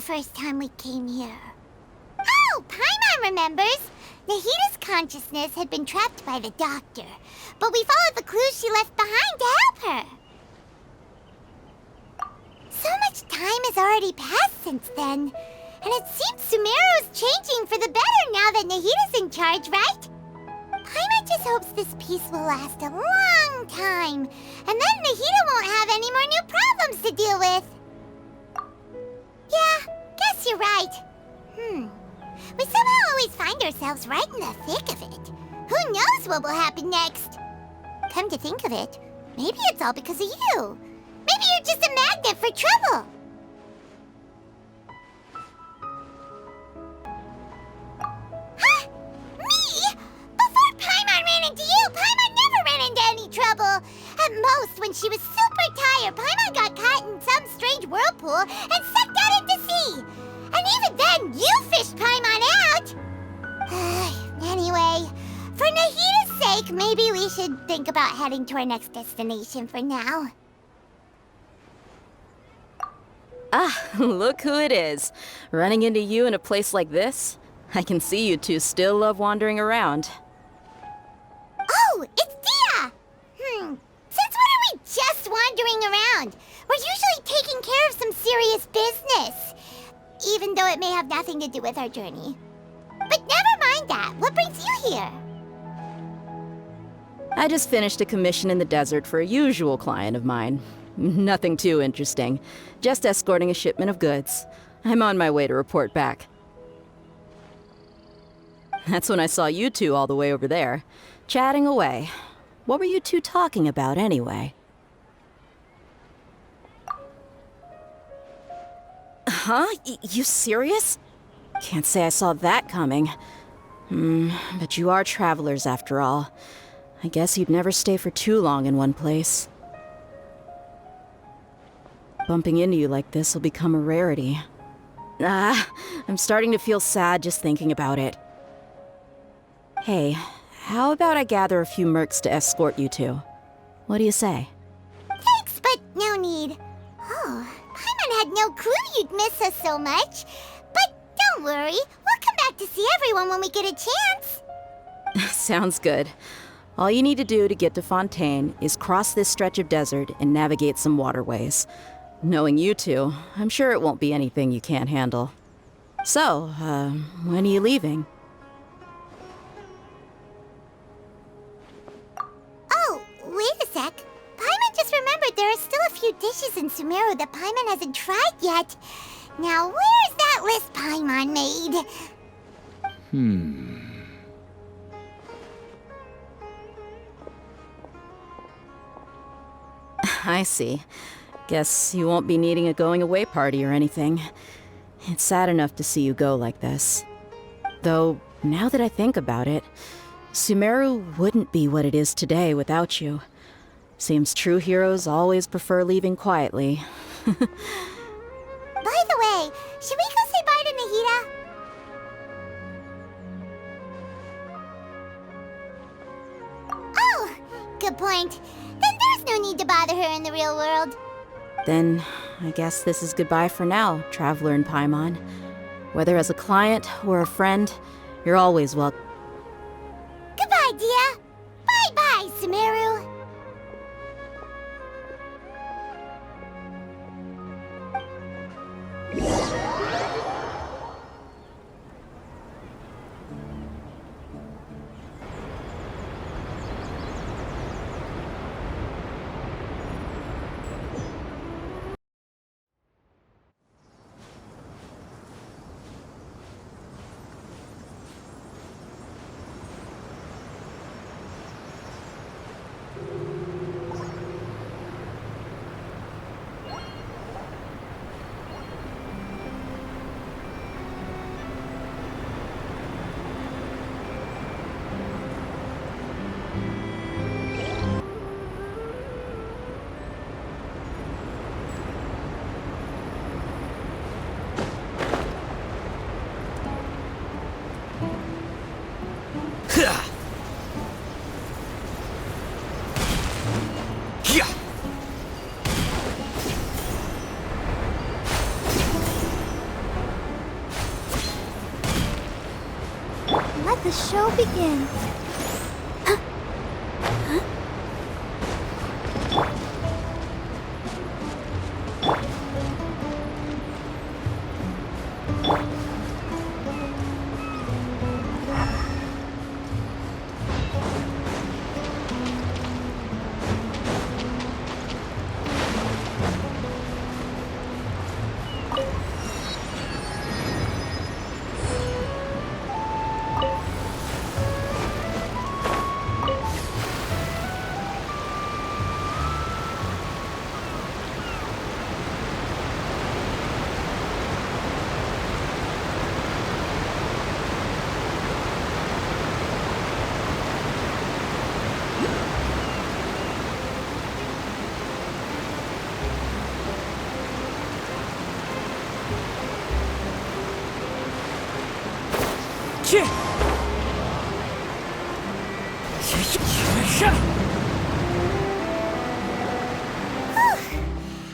first time we came here. Oh, Paimon remembers! Nahita's consciousness had been trapped by the doctor, but we followed the clues she left behind to help her. So much time has already passed since then, and it seems Sumeru's changing for the better now that Nahita's in charge, right? Paimon just hopes this peace will last a long time, and then Nahita won't have any more new problems to deal with. Yeah, guess you're right. We somehow always find ourselves right in the thick of it. Who knows what will happen next? Come to think of it, maybe it's all because of you. Maybe you're just a magnet for trouble. Huh? Me? Before Paimon ran into you, Paimon never ran into any trouble. At most, when she was super tired, Paimon got caught in some strange whirlpool and sucked out into sea. And even then, you fished Paimon out! Anyway, for Nahita's sake, maybe we should think about heading to our next destination for now. Ah, look who it is. Running into you in a place like this? I can see you two still love wandering around. Oh, it's Dia! Since when are we just wandering around? We're usually taking care of some serious business. Even though it may have nothing to do with our journey. But never mind that. What brings you here? I just finished a commission in the desert for a usual client of mine. Nothing too interesting. Just escorting a shipment of goods. I'm on my way to report back. That's when I saw you two all the way over there, chatting away. What were you two talking about anyway? Huh? You serious? Can't say I saw that coming. But you are travelers after all. I guess you'd never stay for too long in one place. Bumping into you like this will become a rarity. I'm starting to feel sad just thinking about it. Hey, how about I gather a few mercs to escort you two? What do you say? Thanks, but no need. Oh, Paimon had no clue you'd miss us so much. But don't worry, we'll come back to see everyone when we get a chance. Sounds good. All you need to do to get to Forntain is cross this stretch of desert and navigate some waterways. Knowing you two, I'm sure it won't be anything you can't handle. So, when are you leaving? Oh, wait a sec. Paimon just remembered there are still a few dishes in Sumeru that Paimon hasn't tried yet. Now, where's that list Paimon made? I see. Guess you won't be needing a going-away party or anything. It's sad enough to see you go like this. Though, now that I think about it, Sumeru wouldn't be what it is today without you. Seems true heroes always prefer leaving quietly. By the way, should we go say bye to Nahita? Oh, good point. Then there's no need to bother her in the real world. Then, I guess this is goodbye for now, Traveler in Paimon. Whether as a client or a friend, you're always welcome. Goodbye, Dia. Bye-bye, Sumeru. the show begins.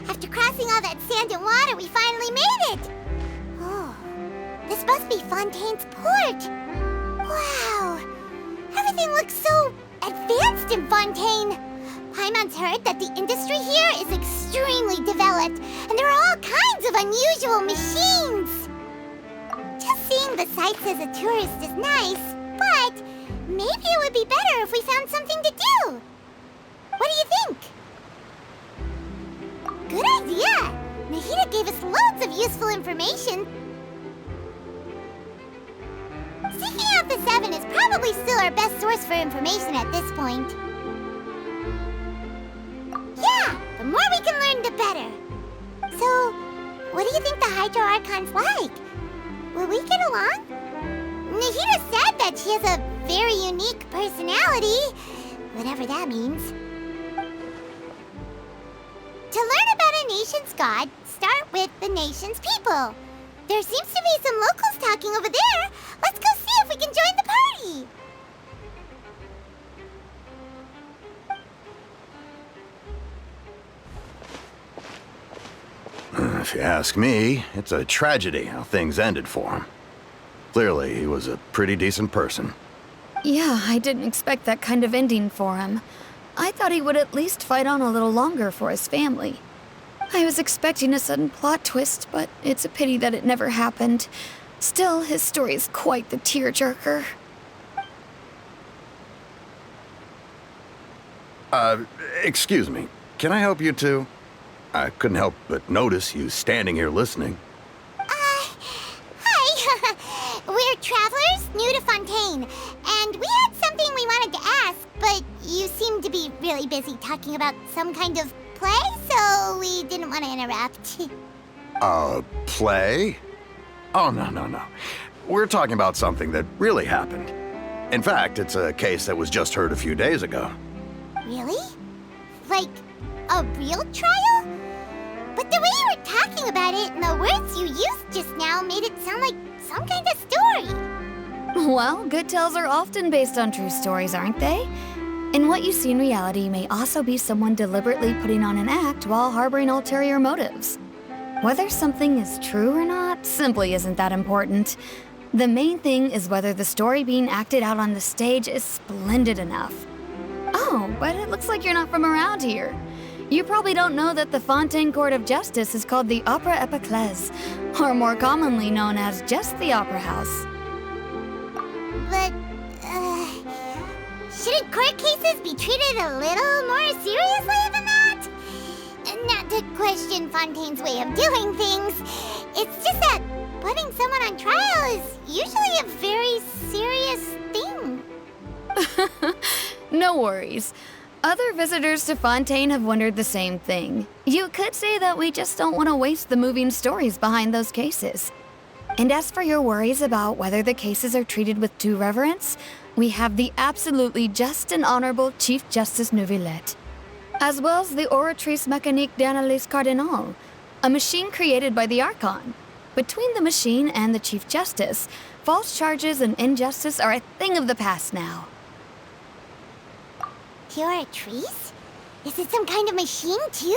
After crossing all that sand and water, we finally made it! Oh, this must be Forntain's port! Wow! Everything looks so advanced in Forntain! Paimon's heard that the industry here is extremely developed, and there are all kinds of unusual machines! Just seeing the sights as a tourist is nice, but maybe it would be better if we found something to do! What do you think? Good idea! Nahida gave us loads of useful information. Seeking out the Seven is probably still our best source for information at this point. Yeah, the more we can learn, the better. So, what do you think the Hydro Archon's like? Will we get along? Nahida said that she has a very unique personality, whatever that means. To learn about a nation's god, start with the nation's people. There seems to be some locals talking over there. Let's go see if we can join the party. If you ask me, it's a tragedy how things ended for him. Clearly, he was a pretty decent person. Yeah, I didn't expect that kind of ending for him. I thought he would at least fight on a little longer for his family. I was expecting a sudden plot twist, but it's a pity that it never happened. Still, his story is quite the tearjerker. Excuse me. Can I help you two? I couldn't help but notice you standing here listening. Hi. We're travelers new to Forntain, and we had something we wanted to ask, but you seem to be really busy talking about some kind of play, so we didn't want to interrupt. Play? Oh, no. We're talking about something that really happened. In fact, it's a case that was just heard a few days ago. Really? Like, a real trial? But the way you were talking about it and the words you used just now made it sound like some kind of story. Well, good tales are often based on true stories, aren't they? And what you see in reality may also be someone deliberately putting on an act while harboring ulterior motives. Whether something is true or not simply isn't that important. The main thing is whether the story being acted out on the stage is splendid enough. Oh, but it looks like you're not from around here. You probably don't know that the Forntain Court of Justice is called the Opera Epiclese, or more commonly known as just the Opera House. But, shouldn't court cases be treated a little more seriously than that? Not to question Fontain's way of doing things, it's just that putting someone on trial is usually a very serious thing. No worries. Other visitors to Forntain have wondered the same thing. You could say that we just don't want to waste the moving stories behind those cases. And as for your worries about whether the cases are treated with due reverence, we have the absolutely just and honorable Chief Justice Neuvillette, as well as the Oratrice Mécanique d'Analyse Cardinal, a machine created by the Archon. Between the machine and the Chief Justice, false charges and injustice are a thing of the past now. Oratrice? Is it some kind of machine, too?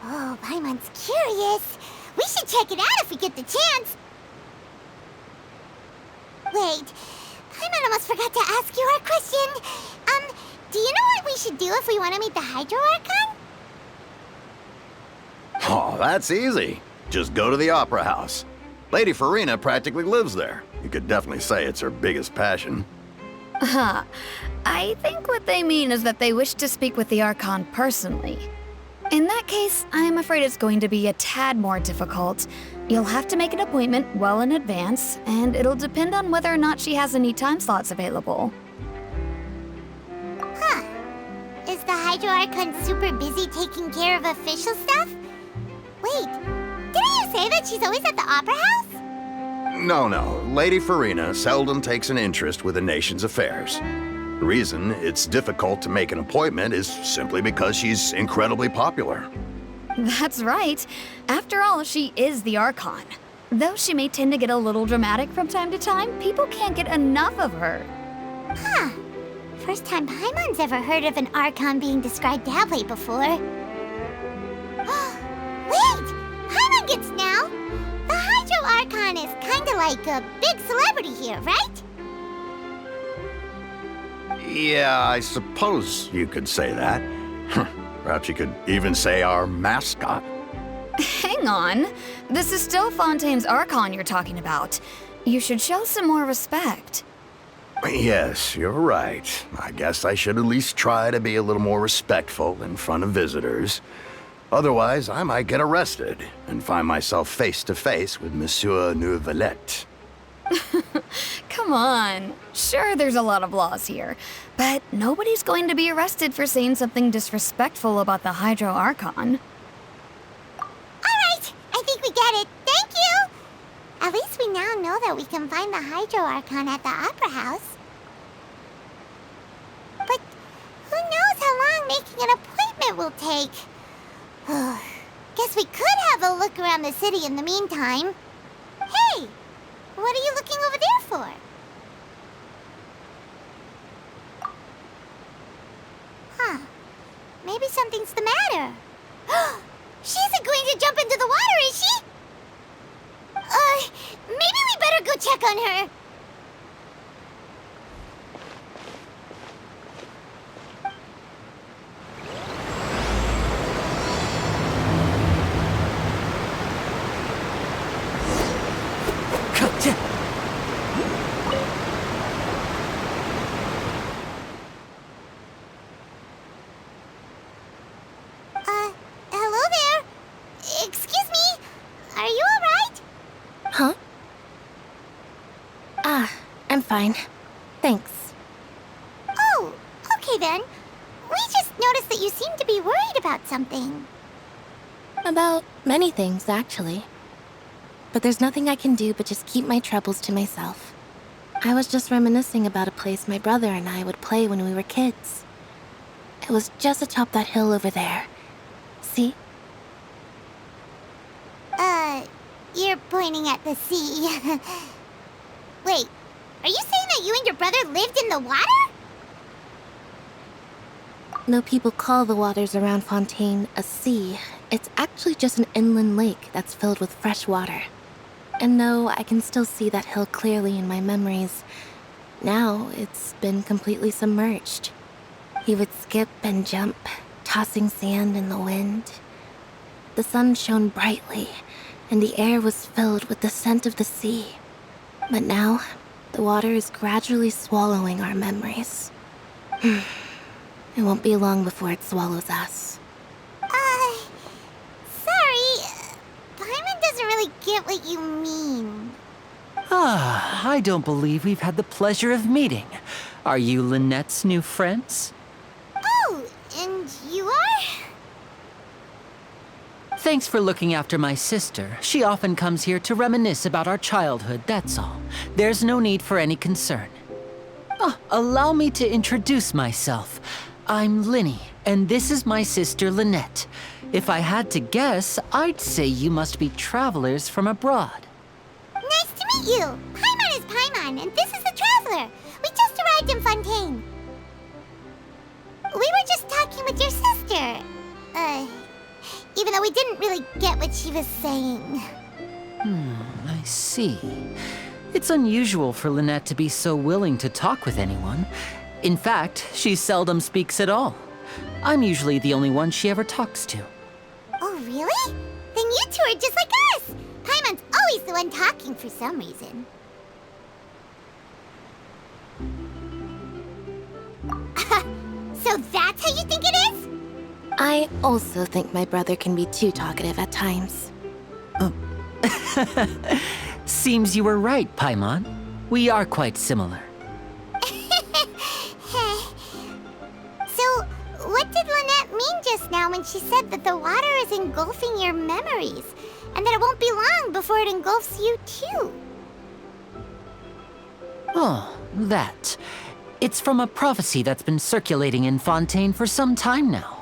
Oh, Paimon's curious. We should check it out if we get the chance. Wait, Paimon I almost forgot to ask you our question. Do you know what we should do if we want to meet the Hydro Archon? Oh, that's easy. Just go to the Opera House. Lady Farina practically lives there. You could definitely say it's her biggest passion. Huh. I think what they mean is that they wish to speak with the Archon personally. In that case, I'm afraid it's going to be a tad more difficult. You'll have to make an appointment well in advance, and it'll depend on whether or not she has any time slots available. Huh. Is the Hydro Archon super busy taking care of official stuff? Wait, didn't you say that she's always at the Opera House? No. Lady Farina seldom takes an interest with the nation's affairs. The reason it's difficult to make an appointment is simply because she's incredibly popular. That's right. After all, she is the Archon. Though she may tend to get a little dramatic from time to time, people can't get enough of her. Huh. First time Paimon's ever heard of an Archon being described that way before. Wait! Paimon gets now! The Hydro Archon is kinda like a big celebrity here, right? Yeah, I suppose you could say that. Perhaps you could even say our mascot. Hang on. This is still Fontaine's Archon you're talking about. You should show some more respect. Yes, you're right. I guess I should at least try to be a little more respectful in front of visitors. Otherwise, I might get arrested and find myself face to face with Monsieur Neuvillette. Come on. Sure, there's a lot of laws here, but nobody's going to be arrested for saying something disrespectful about the Hydro Archon. Alright, I think we get it. Thank you! At least we now know that we can find the Hydro Archon at the Opera House. But who knows how long making an appointment will take? Guess we could have a look around the city in the meantime. Hey! What are you looking over there for? Huh. Maybe something's the matter. She isn't going to jump into the water, is she? Maybe we better go check on her. Hello there. Excuse me. Are you all right? Huh? I'm fine. Thanks. Oh, okay then. We just noticed that you seem to be worried about something. About many things, actually. But there's nothing I can do but just keep my troubles to myself. I was just reminiscing about a place my brother and I would play when we were kids. It was just atop that hill over there. See? You're pointing at the sea. Wait, are you saying that you and your brother lived in the water? No, people call the waters around Forntain a sea. It's actually just an inland lake that's filled with fresh water. And no, I can still see that hill clearly in my memories. Now, it's been completely submerged. He would skip and jump, tossing sand in the wind. The sun shone brightly, and the air was filled with the scent of the sea. But now, the water is gradually swallowing our memories. It won't be long before it swallows us. Sorry. Paimon doesn't really get what you mean. I don't believe we've had the pleasure of meeting. Are you Lynette's new friends? Oh, and you are? Thanks for looking after my sister. She often comes here to reminisce about our childhood, that's all. There's no need for any concern. Allow me to introduce myself. I'm Linny, and this is my sister Lynette. If I had to guess, I'd say you must be travelers from abroad. Nice to meet you. Paimon is Paimon, and this is the Traveler. We just arrived in Fontaine. We were just talking with your sister. Even though we didn't really get what she was saying. I see. It's unusual for Lynette to be so willing to talk with anyone. In fact, she seldom speaks at all. I'm usually the only one she ever talks to. Oh, really? Then you two are just like us! Paimon's always the one talking for some reason. So that's how you think it is? I also think my brother can be too talkative at times. Seems you were right, Paimon. We are quite similar. So, what did Lynette mean just now when she said that the water is engulfing your memories, and that it won't be long before it engulfs you too? Oh, that. It's from a prophecy that's been circulating in Forntain for some time now.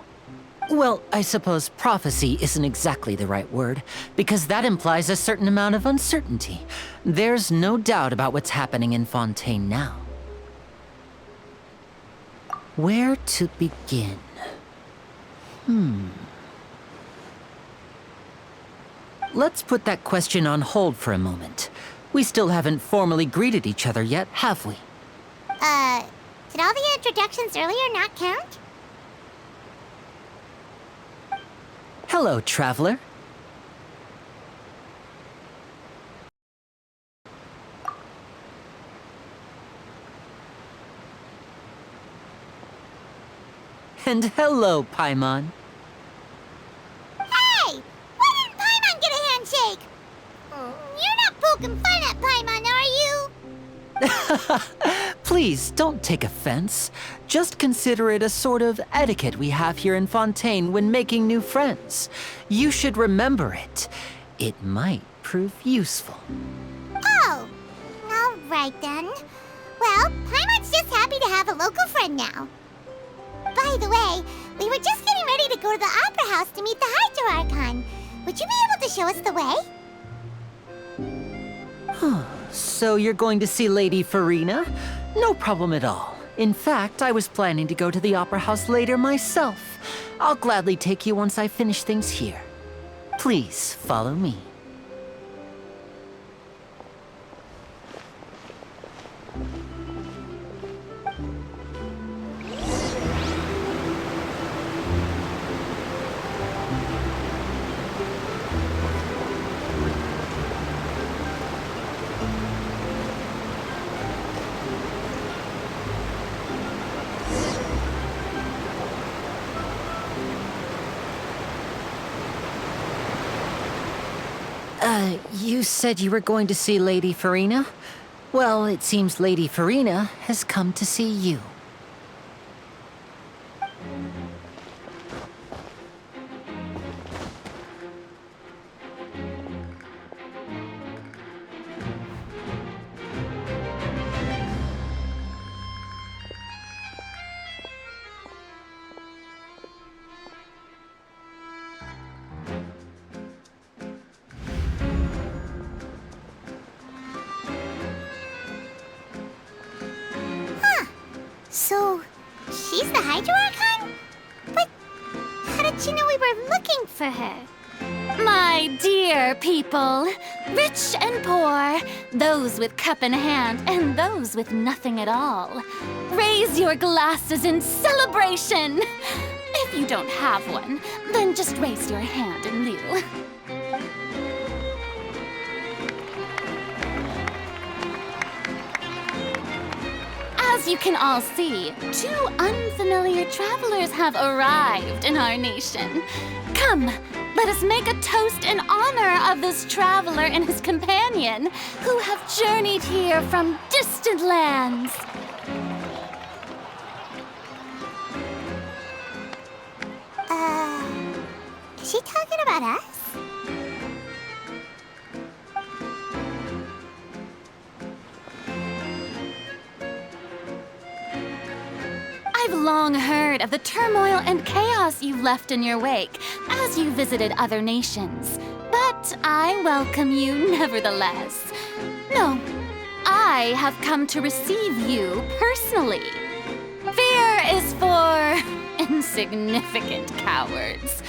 Well, I suppose prophecy isn't exactly the right word, because that implies a certain amount of uncertainty. There's no doubt about what's happening in Forntain now. Where to begin? Let's put that question on hold for a moment. We still haven't formally greeted each other yet, have we? Did all the introductions earlier not count? Hello, traveler. And hello, Paimon. Hey! Why didn't Paimon get a handshake? You're not poking fun at Paimon, are you? Please, don't take offense. Just consider it a sort of etiquette we have here in Forntain when making new friends. You should remember it. It might prove useful. Oh, all right then. Well, Paimon's just happy to have a local friend now. By the way, we were just getting ready to go to the Opera House to meet the Hydro Archon. Would you be able to show us the way? So you're going to see Lady Farina? No problem at all. In fact, I was planning to go to the Opera House later myself. I'll gladly take you once I finish things here. Please follow me. You said you were going to see Lady Farina? Well, it seems Lady Farina has come to see you. So, she's the Hydro Archon? But how did she know we were looking for her? My dear people, rich and poor, those with cup in hand and those with nothing at all, raise your glasses in celebration! If you don't have one, then just raise your hand in lieu. As you can all see, two unfamiliar travelers have arrived in our nation. Come, let us make a toast in honor of this traveler and his companion, who have journeyed here from distant lands. Is she talking about us? I've long heard of the turmoil and chaos you left in your wake as you visited other nations. But I welcome you nevertheless. No, I have come to receive you personally. Fear is for insignificant cowards.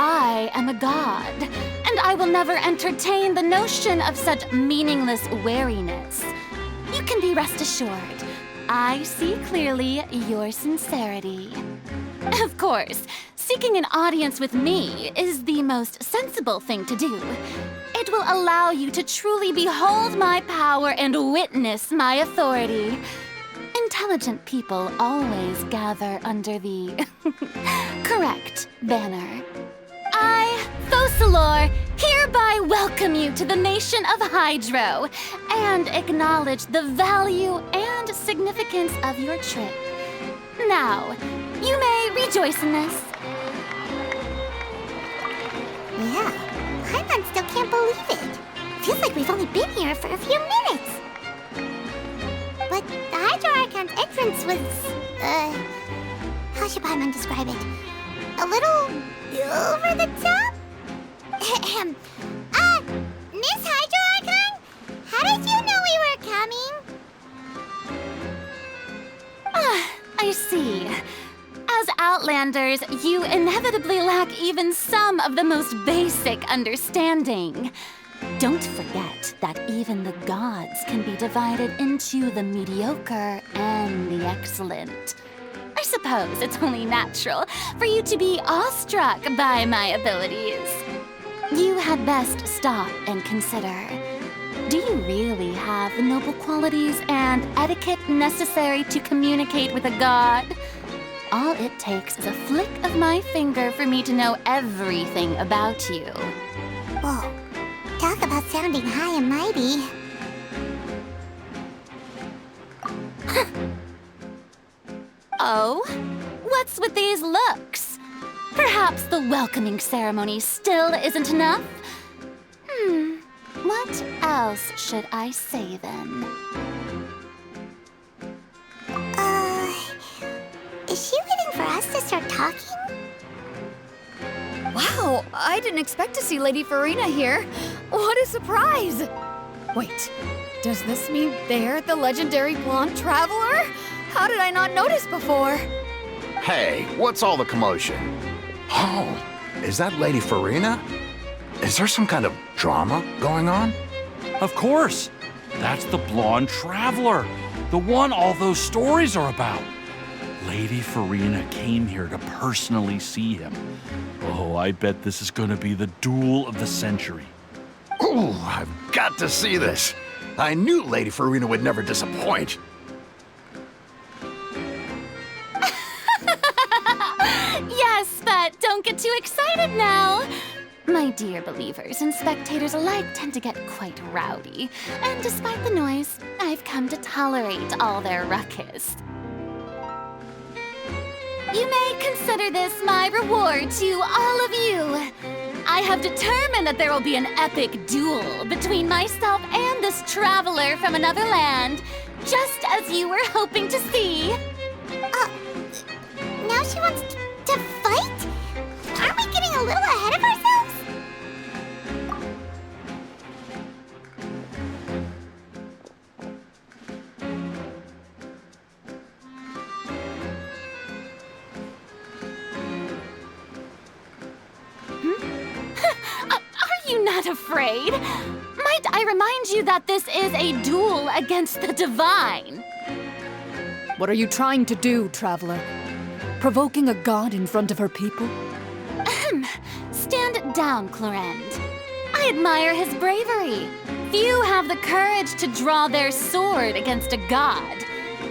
I am a god, and I will never entertain the notion of such meaningless wariness. You can be rest assured, I see clearly your sincerity. Of course, seeking an audience with me is the most sensible thing to do. It will allow you to truly behold my power and witness my authority. Intelligent people always gather under the correct banner. I, Focalor, hereby welcome you to the nation of Hydro and acknowledge the value and significance of your trip. Now, you may rejoice in this. Yeah, Paimon still can't believe it. Feels like we've only been here for a few minutes. But the Hydro Archon's entrance was, how should Paimon describe it? A little over the top? Miss Hydro Archon? How did you know we were coming? I see. As Outlanders, you inevitably lack even some of the most basic understanding. Don't forget that even the gods can be divided into the mediocre and the excellent. I suppose it's only natural for you to be awestruck by my abilities. You had best stop and consider. Do you really have the noble qualities and etiquette necessary to communicate with a god? All it takes is a flick of my finger for me to know everything about you. Whoa, talk about sounding high and mighty. Oh? What's with these looks? Perhaps the welcoming ceremony still isn't enough? What else should I say then? Is she waiting for us to start talking? Wow, I didn't expect to see Lady Farina here. What a surprise! Wait, does this mean they're the legendary blonde traveler? How did I not notice before? Hey, what's all the commotion? Oh, is that Lady Farina? Is there some kind of drama going on? Of course! That's the blonde traveler, the one all those stories are about. Lady Farina came here to personally see him. Oh, I bet this is gonna be the duel of the century. Ooh, I've got to see this. I knew Lady Farina would never disappoint. Yes, but don't get too excited now. My dear believers and spectators alike tend to get quite rowdy, and despite the noise, I've come to tolerate all their ruckus. You may consider this my reward to all of you. I have determined that there will be an epic duel between myself and this traveler from another land, just as you were hoping to see. Now she wants to fight? Aren't we getting a little ahead of ourselves? Are you not afraid? Might I remind you that this is a duel against the divine? What are you trying to do, traveler? Provoking a god in front of her people? Stand down, Clorend. I admire his bravery. Few have the courage to draw their sword against a god.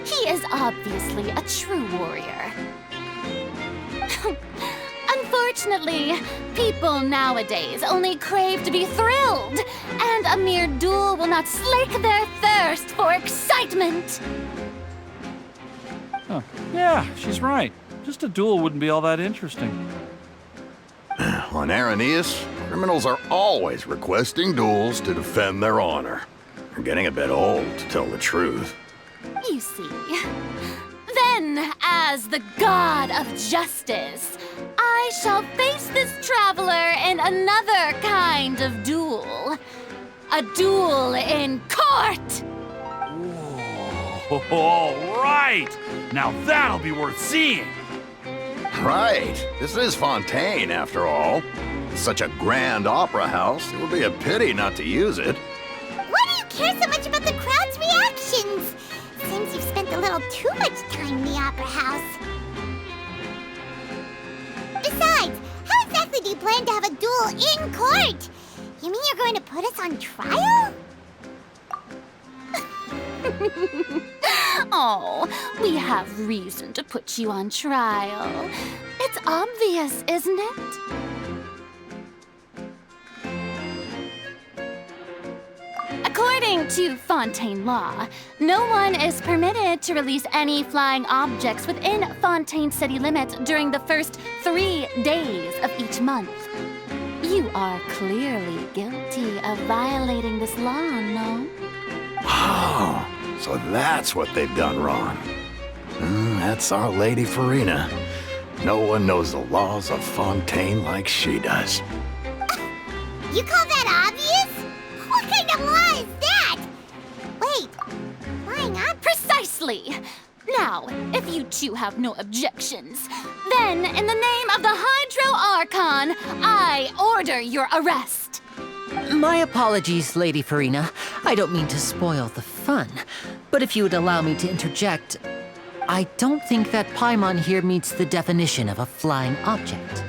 He is obviously a true warrior. Unfortunately, people nowadays only crave to be thrilled, and a mere duel will not slake their thirst for excitement. Huh. Yeah, she's right. Just a duel wouldn't be all that interesting. On Araneus, criminals are always requesting duels to defend their honor. I'm getting a bit old, to tell the truth. You see. Then, as the god of justice, I shall face this traveler in another kind of duel. A duel in court! Whoa, all right! Now that'll be worth seeing! Right. This is Forntain, after all. It's such a grand opera house, it would be a pity not to use it. Why do you care so much about the crowd's reactions? Seems you've spent a little too much time in the opera house. Besides, how exactly do you plan to have a duel in court? You mean you're going to put us on trial? Oh, we have reason to put you on trial. It's obvious, isn't it? According to Forntain law, no one is permitted to release any flying objects within Forntain city limits during the first 3 days of each month. You are clearly guilty of violating this law, no? Oh, so that's what they've done wrong. That's our Lady Farina. No one knows the laws of Forntain like she does. You call that obvious? What kind of law is that? Wait, flying up? Precisely! Now, if you two have no objections, then in the name of the Hydro Archon, I order your arrest. My apologies, Lady Farina. I don't mean to spoil the fun, but if you would allow me to interject, I don't think that Paimon here meets the definition of a flying object.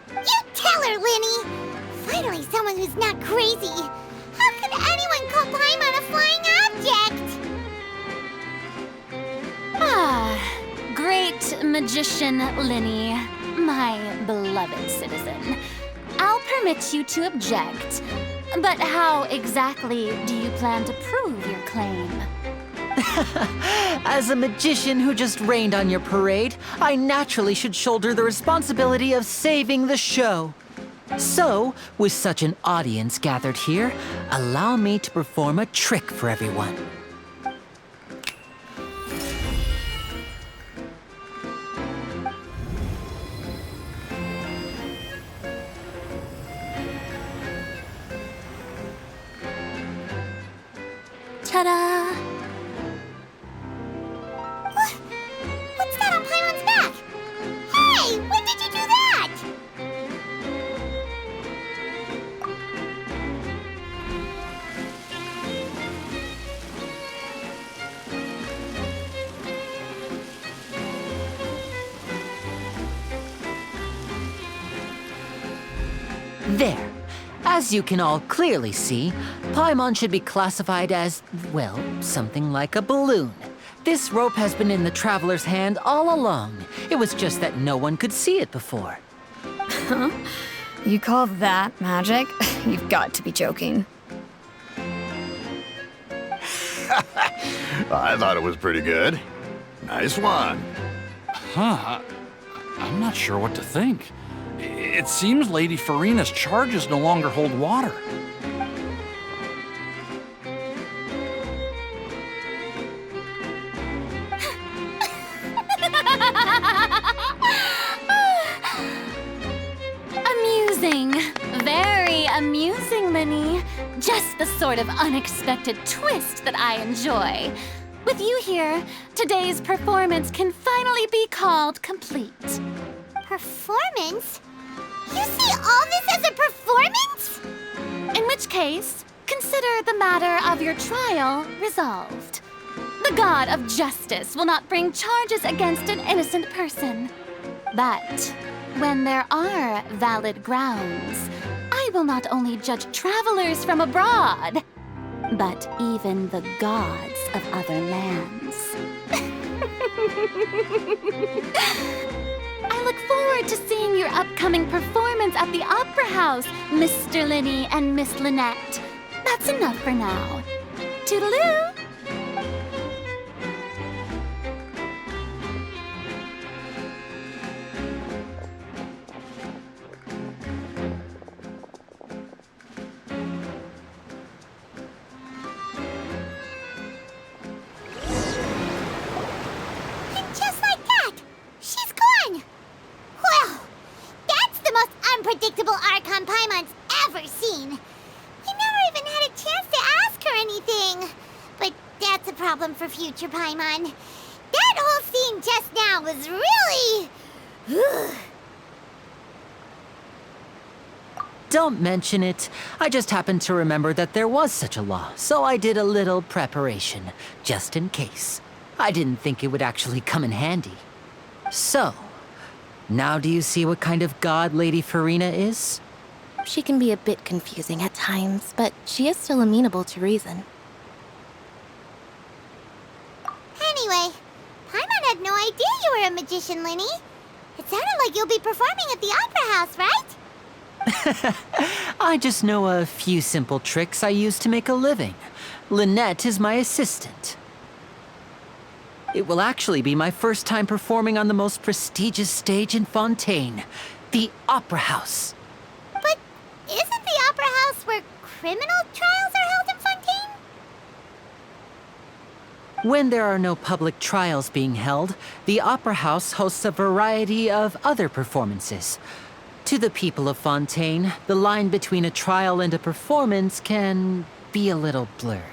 You tell her, Linny! Finally someone who's not crazy. How could anyone call Paimon a flying object? Ah, great magician Linny, my beloved citizen. I'll permit you to object, but how exactly do you plan to prove your claim? As a magician who just rained on your parade, I naturally should shoulder the responsibility of saving the show. So, with such an audience gathered here, allow me to perform a trick for everyone. Ta-da! What's that on Paimon's back? Hey, when did you do that? There. As you can all clearly see, Paimon should be classified as, well, something like a balloon. This rope has been in the traveler's hand all along. It was just that no one could see it before. Huh? You call that magic? You've got to be joking. I thought it was pretty good. Nice one. Huh, I'm not sure what to think. It seems Lady Farina's charges no longer hold water. Amusing. Very amusing, Linny. Just the sort of unexpected twist that I enjoy. With you here, today's performance can finally be called complete. Performance? You see all this as a performance? In which case, consider the matter of your trial resolved. The god of justice will not bring charges against an innocent person. But when there are valid grounds, I will not only judge travelers from abroad, but even the gods of other lands. I look forward to seeing your upcoming performance at the Opera House, Mr. Linny and Miss Lynette. That's enough for now. Toodaloo! And just like that, she's gone. Well, that's the most unpredictable Archon Paimon's ever seen. You never even had a chance to ask her anything. But that's a problem for future Paimon. That whole scene just now was really Don't mention it. I just happened to remember that there was such a law, so I did a little preparation, just in case. I didn't think it would actually come in handy. So, now do you see what kind of god Lady Farina is? She can be a bit confusing at times, but she is still amenable to reason. Anyway, Paimon had no idea you were a magician, Linny. It sounded like you'll be performing at the Opera House, right? I just know a few simple tricks I use to make a living. Lynette is my assistant. It will actually be my first time performing on the most prestigious stage in Fontaine, the Opera House. But isn't the Opera House where criminal trials are held in Fontaine? When there are no public trials being held, the Opera House hosts a variety of other performances. To the people of Fontaine, the line between a trial and a performance can be a little blurred.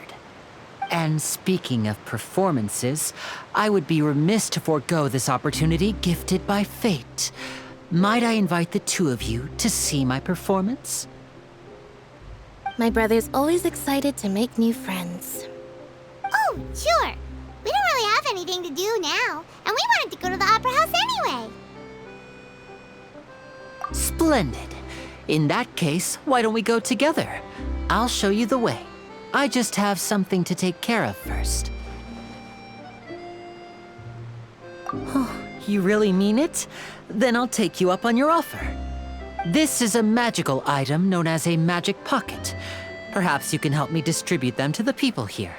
And speaking of performances, I would be remiss to forego this opportunity gifted by fate. Might I invite the two of you to see my performance? My brother's always excited to make new friends. Oh, sure. We don't really have anything to do now, and we wanted to go to the Opera House anyway. Splendid. In that case, why don't we go together? I'll show you the way. I just have something to take care of first. Oh, you really mean it? Then I'll take you up on your offer. This is a magical item known as a magic pocket. Perhaps you can help me distribute them to the people here.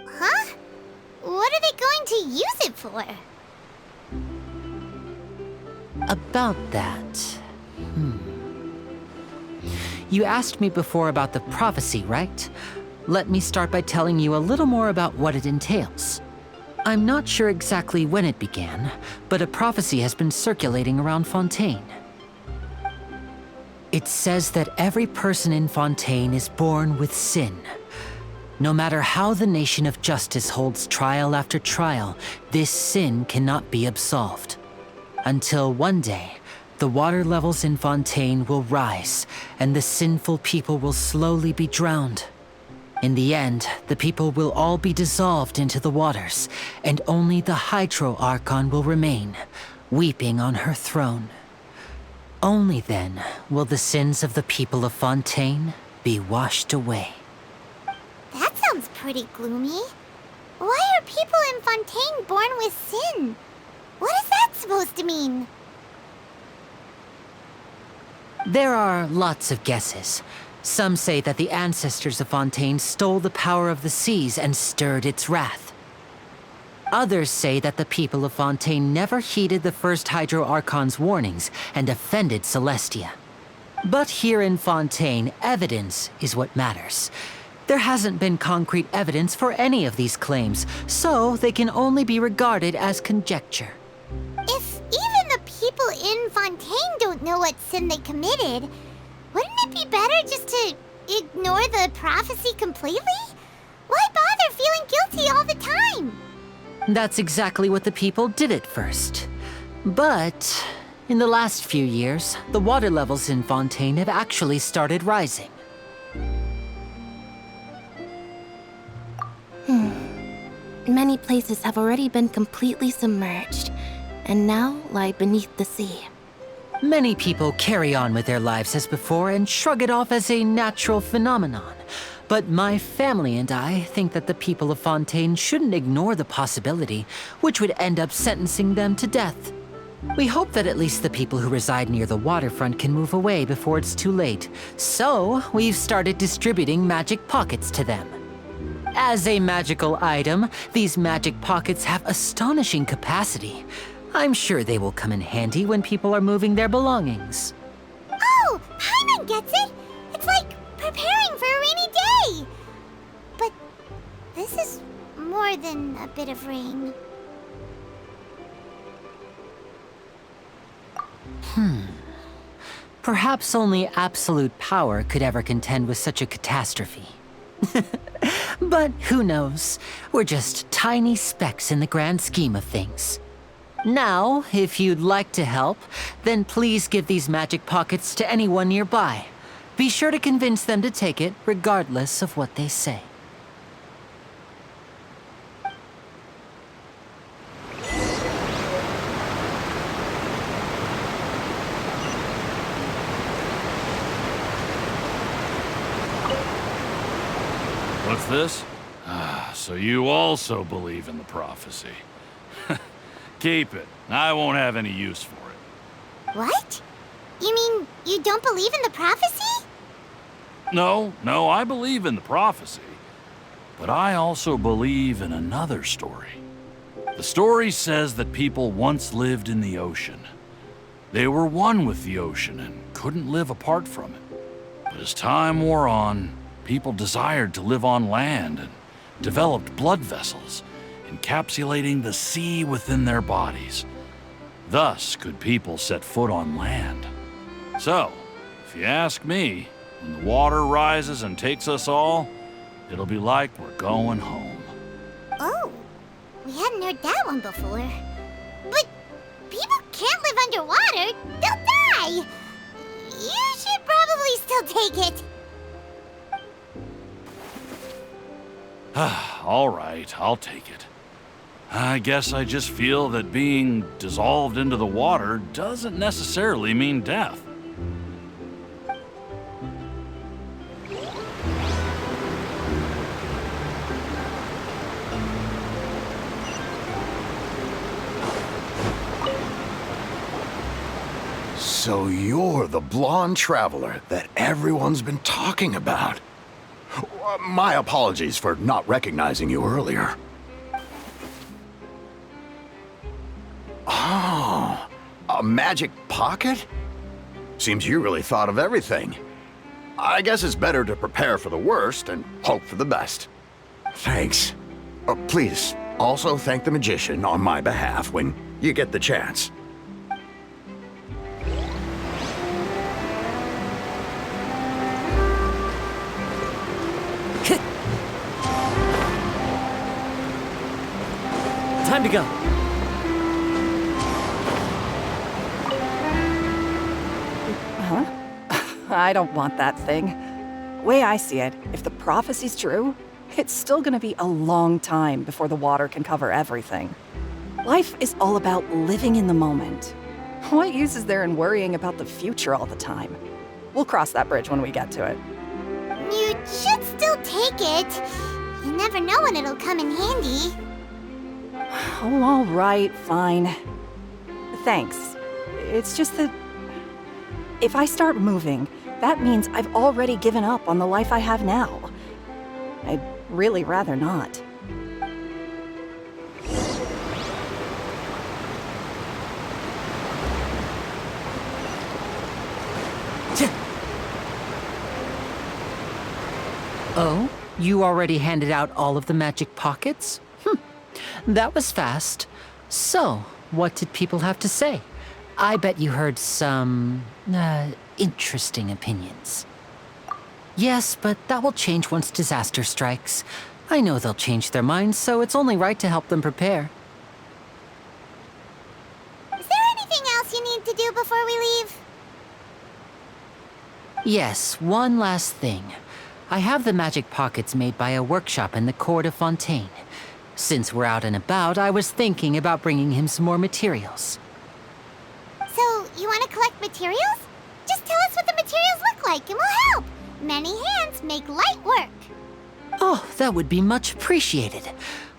Huh? What are they going to use it for? About that... You asked me before about the prophecy, right? Let me start by telling you a little more about what it entails. I'm not sure exactly when it began, but a prophecy has been circulating around Fontaine. It says that every person in Fontaine is born with sin. No matter how the nation of justice holds trial after trial, this sin cannot be absolved. Until one day, the water levels in Fontaine will rise, and the sinful people will slowly be drowned. In the end, the people will all be dissolved into the waters, and only the Hydro Archon will remain, weeping on her throne. Only then will the sins of the people of Fontaine be washed away. That sounds pretty gloomy. Why are people in Fontaine born with sin? What is that supposed to mean? There are lots of guesses. Some say that the ancestors of Fontaine stole the power of the seas and stirred its wrath. Others say that the people of Fontaine never heeded the first Hydro Archon's warnings and offended Celestia. But here in Fontaine, evidence is what matters. There hasn't been concrete evidence for any of these claims, so they can only be regarded as conjecture. If even the people in Fontaine don't know what sin they committed, wouldn't it be better just to ignore the prophecy completely? Why bother feeling guilty all the time? That's exactly what the people did at first. But in the last few years, the water levels in Fontaine have actually started rising. Many places have already been completely submerged, and now lie beneath the sea. Many people carry on with their lives as before and shrug it off as a natural phenomenon. But my family and I think that the people of Fontaine shouldn't ignore the possibility, which would end up sentencing them to death. We hope that at least the people who reside near the waterfront can move away before it's too late. So, we've started distributing magic pockets to them. As a magical item, these magic pockets have astonishing capacity. I'm sure they will come in handy when people are moving their belongings. Oh, Paimon gets it! It's like preparing for a rainy day! But this is more than a bit of rain. Perhaps only absolute power could ever contend with such a catastrophe. But who knows? We're just tiny specks in the grand scheme of things. Now, if you'd like to help, then please give these magic pockets to anyone nearby. Be sure to convince them to take it, regardless of what they say. What's this? So you also believe in the prophecy. Keep it. I won't have any use for it. What? You mean you don't believe in the prophecy? No, I believe in the prophecy. But I also believe in another story. The story says that people once lived in the ocean. They were one with the ocean and couldn't live apart from it. But as time wore on, people desired to live on land and developed blood vessels, encapsulating the sea within their bodies. Thus could people set foot on land. So, if you ask me, when the water rises and takes us all, it'll be like we're going home. Oh, we hadn't heard that one before. But people can't live underwater. They'll die. You should probably still take it. All right, I'll take it. I guess I just feel that being dissolved into the water doesn't necessarily mean death. So you're the blonde traveler that everyone's been talking about. My apologies for not recognizing you earlier. Oh, a magic pocket? Seems you really thought of everything. I guess it's better to prepare for the worst and hope for the best. Thanks. Please, also thank the magician on my behalf when you get the chance. Time to go. Huh? I don't want that thing. Way I see it, if the prophecy's true, it's still gonna be a long time before the water can cover everything. Life is all about living in the moment. What use is there in worrying about the future all the time? We'll cross that bridge when we get to it. You should still take it. You never know when it'll come in handy. Oh, all right, fine. Thanks. It's just that if I start moving, that means I've already given up on the life I have now. I'd really rather not. Oh? You already handed out all of the magic pockets? That was fast. So, what did people have to say? I bet you heard some, interesting opinions. Yes, but that will change once disaster strikes. I know they'll change their minds, so it's only right to help them prepare. Is there anything else you need to do before we leave? Yes, one last thing. I have the magic pockets made by a workshop in the court of Forntain. Since we're out and about, I was thinking about bringing him some more materials. So, you want to collect materials? Just tell us what the materials look like and we'll help. Many hands make light work. Oh, that would be much appreciated.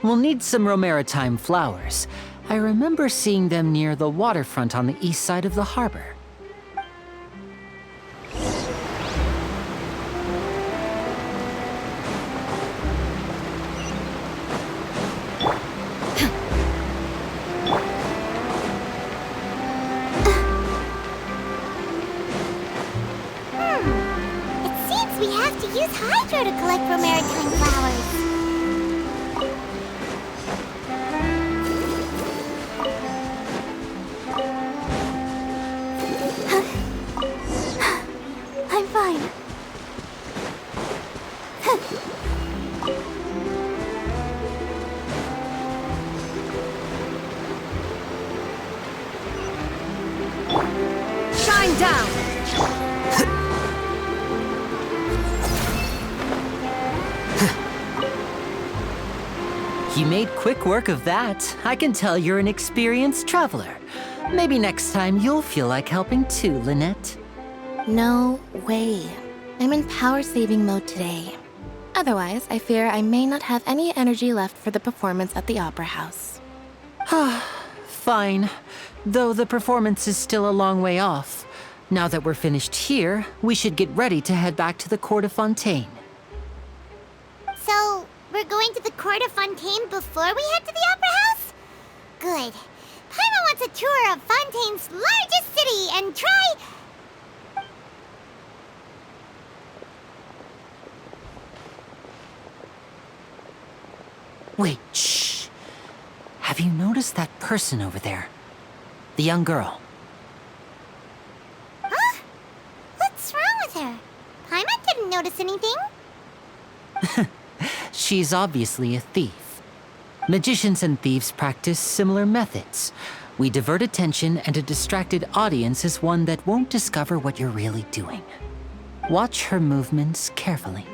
We'll need some Romaritime flowers. I remember seeing them near the waterfront on the east side of the harbor. To collect Romaritime flowers. I'm fine. You made quick work of that. I can tell you're an experienced traveler. Maybe next time you'll feel like helping too, Lynette. No way. I'm in power-saving mode today. Otherwise, I fear I may not have any energy left for the performance at the Opera House. Fine. Though the performance is still a long way off. Now that we're finished here, we should get ready to head back to the court of Forntain. So, we're going to the court of Fontaine before we head to the Opera House? Good. Paimon wants a tour of Fontaine's largest city and try... Wait, shh. Have you noticed that person over there? The young girl. Huh? What's wrong with her? Paimon didn't notice anything. She's obviously a thief. Magicians and thieves practice similar methods. We divert attention, and a distracted audience is one that won't discover what you're really doing. Watch her movements carefully.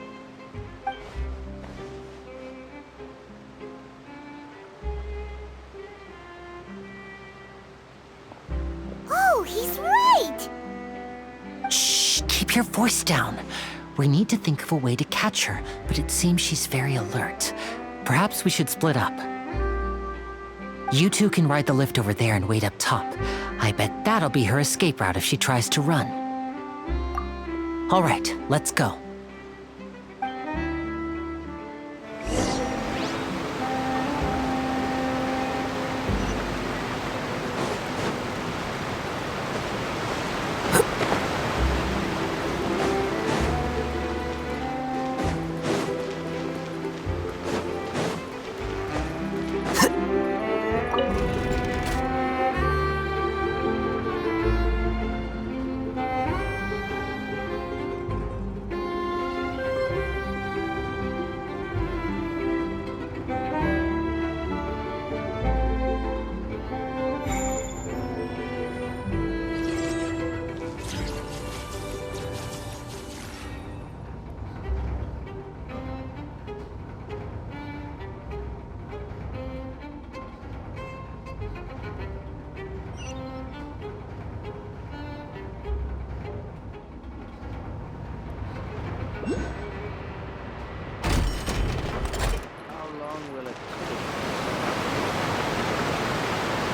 Oh, he's right! Shh, keep your voice down. We need to think of a way to catch her, but it seems she's very alert. Perhaps we should split up. You two can ride the lift over there and wait up top. I bet that'll be her escape route if she tries to run. All right, let's go.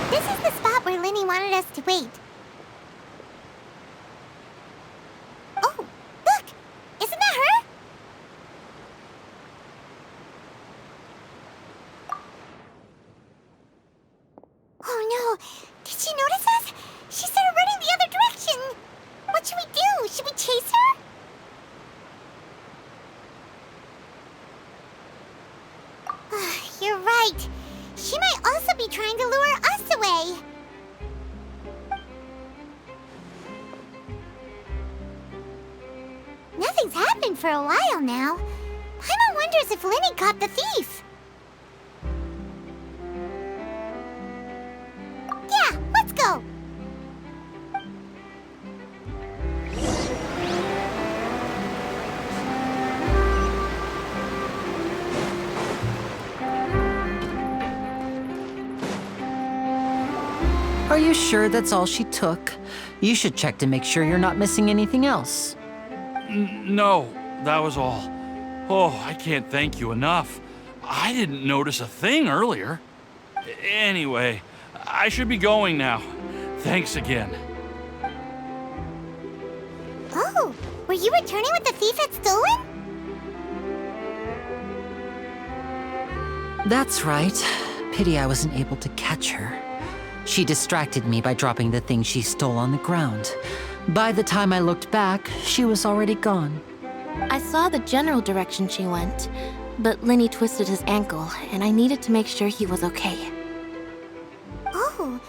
This is the spot where Linny wanted us to wait. Oh, look! Isn't that her? Oh no! Did she notice us? She started running the other direction! What should we do? Should we chase her? You're right. She might also be trying to lure us away. Nothing's happened for a while now. Paimon wonders if Linny caught the thief. Yeah, let's go. Are you sure that's all she took? You should check to make sure you're not missing anything else. No, that was all. Oh, I can't thank you enough. I didn't notice a thing earlier. Anyway, I should be going now. Thanks again. Oh, were you returning what the thief had stolen? That's right. Pity I wasn't able to catch her. She distracted me by dropping the thing she stole on the ground. By the time I looked back, she was already gone. I saw the general direction she went, but Linny twisted his ankle, and I needed to make sure he was okay. Oh,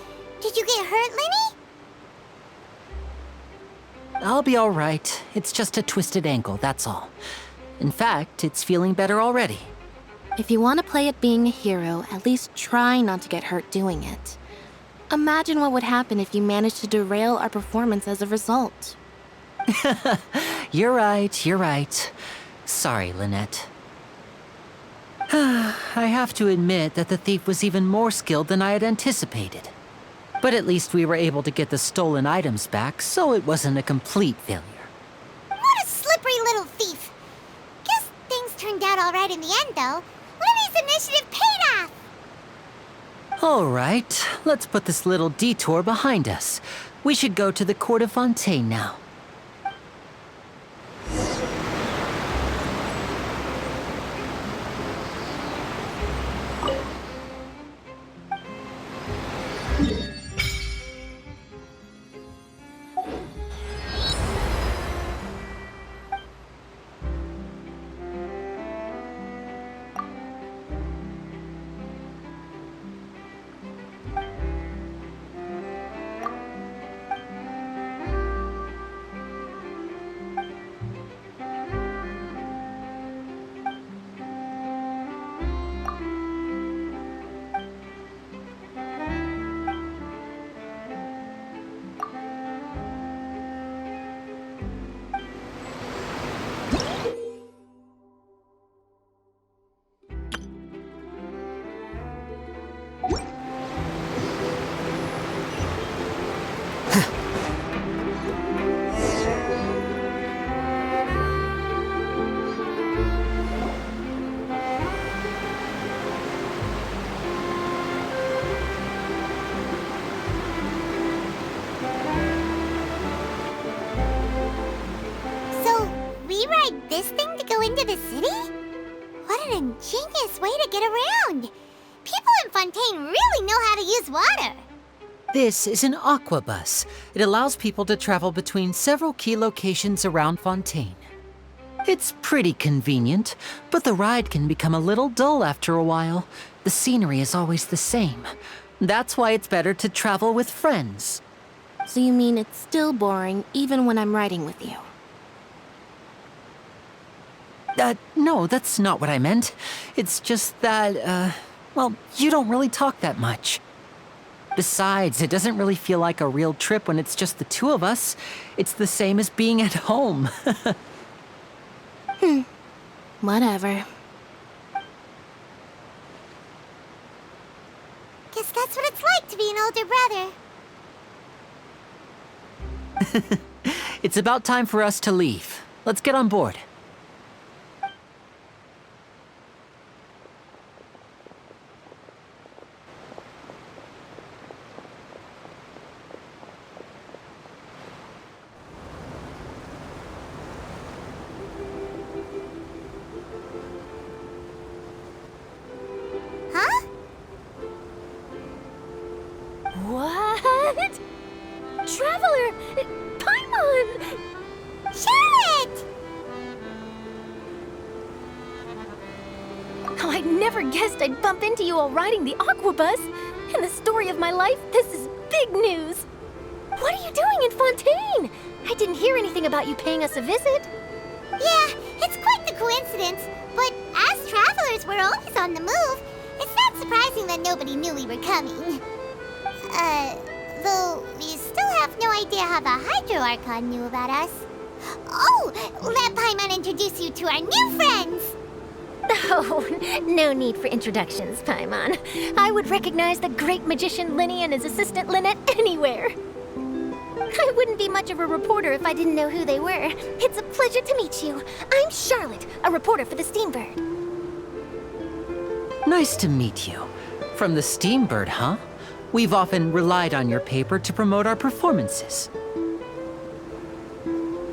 did you get hurt, Linny? I'll be all right. It's just a twisted ankle, that's all. In fact, it's feeling better already. If you want to play at being a hero, at least try not to get hurt doing it. Imagine what would happen if you managed to derail our performance as a result. You're right, you're right. Sorry, Lynette. I have to admit that the thief was even more skilled than I had anticipated. But at least we were able to get the stolen items back, so it wasn't a complete failure. What a slippery little thief. Guess things turned out all right in the end, though. Lily's initiative paid off. All right, let's put this little detour behind us. We should go to the court of Forntain now. This thing to go into the city? What an ingenious way to get around! People in Forntain really know how to use water! This is an aqua bus. It allows people to travel between several key locations around Forntain. It's pretty convenient, but the ride can become a little dull after a while. The scenery is always the same. That's why it's better to travel with friends. So you mean it's still boring even when I'm riding with you? No, that's not what I meant. It's just that, well, you don't really talk that much. Besides, it doesn't really feel like a real trip when it's just the two of us. It's the same as being at home. Whatever. Guess that's what it's like to be an older brother. It's about time for us to leave. Let's get on board. What? Traveler! Paimon! Charlotte! Oh, I never guessed I'd bump into you while riding the aqua bus. In the story of my life, this is big news. What are you doing in Forntain? I didn't hear anything about you paying us a visit. Yeah, it's quite the coincidence. But as travelers, we're always on the move. It's not surprising that nobody knew we were coming. Though we still have no idea how the Hydro Archon knew about us. Oh, let Paimon introduce you to our new friends! Oh, no need for introductions, Paimon. I would recognize the great magician Linny and his assistant Lynette anywhere. I wouldn't be much of a reporter if I didn't know who they were. It's a pleasure to meet you. I'm Charlotte, a reporter for the Steambird. Nice to meet you. From the Steambird, huh? We've often relied on your paper to promote our performances.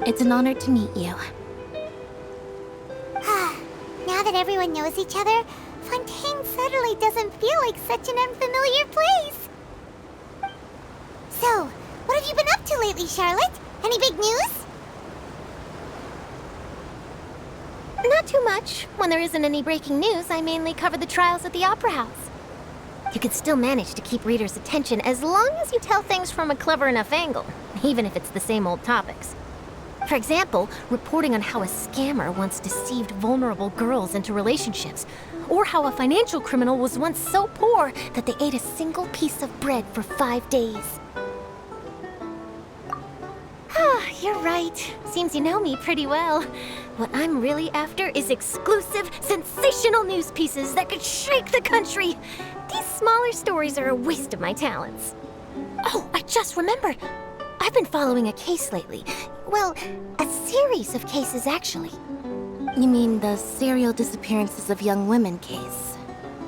It's an honor to meet you. Now that everyone knows each other, Forntain suddenly doesn't feel like such an unfamiliar place. So, what have you been up to lately, Charlotte? Any big news? Not too much. When there isn't any breaking news, I mainly cover the trials at the Opera House. You can still manage to keep readers' attention as long as you tell things from a clever enough angle, even if it's the same old topics. For example, reporting on how a scammer once deceived vulnerable girls into relationships, or how a financial criminal was once so poor that they ate a single piece of bread for 5 days. Ah, you're right. Seems you know me pretty well. What I'm really after is exclusive, sensational news pieces that could shake the country. These smaller stories are a waste of my talents. Oh, I just remembered. I've been following a case lately. Well, a series of cases, actually. You mean the serial disappearances of young women case?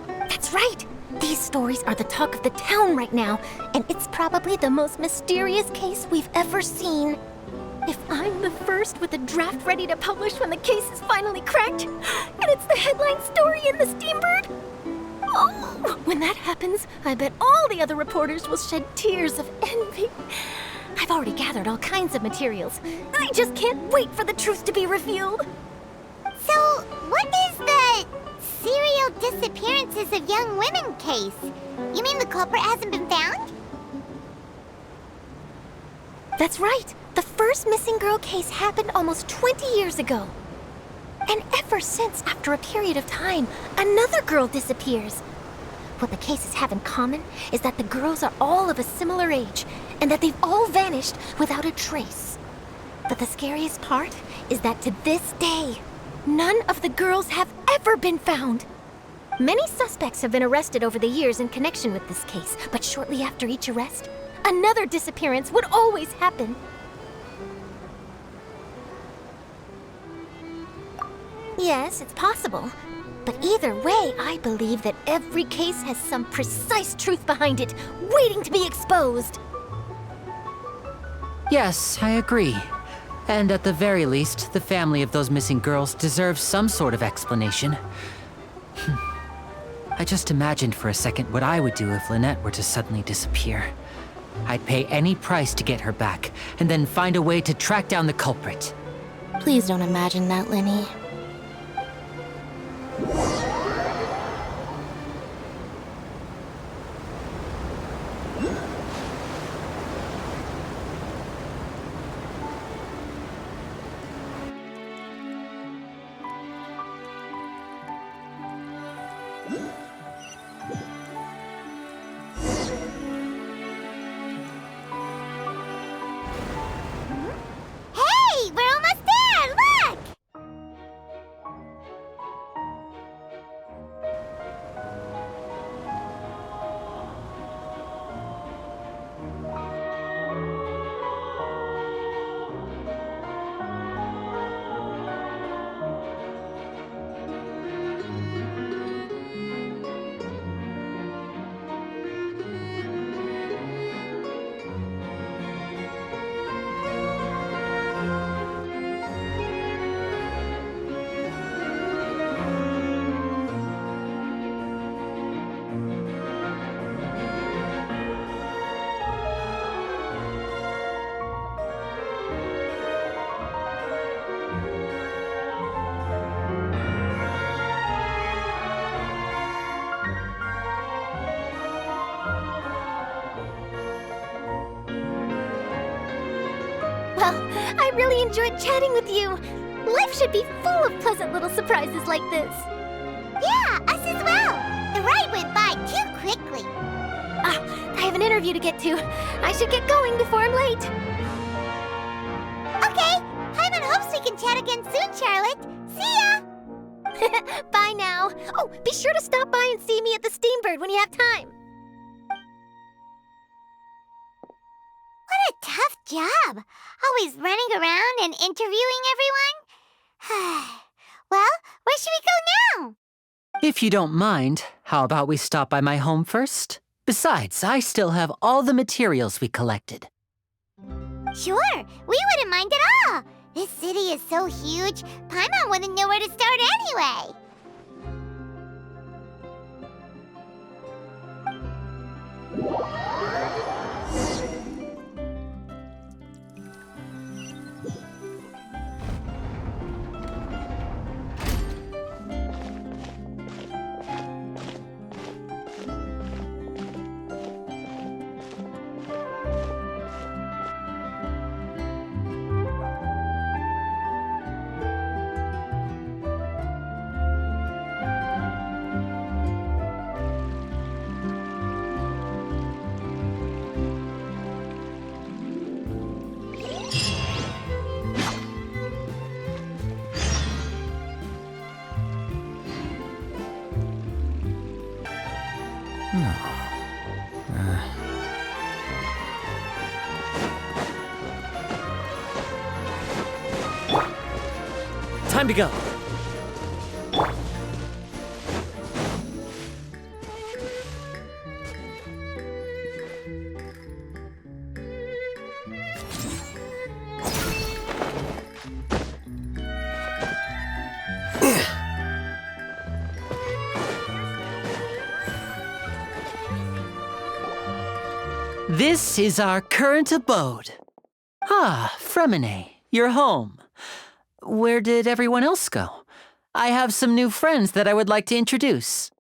That's right. These stories are the talk of the town right now, and it's probably the most mysterious case we've ever seen. If I'm the first with a draft ready to publish when the case is finally cracked, and it's the headline story in the Steambird, oh, when that happens, I bet all the other reporters will shed tears of envy. I've already gathered all kinds of materials. I just can't wait for the truth to be revealed. So, what is the serial disappearances of young women case? You mean the culprit hasn't been found? That's right. The first missing girl case happened almost 20 years ago. And ever since, after a period of time, another girl disappears. What the cases have in common is that the girls are all of a similar age, and that they've all vanished without a trace. But the scariest part is that to this day, none of the girls have ever been found. Many suspects have been arrested over the years in connection with this case, but shortly after each arrest, another disappearance would always happen. Yes, it's possible. But either way, I believe that every case has some precise truth behind it, waiting to be exposed. Yes, I agree. And at the very least, the family of those missing girls deserves some sort of explanation. I just imagined for a second what I would do if Lynette were to suddenly disappear. I'd pay any price to get her back, and then find a way to track down the culprit. Please don't imagine that, Lenny. Hey, we're almost there! Look! Well, I really enjoyed chatting with you. Life should be full of pleasant little surprises like this. Yeah, us as well. The ride went by too quickly. I have an interview to get to. I should get going before I'm late. Okay, Paimon hopes we can chat again soon, Charlotte. See ya! Bye now. Oh, be sure to stop by and see me at the Steambird when you have time. What a tough job. Always running around and interviewing everyone. Well, where should we go now? If you don't mind, how about we stop by my home first? Besides, I still have all the materials we collected. Sure, we wouldn't mind at all. This city is so huge, Paimon wouldn't know where to start anyway. Time to go. This is our current abode. Ah, Fremine, you're home. Where did everyone else go? I have some new friends that I would like to introduce.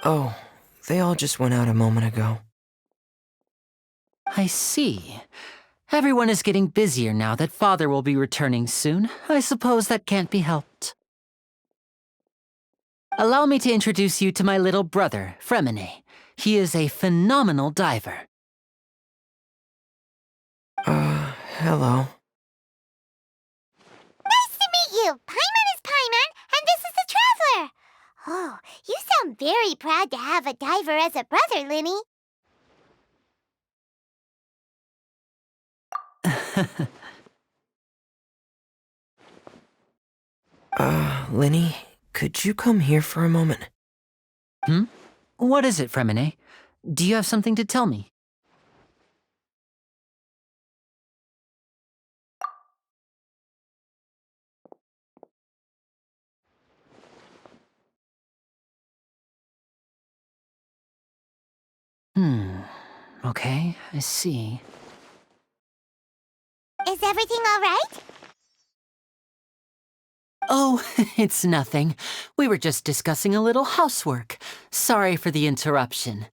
Oh, they all just went out a moment ago. I see. Everyone is getting busier now that Father will be returning soon. I suppose that can't be helped. Allow me to introduce you to my little brother, Fremine. He is a phenomenal diver. Hello. Nice to meet you. Paimon is Paimon, and this is the Traveler. Oh, you sound very proud to have a diver as a brother, Linny. Linny, could you come here for a moment? What is it, Fremine? Do you have something to tell me? Okay, I see. Is everything all right? Oh, it's nothing. We were just discussing a little housework. Sorry for the interruption.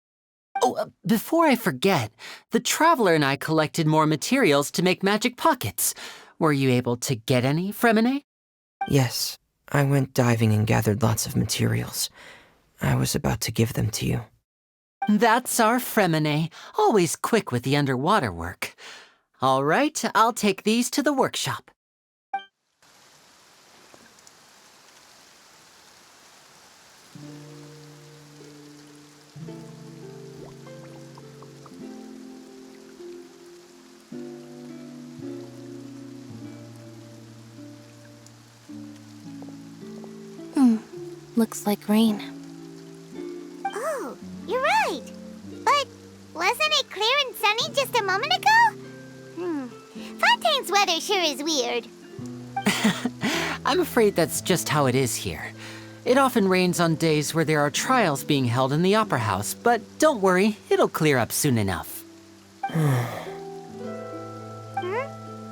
Oh, before I forget, the Traveler and I collected more materials to make magic pockets. Were you able to get any, Fremine? Yes, I went diving and gathered lots of materials. I was about to give them to you. That's our Fremine, always quick with the underwater work. All right, I'll take these to the workshop. Looks like rain. Oh, you're right. But wasn't it clear and sunny just a moment ago? Fontaine's weather sure is weird. I'm afraid that's just how it is here. It often rains on days where there are trials being held in the Opera House, but don't worry, it'll clear up soon enough.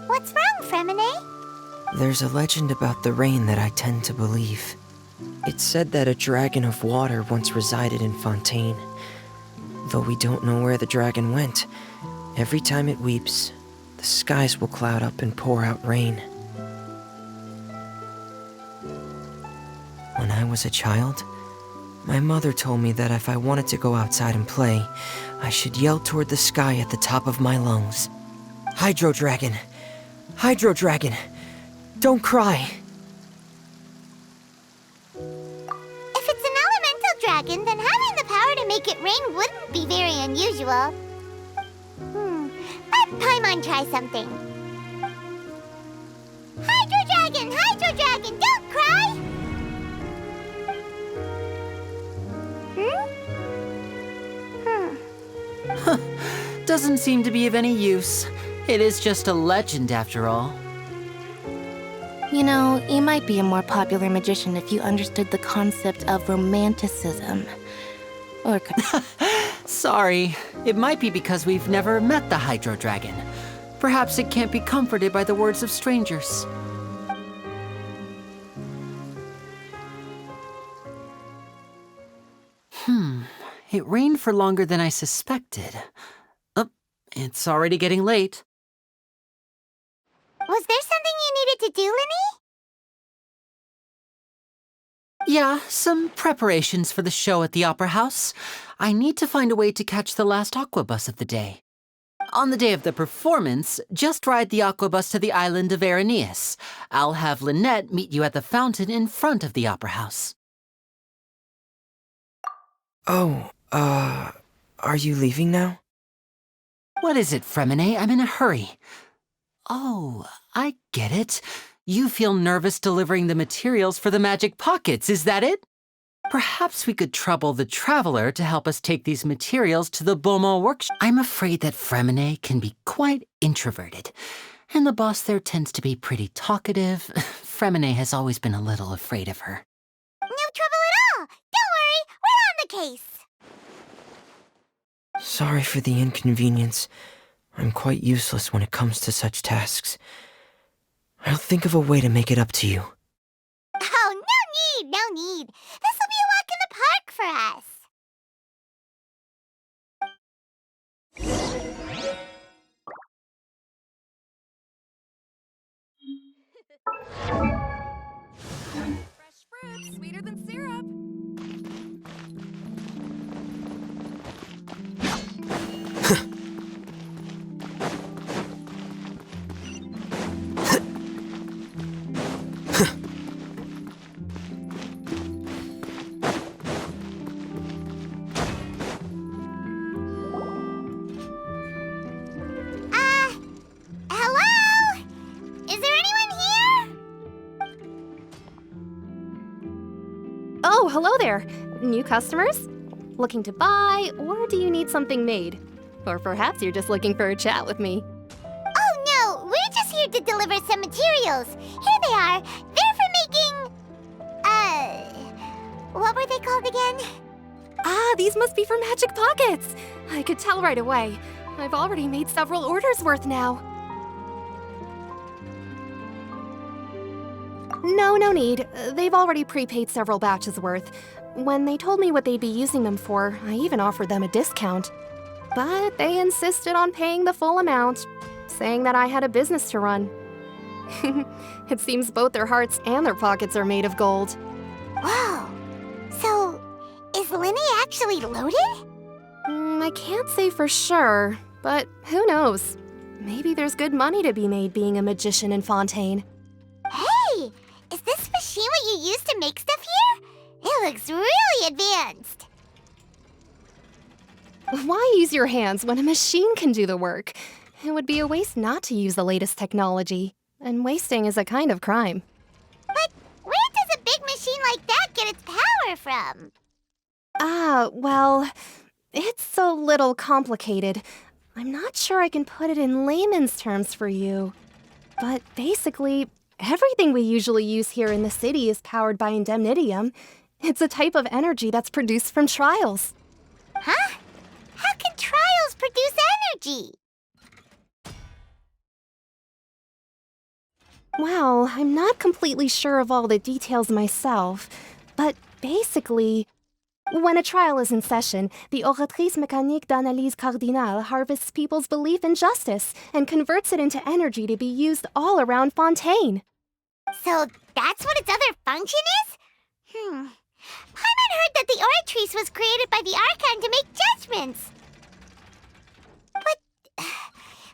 What's wrong, Fremine? There's a legend about the rain that I tend to believe. It's said that a dragon of water once resided in Forntain. Though we don't know where the dragon went, every time it weeps, the skies will cloud up and pour out rain. When I was a child, my mother told me that if I wanted to go outside and play, I should yell toward the sky at the top of my lungs. Hydro Dragon! Hydro Dragon! Don't cry! If it's an elemental dragon, then having the power to make it rain wouldn't be very unusual. Let Paimon try something. Hydro Dragon, don't cry! Doesn't seem to be of any use. It is just a legend after all. You know, you might be a more popular magician if you understood the concept of romanticism. Or Sorry, it might be because we've never met the Hydro Dragon. Perhaps it can't be comforted by the words of strangers. It rained for longer than I suspected. Oh, it's already getting late. Was there something you needed to do, Linny? Yeah, some preparations for the show at the Opera House. I need to find a way to catch the last aqua bus of the day. On the day of the performance, just ride the aqua bus to the island of Araneus. I'll have Lynette meet you at the fountain in front of the Opera House. Oh, Are you leaving now? What is it, Fremine? I'm in a hurry. Oh, I get it. You feel nervous delivering the materials for the magic pockets, is that it? Perhaps we could trouble the Traveler to help us take these materials to the Beaumont workshop. I'm afraid that Fremine can be quite introverted, and the boss there tends to be pretty talkative. Fremine has always been a little afraid of her. No trouble at all! Don't worry, we're on the case! Sorry for the inconvenience. I'm quite useless when it comes to such tasks. I'll think of a way to make it up to you. Oh, no need! This will be a walk in the park for us! Fresh fruit, sweeter than syrup. Hello? Is there anyone here? Oh, hello there. New customers? Looking to buy, or do you need something made? Or perhaps you're just looking for a chat with me. Oh no, we're just here to deliver some materials. Here they are. They're for making... what were they called again? Ah, these must be for magic pockets. I could tell right away. I've already made several orders worth now. No need. They've already prepaid several batches worth. When they told me what they'd be using them for, I even offered them a discount. But they insisted on paying the full amount, saying that I had a business to run. It seems both their hearts and their pockets are made of gold. Whoa. So, is Linny actually loaded? I can't say for sure, but who knows? Maybe there's good money to be made being a magician in Forntain. Hey! Is this machine what you use to make stuff here? It looks really advanced. Why use your hands when a machine can do the work? It would be a waste not to use the latest technology, and wasting is a kind of crime. But where does a big machine like that get its power from? Well, it's a little complicated. I'm not sure I can put it in layman's terms for you. But basically, everything we usually use here in the city is powered by indemnitium. It's a type of energy that's produced from trials. Huh? How can trials produce energy? Well, I'm not completely sure of all the details myself, but basically, when a trial is in session, the Oratrice Mécanique d'Analyse Cardinale harvests people's belief in justice and converts it into energy to be used all around Forntain. So that's what its other function is? Paimon heard that the Oratrice was created by the Archon to make judgments. But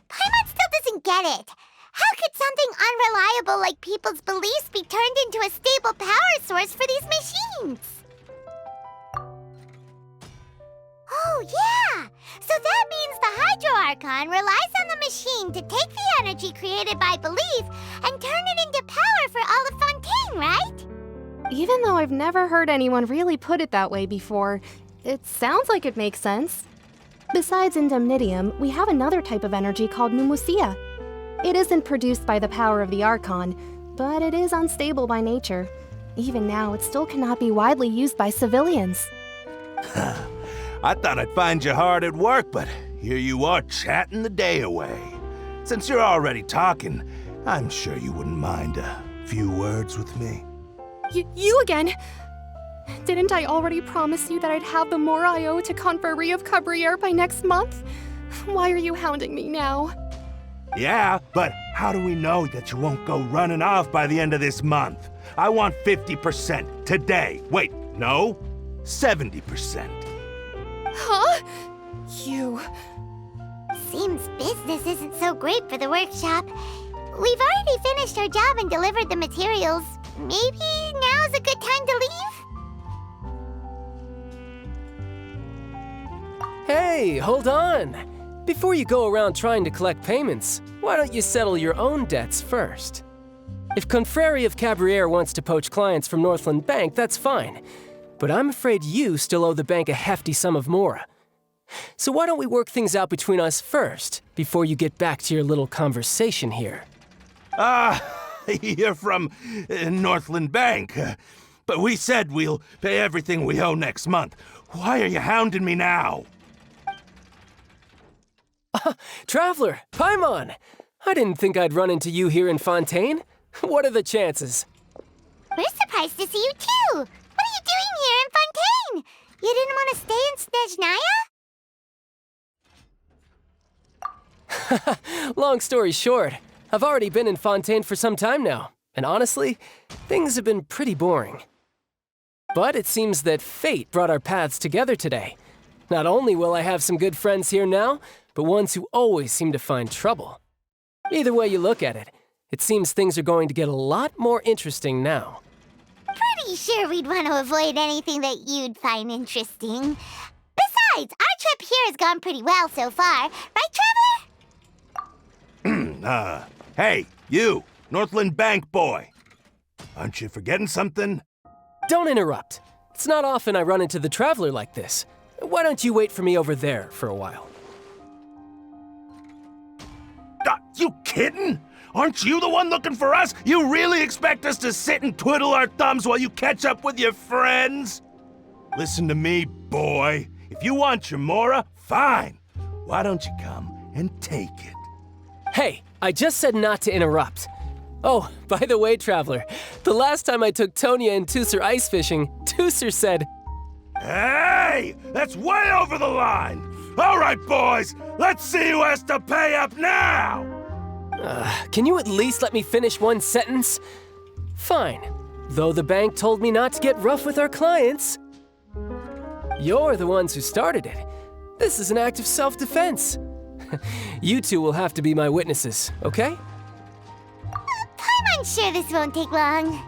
Paimon still doesn't get it. How could something unreliable like people's beliefs be turned into a stable power source for these machines? Oh, yeah! So that means the Hydro Archon relies on the machine to take the energy created by belief and turn it into power for all of Forntain, right? Even though I've never heard anyone really put it that way before, it sounds like it makes sense. Besides indemnitium, we have another type of energy called pneumosia. It isn't produced by the power of the Archon, but it is unstable by nature. Even now, it still cannot be widely used by civilians. I thought I'd find you hard at work, but here you are chatting the day away. Since you're already talking, I'm sure you wouldn't mind a few words with me. You again? Didn't I already promise you that I'd have the more I owe to Confrérie of Cabriere by next month? Why are you hounding me now? Yeah, but how do we know that you won't go running off by the end of this month? I want 50% today. Wait, no, 70%. Huh? You... Seems business isn't so great for the workshop. We've already finished our job and delivered the materials. Maybe now's a good time to leave? Hey, hold on! Before you go around trying to collect payments, why don't you settle your own debts first? If Confrérie of Cabriere wants to poach clients from Northland Bank, that's fine. But I'm afraid you still owe the bank a hefty sum of mora. So why don't we work things out between us first, before you get back to your little conversation here? You're from Northland Bank. But we said we'll pay everything we owe next month. Why are you hounding me now? Traveler, Paimon! I didn't think I'd run into you here in Forntain. What are the chances? We're surprised to see you too! What are you doing here in Forntain? You didn't want to stay in Snezhnaya? Long story short, I've already been in Forntain for some time now, and honestly, things have been pretty boring. But it seems that fate brought our paths together today. Not only will I have some good friends here now, but ones who always seem to find trouble. Either way you look at it, it seems things are going to get a lot more interesting now. Pretty sure we'd want to avoid anything that you'd find interesting. Besides, our trip here has gone pretty well so far. Right, Traveler? Hey, you, Northland Bank boy. Aren't you forgetting something? Don't interrupt. It's not often I run into the Traveler like this. Why don't you wait for me over there for a while? You kidding? Aren't you the one looking for us? You really expect us to sit and twiddle our thumbs while you catch up with your friends? Listen to me, boy. If you want your mora, fine. Why don't you come and take it? Hey, I just said not to interrupt. Oh, by the way, Traveler, the last time I took Tonya and Tusser ice fishing, Tusser said, "Hey, that's way over the line! All right, boys, let's see who has to pay up now!" Can you at least let me finish one sentence? Fine, though the bank told me not to get rough with our clients. You're the ones who started it. This is an act of self-defense. You two will have to be my witnesses, okay? I'm sure this won't take long.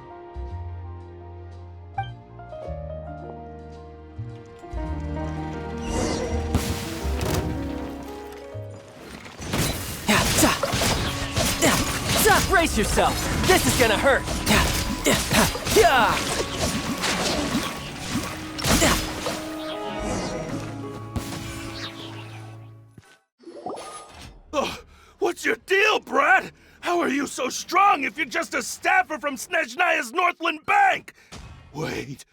Brace yourself! This is gonna hurt! What's your deal, Brad? How are you so strong if you're just a staffer from Snezhnaya's Northland Bank? Wait,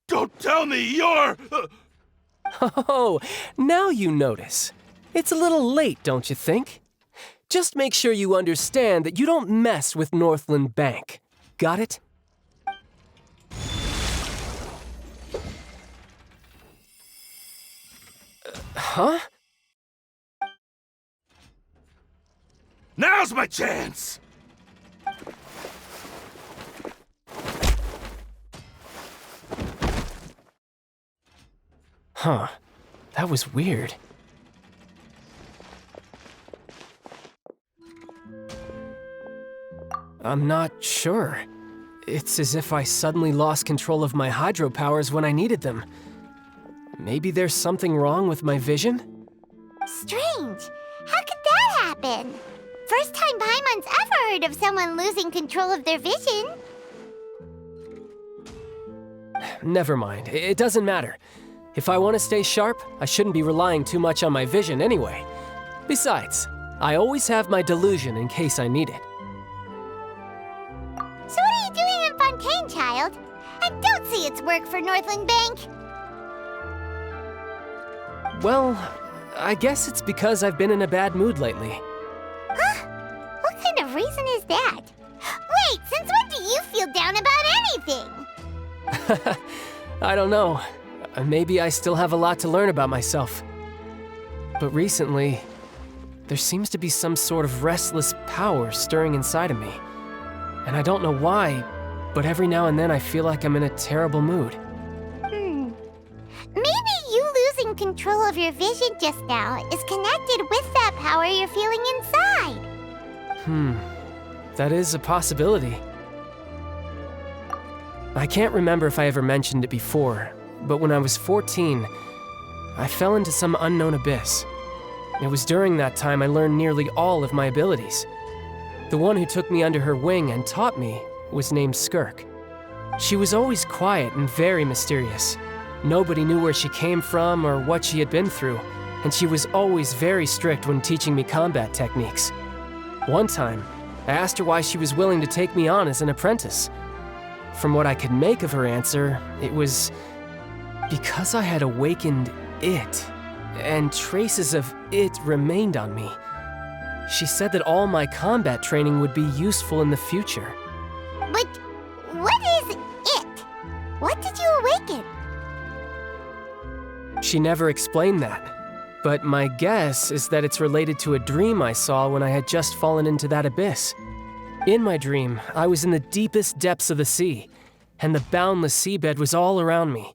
don't tell me you're... Oh, now you notice. It's a little late, don't you think? Just make sure you understand that you don't mess with Northland Bank. Got it? Huh? Now's my chance! Huh. That was weird. I'm not sure. It's as if I suddenly lost control of my hydro powers when I needed them. Maybe there's something wrong with my vision? Strange. How could that happen? First time Paimon's ever heard of someone losing control of their vision. Never mind. It doesn't matter. If I want to stay sharp, I shouldn't be relying too much on my vision anyway. Besides, I always have my delusion in case I need it. So what are you doing in Forntain, child? I don't see its work for Northland Bank. Well, I guess it's because I've been in a bad mood lately. Huh? What kind of reason is that? Wait, since when do you feel down about anything? I don't know. Maybe I still have a lot to learn about myself. But recently, there seems to be some sort of restless power stirring inside of me. And I don't know why, but every now and then I feel like I'm in a terrible mood. Maybe you losing control of your vision just now is connected with that power you're feeling inside. That is a possibility. I can't remember if I ever mentioned it before, but when I was 14, I fell into some unknown abyss. It was during that time I learned nearly all of my abilities. The one who took me under her wing and taught me was named Skirk. She was always quiet and very mysterious. Nobody knew where she came from or what she had been through, and she was always very strict when teaching me combat techniques. One time, I asked her why she was willing to take me on as an apprentice. From what I could make of her answer, it was because I had awakened it, and traces of it remained on me. She said that all my combat training would be useful in the future. But what is it? What did you awaken? She never explained that, but my guess is that it's related to a dream I saw when I had just fallen into that abyss. In my dream, I was in the deepest depths of the sea, and the boundless seabed was all around me.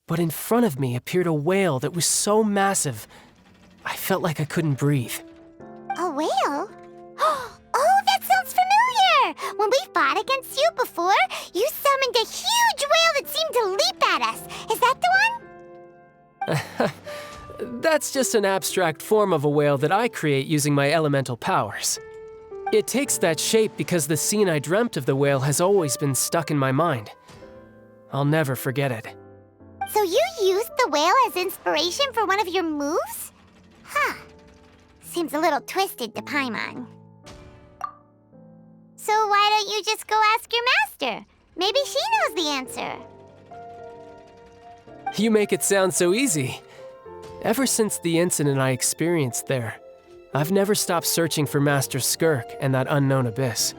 But in front of me appeared a whale that was so massive, I felt like I couldn't breathe. A whale? Oh, that sounds familiar! When we fought against you before, you summoned a huge whale that seemed to leap at us. Is that the one? That's just an abstract form of a whale that I create using my elemental powers. It takes that shape because the scene I dreamt of the whale has always been stuck in my mind. I'll never forget it. So you used the whale as inspiration for one of your moves? Huh. Seems a little twisted to Paimon. So why don't you just go ask your master? Maybe she knows the answer. You make it sound so easy. Ever since the incident I experienced there, I've never stopped searching for Master Skirk and that unknown abyss.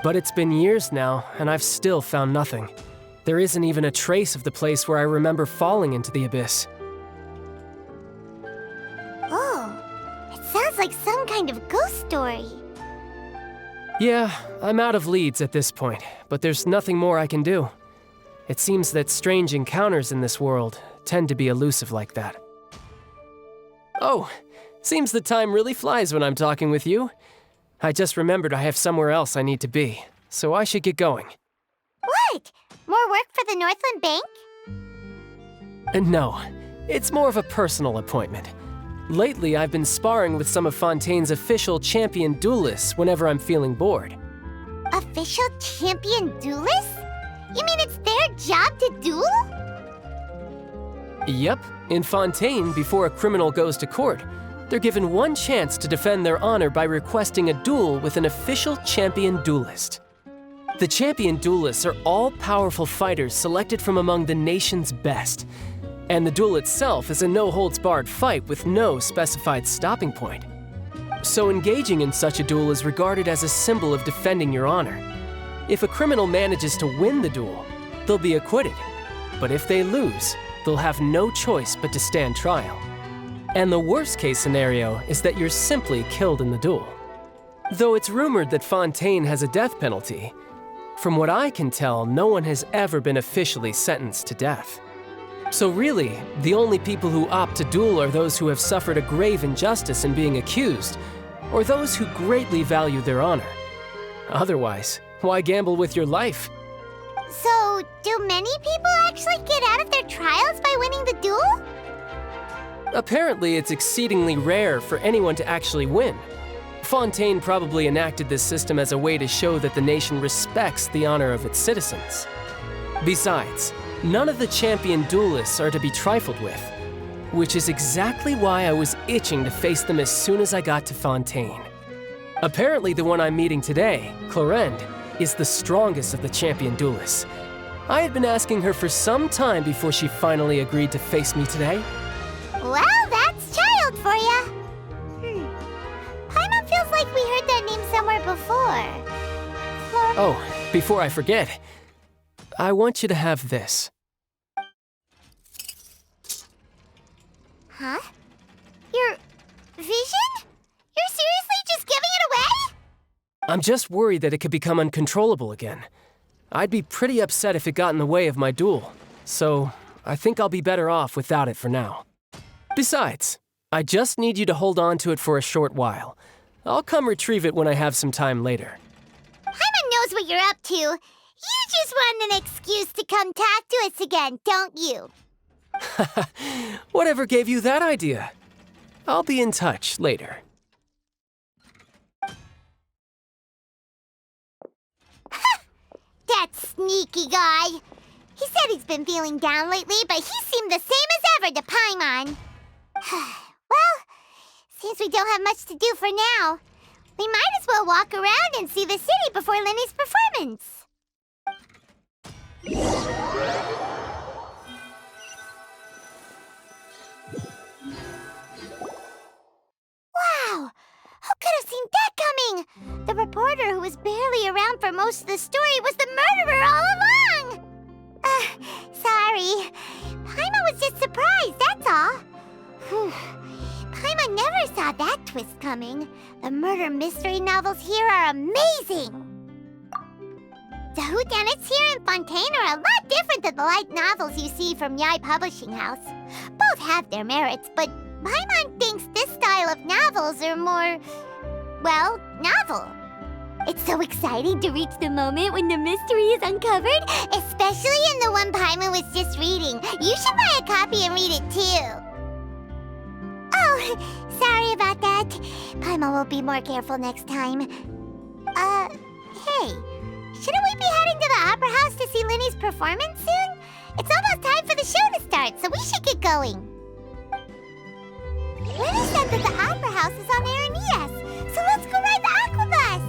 But it's been years now, and I've still found nothing. There isn't even a trace of the place where I remember falling into the abyss. Oh, it sounds like some kind of ghost story. Yeah, I'm out of leads at this point, but there's nothing more I can do. It seems that strange encounters in this world tend to be elusive like that. Oh, seems the time really flies when I'm talking with you. I just remembered I have somewhere else I need to be, so I should get going. What? More work for the Northland Bank? No, it's more of a personal appointment. Lately, I've been sparring with some of Fontaine's official champion duelists whenever I'm feeling bored. Official champion duelists? You mean it's their job to duel? Yep, in Fontaine, before a criminal goes to court, they're given one chance to defend their honor by requesting a duel with an official champion duelist. The champion duelists are all-powerful fighters selected from among the nation's best. And the duel itself is a no-holds-barred fight with no specified stopping point. So engaging in such a duel is regarded as a symbol of defending your honor. If a criminal manages to win the duel, they'll be acquitted. But if they lose, they'll have no choice but to stand trial. And the worst-case scenario is that you're simply killed in the duel. Though it's rumored that Fontaine has a death penalty, from what I can tell, no one has ever been officially sentenced to death. So really, the only people who opt to duel are those who have suffered a grave injustice in being accused, or those who greatly value their honor. Otherwise, why gamble with your life? So, do many people actually get out of their trials by winning the duel? Apparently, it's exceedingly rare for anyone to actually win. Fontaine probably enacted this system as a way to show that the nation respects the honor of its citizens. Besides, none of the champion duelists are to be trifled with, which is exactly why I was itching to face them as soon as I got to Fontaine. Apparently, the one I'm meeting today, Clorinde, is the strongest of the champion duelists. I had been asking her for some time before she finally agreed to face me today. Well, that's child for ya. Paimon feels like we heard that name somewhere before. Oh, before I forget, I want you to have this. Huh? Your vision? You're seriously just giving it away? I'm just worried that it could become uncontrollable again. I'd be pretty upset if it got in the way of my duel, so I think I'll be better off without it for now. Besides, I just need you to hold on to it for a short while. I'll come retrieve it when I have some time later. Paimon knows what you're up to. You just want an excuse to come talk to us again, don't you? Whatever gave you that idea? I'll be in touch later. That sneaky guy. He said he's been feeling down lately, but he seemed the same as ever to Paimon. Well, since we don't have much to do for now, we might as well walk around and see the city before Lenny's performance. Wow! Who could have seen that coming? The reporter who was barely around for most of the story was the murderer all along! Sorry. Paimon was just surprised, that's all. Paimon never saw that twist coming. The murder mystery novels here are amazing! The whodunits here in Forntain are a lot different than the light novels you see from Yai Publishing House. Both have their merits, but Paimon thinks this style of novels are more, well, novel. It's so exciting to reach the moment when the mystery is uncovered, especially in the one Paimon was just reading. You should buy a copy and read it too. Oh, sorry about that. Paimon will be more careful next time. Hey, shouldn't we be heading to the Opera House to see Lenny's performance soon? It's almost time for the show to start, so we should get going. Lenny said that the Opera House is on Aranias, so let's go ride the Aquabus!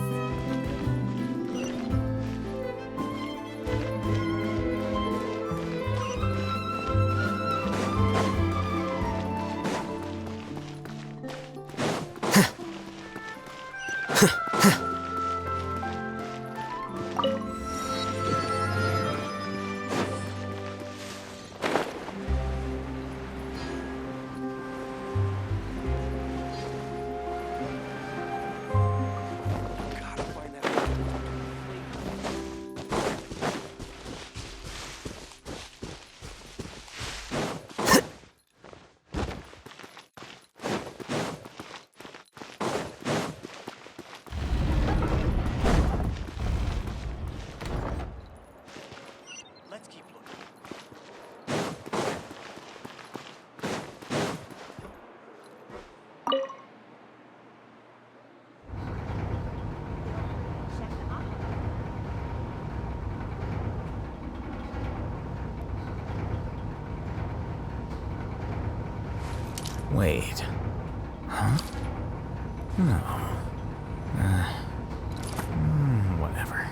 Wait. Huh? No. Whatever.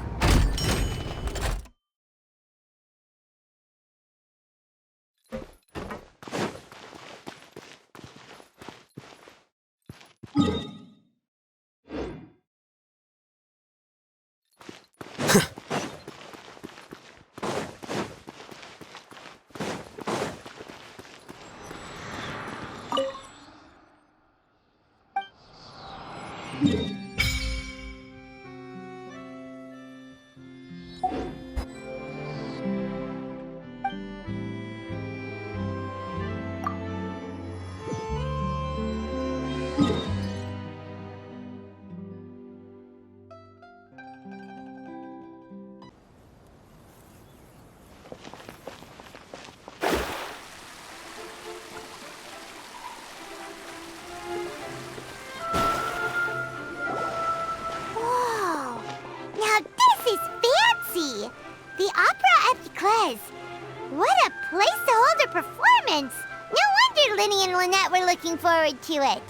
Looking forward to it.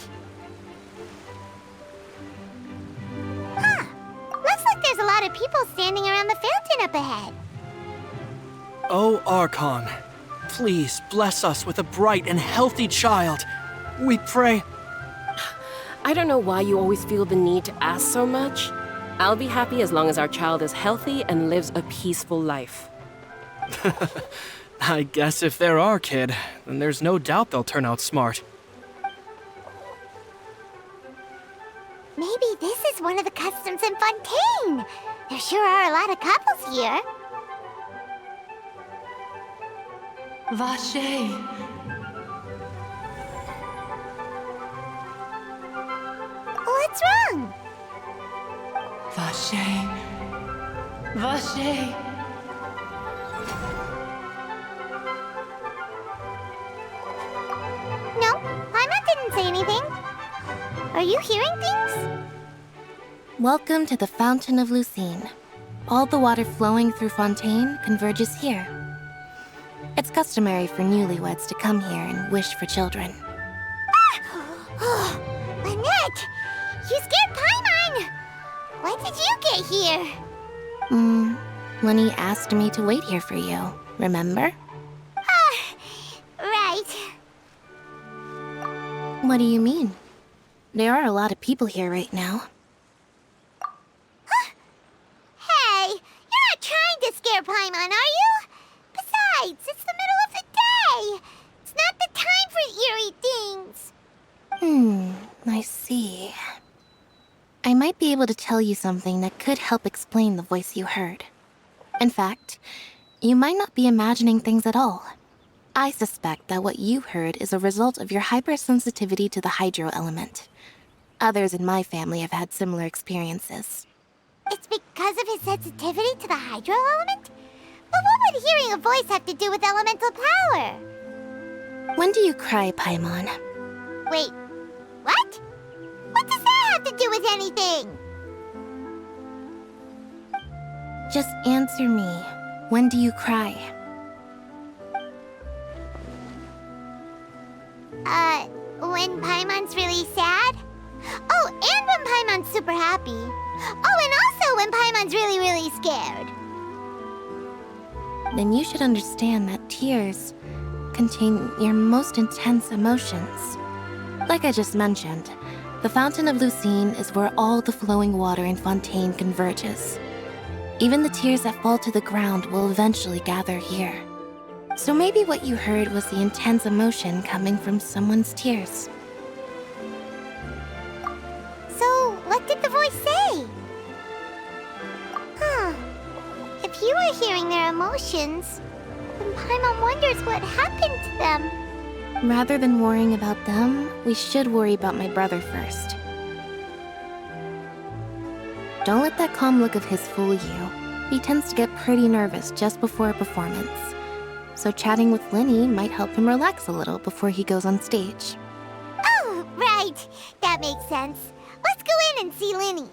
Huh. Looks like there's a lot of people standing around the fountain up ahead. Oh, Archon, please bless us with a bright and healthy child. We pray. I don't know why you always feel the need to ask so much. I'll be happy as long as our child is healthy and lives a peaceful life. I guess if they're our kid, then there's no doubt they'll turn out smart. Maybe this is one of the customs in Forntain. There sure are a lot of couples here. Vache. What's wrong? Vache. Vache. Are you hearing things? Welcome to the Fountain of Lucine. All the water flowing through Fontaine converges here. It's customary for newlyweds to come here and wish for children. Oh, Lynette! You scared Paimon! When did you get here? Lenny asked me to wait here for you, remember? Right. What do you mean? There are a lot of people here right now. Hey, you're not trying to scare Paimon, are you? Besides, it's the middle of the day. It's not the time for eerie things. I see. I might be able to tell you something that could help explain the voice you heard. In fact, you might not be imagining things at all. I suspect that what you heard is a result of your hypersensitivity to the hydro element. Others in my family have had similar experiences. It's because of his sensitivity to the hydro element? But what would hearing a voice have to do with elemental power? When do you cry, Paimon? Wait, what? What does that have to do with anything? Just answer me. When do you cry? When Paimon's really sad? Oh, and when Paimon's super happy. Oh, and also when Paimon's really, really scared. Then you should understand that tears contain your most intense emotions. Like I just mentioned, the Fountain of Lucine is where all the flowing water in Fontaine converges. Even the tears that fall to the ground will eventually gather here. So maybe what you heard was the intense emotion coming from someone's tears. So, what did the voice say? If you were hearing their emotions, then Paimon wonders what happened to them. Rather than worrying about them, we should worry about my brother first. Don't let that calm look of his fool you. He tends to get pretty nervous just before a performance. So chatting with Lenny might help him relax a little before he goes on stage. Oh, right. That makes sense. Let's go in and see Lenny.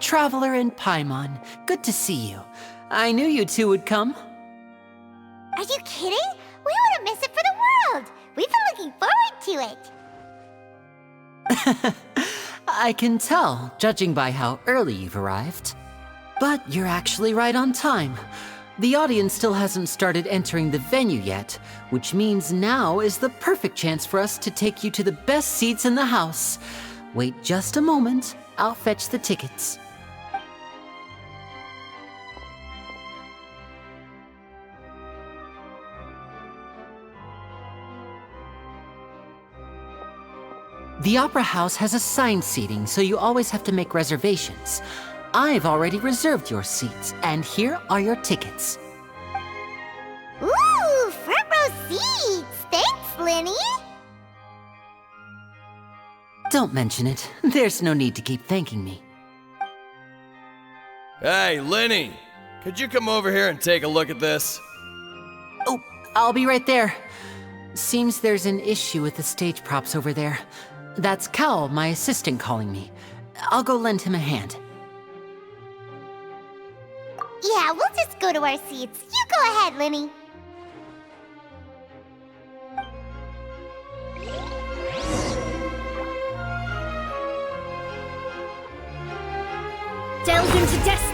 Traveler and Paimon, good to see you. I knew you two would come. Are you kidding? We wouldn't miss it for the world. We've been looking forward to it. I can tell, judging by how early you've arrived. But you're actually right on time. The audience still hasn't started entering the venue yet, which means now is the perfect chance for us to take you to the best seats in the house. Wait just a moment, I'll fetch the tickets. The Opera House has assigned seating, so you always have to make reservations. I've already reserved your seats, and here are your tickets. Ooh, front row seats! Thanks, Lenny! Don't mention it. There's no need to keep thanking me. Hey, Lenny! Could you come over here and take a look at this? Oh, I'll be right there. Seems there's an issue with the stage props over there. That's Cal, my assistant, calling me. I'll go lend him a hand. Yeah, we'll just go to our seats. You go ahead, Lenny. Delve into destiny.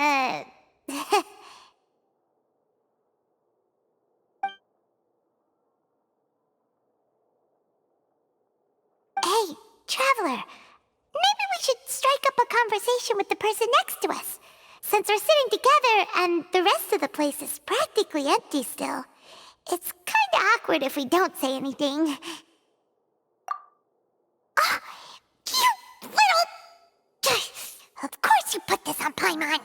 Hey, Traveler. Maybe we should strike up a conversation with the person next to us. Since we're sitting together and the rest of the place is practically empty still, it's kinda awkward if we don't say anything. Oh, you little... Of course you put this on Paimon.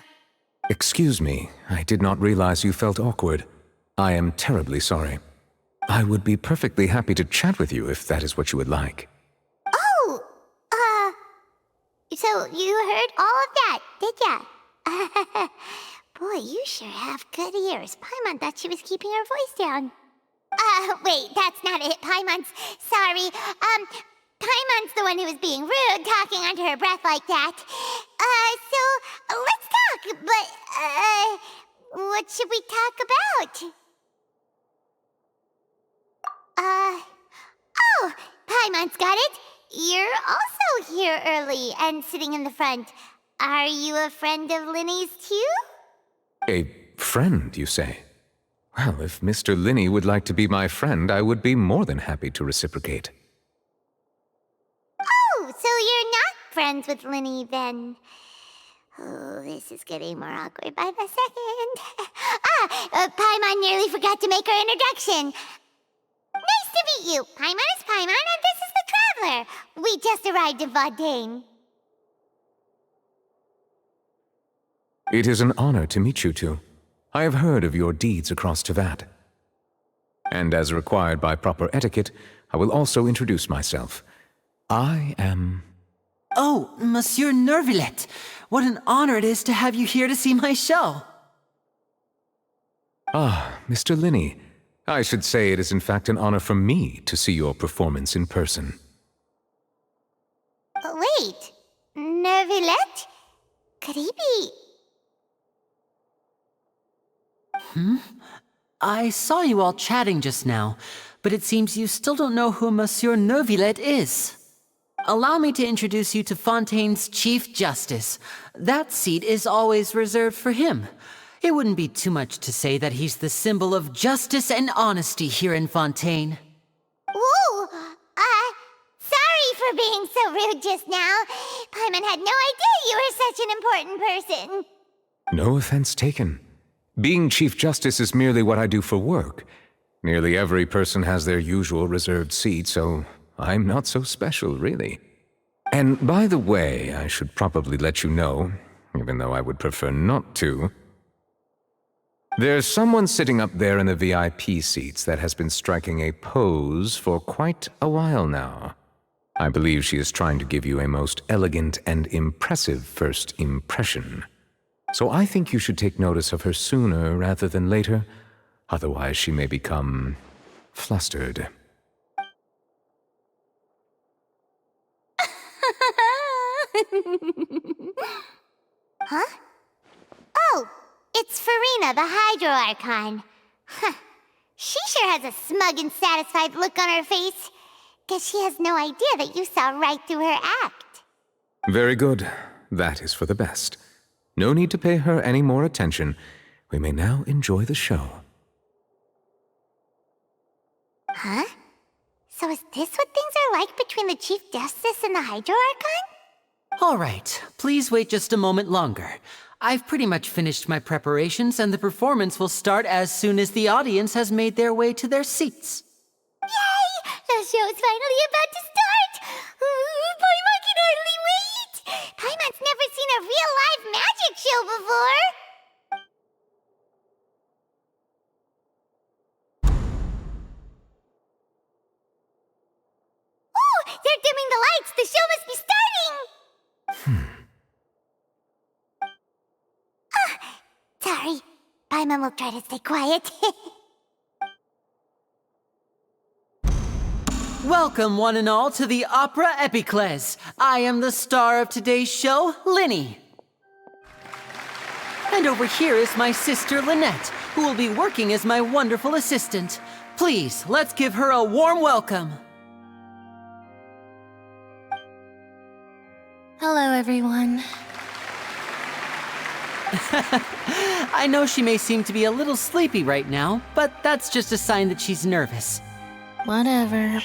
Excuse me, I did not realize you felt awkward. I am terribly sorry. I would be perfectly happy to chat with you if that is what you would like. Oh, so you heard all of that, did ya? Boy, you sure have good ears. Paimon thought she was keeping her voice down. Wait, that's not it. Paimon's... Sorry. Paimon's the one who was being rude, talking under her breath like that. So, let's talk, but, what should we talk about? Oh, Paimon's got it. You're also here early and sitting in the front. Are you a friend of Linny's too? A friend, you say? Well, if Mr. Linny would like to be my friend, I would be more than happy to reciprocate. Oh, so you're not friends with Linny then? Oh, this is getting more awkward by the second. Paimon nearly forgot to make her introduction. Nice to meet you. Paimon is Paimon, and this is the Traveler. We just arrived in Forntain. It is an honor to meet you two. I have heard of your deeds across Tevat. And as required by proper etiquette, I will also introduce myself. I am... Oh, Monsieur Nervillet! What an honor it is to have you here to see my show! Ah, Mr. Linny. I should say it is in fact an honor for me to see your performance in person. Wait, Nervillet? Could he be... I saw you all chatting just now, but it seems you still don't know who Monsieur Nervillet is. Allow me to introduce you to Fontain's Chief Justice. That seat is always reserved for him. It wouldn't be too much to say that he's the symbol of justice and honesty here in Forntain. Whoa! Sorry for being so rude just now. Paimon had no idea you were such an important person. No offense taken. Being Chief Justice is merely what I do for work. Nearly every person has their usual reserved seat, so I'm not so special, really. And by the way, I should probably let you know, even though I would prefer not to. There's someone sitting up there in the VIP seats that has been striking a pose for quite a while now. I believe she is trying to give you a most elegant and impressive first impression. So I think you should take notice of her sooner rather than later, otherwise she may become flustered. Huh? Oh, it's Farina, the Hydro Archon. Huh. She sure has a smug and satisfied look on her face. Guess she has no idea that you saw right through her act. Very good. That is for the best. No need to pay her any more attention. We may now enjoy the show. Huh? So is this what things are like between the Chief Justice and the Hydro Archon? All right, please wait just a moment longer. I've pretty much finished my preparations, and the performance will start as soon as the audience has made their way to their seats. Yay! The show's finally about to start! Paimon can hardly wait! Paimon's never seen a real live magic show before! Oh! They're dimming the lights! The show must be starting! Sorry. Paimon will try to stay quiet. Welcome, one and all, to the Opera Epiclese. I am the star of today's show, Linny. And over here is my sister, Lynette, who will be working as my wonderful assistant. Please, let's give her a warm welcome. Hello, everyone. I know she may seem to be a little sleepy right now, but that's just a sign that she's nervous. Whatever.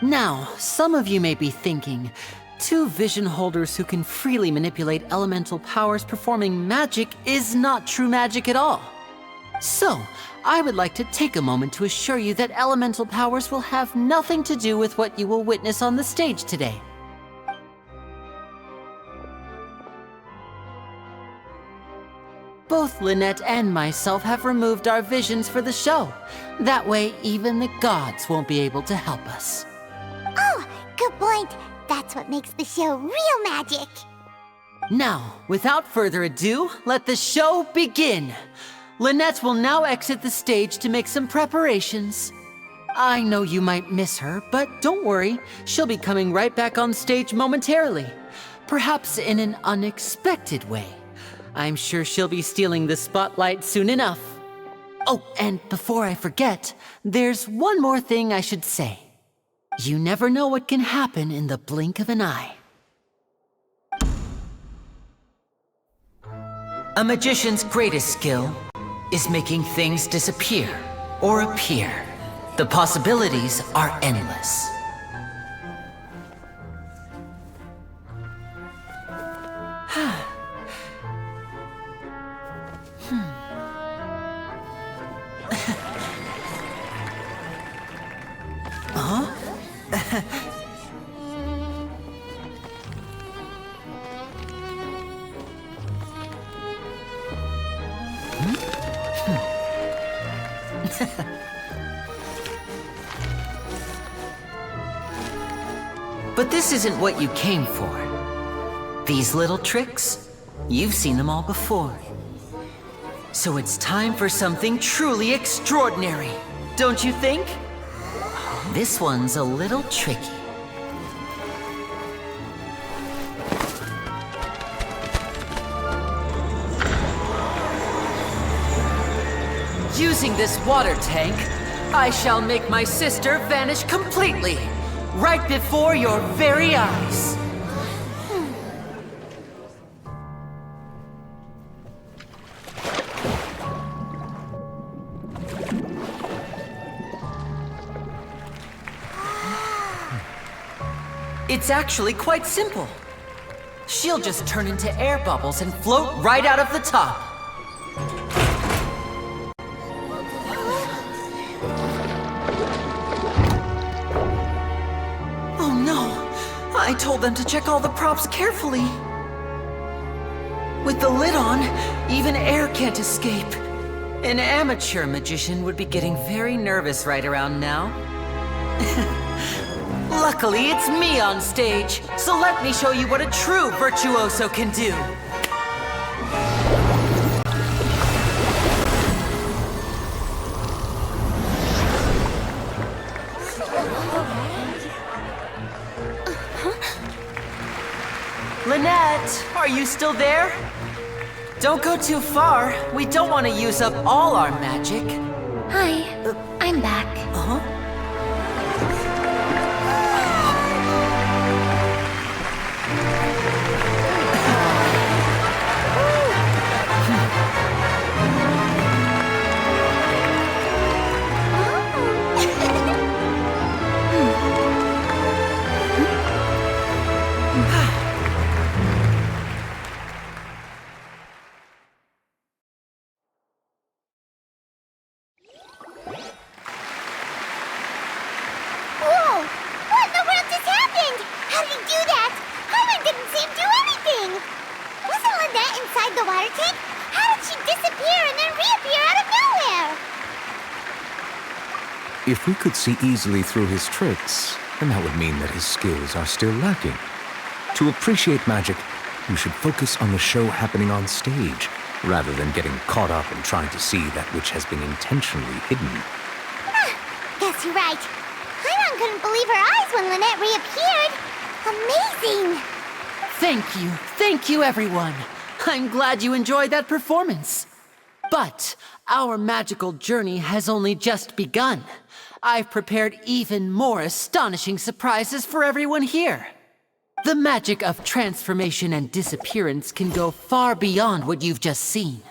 Now, some of you may be thinking, two vision holders who can freely manipulate elemental powers performing magic is not true magic at all. So, I would like to take a moment to assure you that elemental powers will have nothing to do with what you will witness on the stage today. Both Lynette and myself have removed our visions for the show. That way, even the gods won't be able to help us. Oh, good point. That's what makes the show real magic. Now, without further ado, let the show begin. Lynette will now exit the stage to make some preparations. I know you might miss her, but don't worry. She'll be coming right back on stage momentarily. Perhaps in an unexpected way. I'm sure she'll be stealing the spotlight soon enough. Oh, and before I forget, there's one more thing I should say. You never know what can happen in the blink of an eye. A magician's greatest skill is making things disappear or appear. The possibilities are endless. But this isn't what you came for. These little tricks, you've seen them all before. So it's time for something truly extraordinary, don't you think? This one's a little tricky. Using this water tank, I shall make my sister vanish completely, right before your very eyes. It's actually quite simple. She'll just turn into air bubbles and float right out of the top. Oh no! I told them to check all the props carefully. With the lid on, even air can't escape. An amateur magician would be getting very nervous right around now. Luckily, it's me on stage, so let me show you what a true virtuoso can do. Lynette, are you still there? Don't go too far. We don't want to use up all our magic. Hi, I'm back. Uh-huh. If we could see easily through his tricks, then that would mean that his skills are still lacking. To appreciate magic, you should focus on the show happening on stage, rather than getting caught up in trying to see that which has been intentionally hidden. Guess you're right. Paimon couldn't believe her eyes when Lynette reappeared. Amazing! Thank you everyone. I'm glad you enjoyed that performance. But our magical journey has only just begun. I've prepared even more astonishing surprises for everyone here. The magic of transformation and disappearance can go far beyond what you've just seen.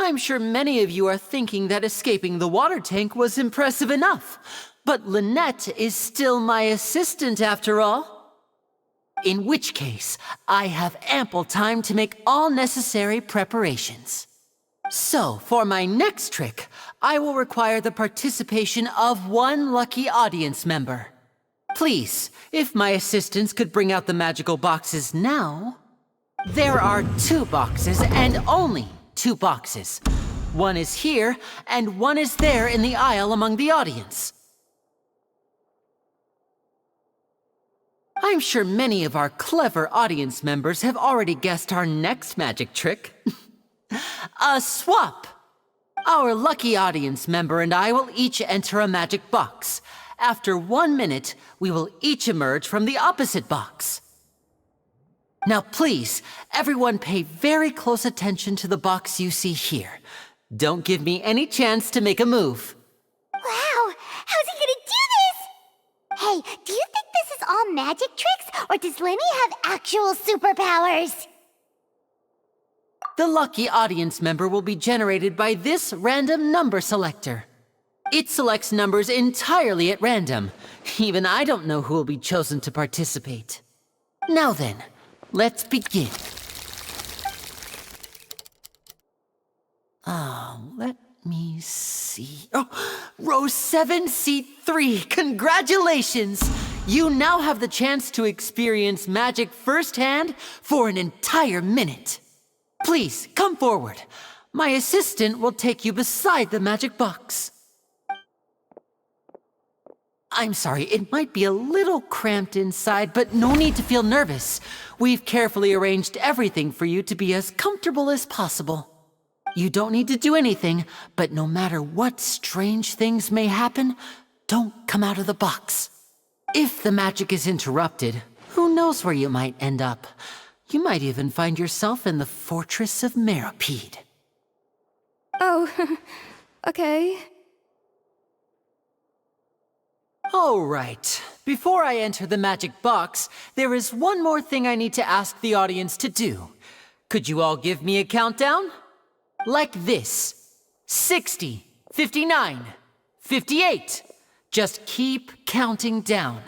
I'm sure many of you are thinking that escaping the water tank was impressive enough, but Lynette is still my assistant after all. In which case, I have ample time to make all necessary preparations. So, for my next trick, I will require the participation of one lucky audience member. Please, if my assistants could bring out the magical boxes now. There are 2 boxes and only 2 boxes. One is here and one is there in the aisle among the audience. I'm sure many of our clever audience members have already guessed our next magic trick. A swap! Our lucky audience member and I will each enter a magic box. After 1 minute, we will each emerge from the opposite box. Now please, everyone pay very close attention to the box you see here. Don't give me any chance to make a move. Wow! How's he gonna do this? Hey, do you think this is all magic tricks, or does Lenny have actual superpowers? The lucky audience member will be generated by this random number selector. It selects numbers entirely at random. Even I don't know who will be chosen to participate. Now then, let's begin. Let me see. Oh, row 7, seat 3. Congratulations! You now have the chance to experience magic firsthand for an entire minute. Please, come forward. My assistant will take you beside the magic box. I'm sorry, it might be a little cramped inside, but no need to feel nervous. We've carefully arranged everything for you to be as comfortable as possible. You don't need to do anything, but no matter what strange things may happen, don't come out of the box. If the magic is interrupted, who knows where you might end up? You might even find yourself in the Fortress of Meropide. Oh, okay. All right. Before I enter the magic box, there is one more thing I need to ask the audience to do. Could you all give me a countdown? Like this. 60, 59, 58. Just keep counting down.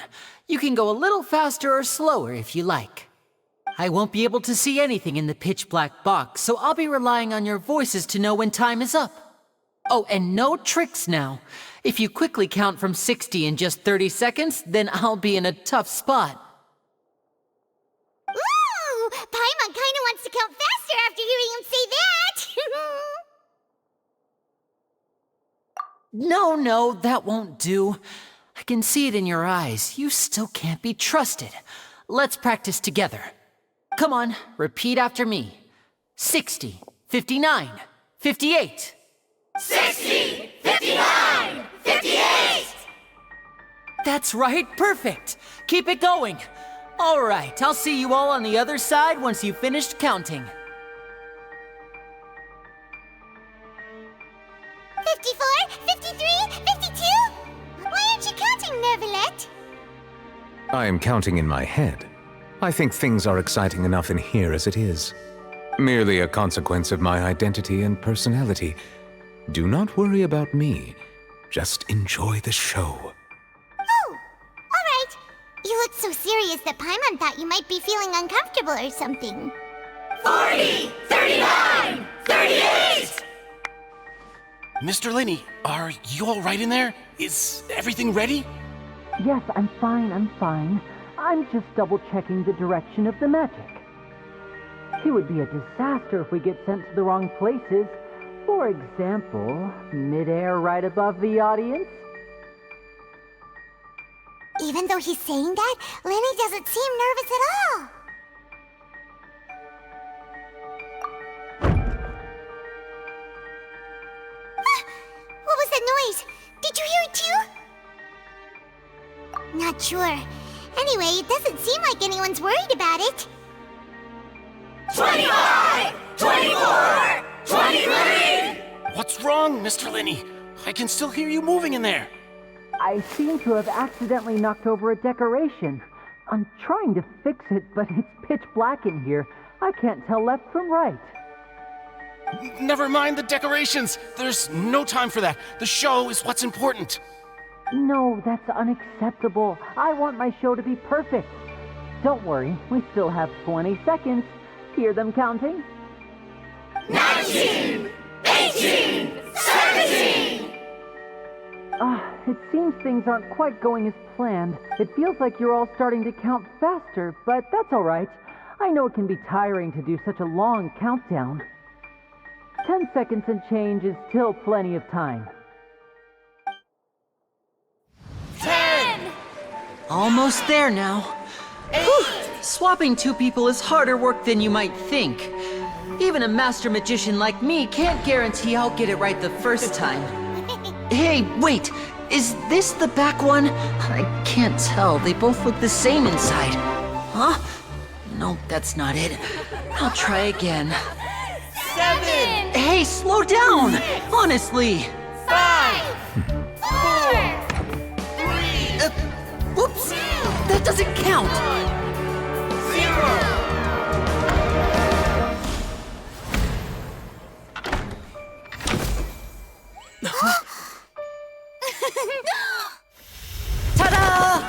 You can go a little faster or slower if you like. I won't be able to see anything in the pitch black box, so I'll be relying on your voices to know when time is up. Oh, and no tricks now. If you quickly count from 60 in just 30 seconds, then I'll be in a tough spot. Ooh! Paimon kinda wants to count faster after hearing him say that! No, that won't do. I can see it in your eyes. You still can't be trusted. Let's practice together. Come on, repeat after me. 60, 59, 58. 60, 59, 58! That's right, perfect. Keep it going. All right, I'll see you all on the other side once you've finished counting. 54, 53, 52? Why aren't you counting, Nervalette? I am counting in my head. I think things are exciting enough in here as it is. Merely a consequence of my identity and personality. Do not worry about me. Just enjoy the show. Oh, alright. You look so serious that Paimon thought you might be feeling uncomfortable or something. 40, 39, 38! Mr. Linney, are you all right in there? Is everything ready? Yes, I'm fine. I'm just double-checking the direction of the magic. It would be a disaster if we get sent to the wrong places. For example, mid-air right above the audience. Even though he's saying that, Lenny doesn't seem nervous at all. What was that noise? Did you hear it too? Not sure. Anyway, it doesn't seem like anyone's worried about it. 25, 24, 23! What's wrong, Mr. Linney? I can still hear you moving in there. I seem to have accidentally knocked over a decoration. I'm trying to fix it, but it's pitch black in here. I can't tell left from right. Never mind the decorations. There's no time for that. The show is what's important. No, that's unacceptable. I want my show to be perfect. Don't worry, we still have 20 seconds. Hear them counting? 19! 18! 17! It seems things aren't quite going as planned. It feels like you're all starting to count faster, but that's all right. I know it can be tiring to do such a long countdown. 10 seconds and change is still plenty of time. 10! Almost there now. Whew. Swapping two people is harder work than you might think. Even a master magician like me can't guarantee I'll get it right the first time. Hey, wait! Is this the back one? I can't tell. They both look the same inside. Huh? No, that's not it. I'll try again. 7! Hey, slow down! Honestly! 5! 4! 3! Whoops! That doesn't count! 0! Ta-da!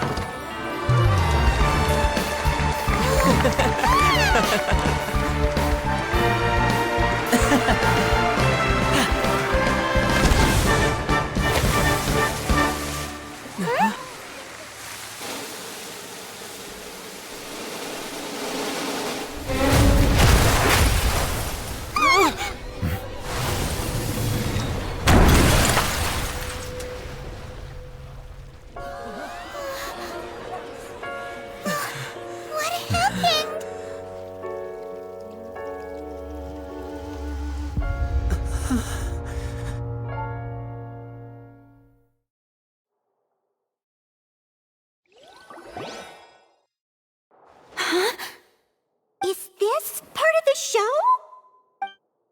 Is this part of the show?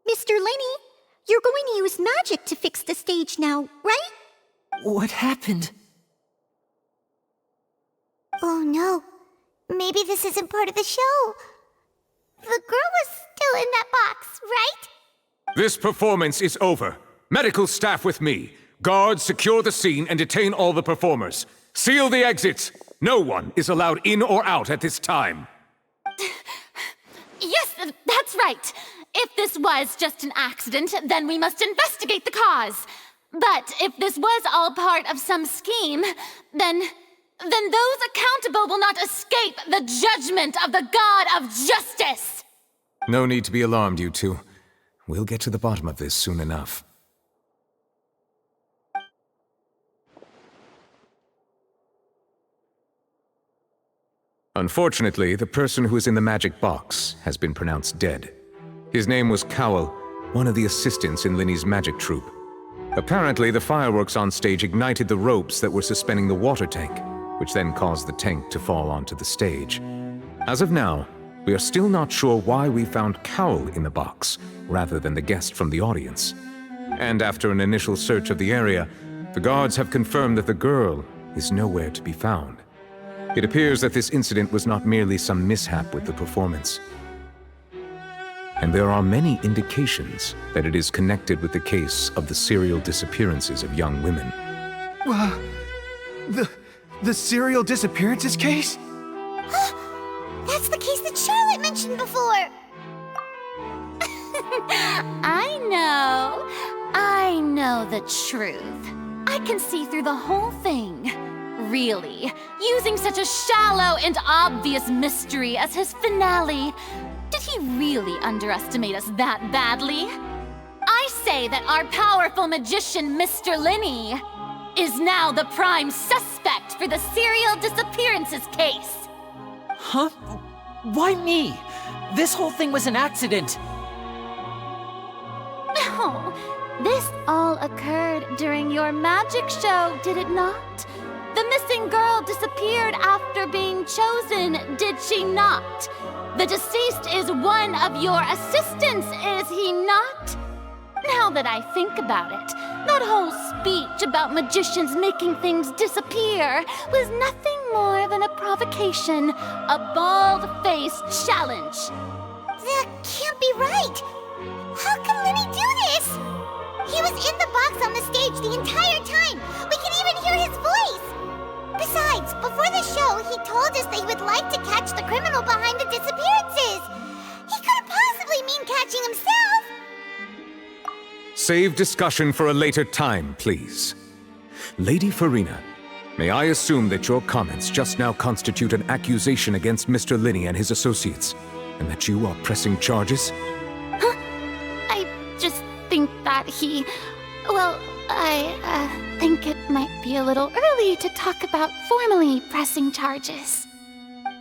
Mr. Lenny, you're going to use magic to fix the stage now, right? What happened? Oh no. Maybe this isn't part of the show. The girl was still in that box, right? This performance is over. Medical staff with me. Guards, secure the scene and detain all the performers. Seal the exits. No one is allowed in or out at this time. Yes, that's right. If this was just an accident, then we must investigate the cause. But if this was all part of some scheme, then those accountable will not escape the judgment of the God of Justice! No need to be alarmed, you two. We'll get to the bottom of this soon enough. Unfortunately, the person who is in the magic box has been pronounced dead. His name was Cowell, one of the assistants in Linny's magic troupe. Apparently, the fireworks on stage ignited the ropes that were suspending the water tank, which then caused the tank to fall onto the stage. As of now, we are still not sure why we found Cowell in the box, rather than the guest from the audience. And after an initial search of the area, the guards have confirmed that the girl is nowhere to be found. It appears that this incident was not merely some mishap with the performance. And there are many indications that it is connected with the case of the serial disappearances of young women. The serial disappearances case? That's the case that Charlotte mentioned before! I know the truth. I can see through the whole thing. Really, using such a shallow and obvious mystery as his finale, did he really underestimate us that badly? I say that our powerful magician, Mr. Lenny, is now the prime suspect for the serial disappearances case. Huh? Why me? This whole thing was an accident. No, this all occurred during your magic show, did it not? The missing girl disappeared after being chosen, did she not? The deceased is one of your assistants, is he not? Now that I think about it, that whole speech about magicians making things disappear was nothing more than a provocation, a bald-faced challenge. That can't be right. How can Lenny do this? He was in the box on the stage the entire time. We can even hear his voice. Besides, before the show, he told us that he would like to catch the criminal behind the disappearances. He couldn't possibly mean catching himself. Save discussion for a later time, please. Lady Farina, may I assume that your comments just now constitute an accusation against Mr. Linney and his associates, and that you are pressing charges? Huh? I just think that he... Well, I think it might be a little early to talk about formally pressing charges.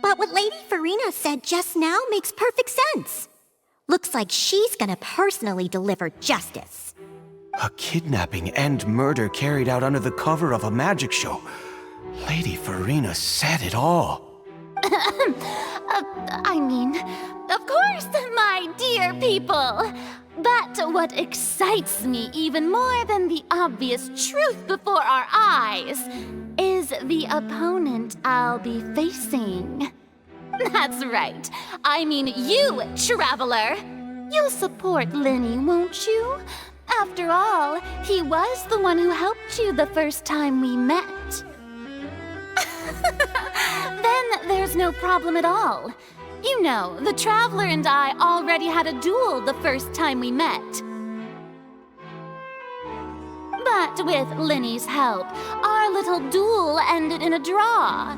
But what Lady Farina said just now makes perfect sense. Looks like she's gonna personally deliver justice. A kidnapping and murder carried out under the cover of a magic show. Lady Farina said it all. I mean, of course, my dear people. But what excites me even more than the obvious truth before our eyes is the opponent I'll be facing. That's right. I mean you, Traveler. You'll support Lenny, won't you? After all, he was the one who helped you the first time we met. Then there's no problem at all. You know, the Traveler and I already had a duel the first time we met. But with Lenny's help, our little duel ended in a draw.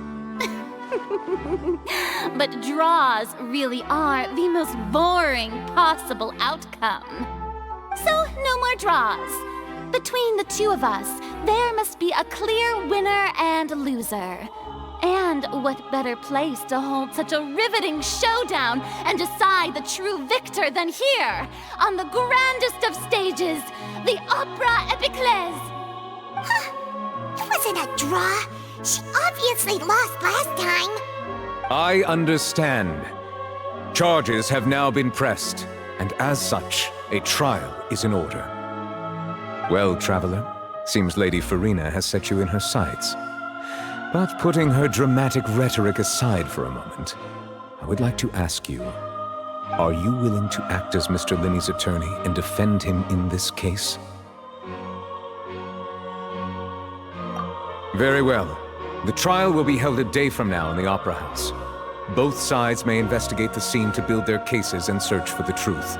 But draws really are the most boring possible outcome. So, no more draws. Between the two of us, there must be a clear winner and loser. And what better place to hold such a riveting showdown and decide the true victor than here, on the grandest of stages, the Opera Epiclese. It wasn't a draw. She obviously lost last time. I understand. Charges have now been pressed, and as such, a trial is in order. Well, Traveler, seems Lady Farina has set you in her sights. But putting her dramatic rhetoric aside for a moment, I would like to ask you, are you willing to act as Mr. Linney's attorney and defend him in this case? Very well. The trial will be held a day from now in the Opera House. Both sides may investigate the scene to build their cases and search for the truth.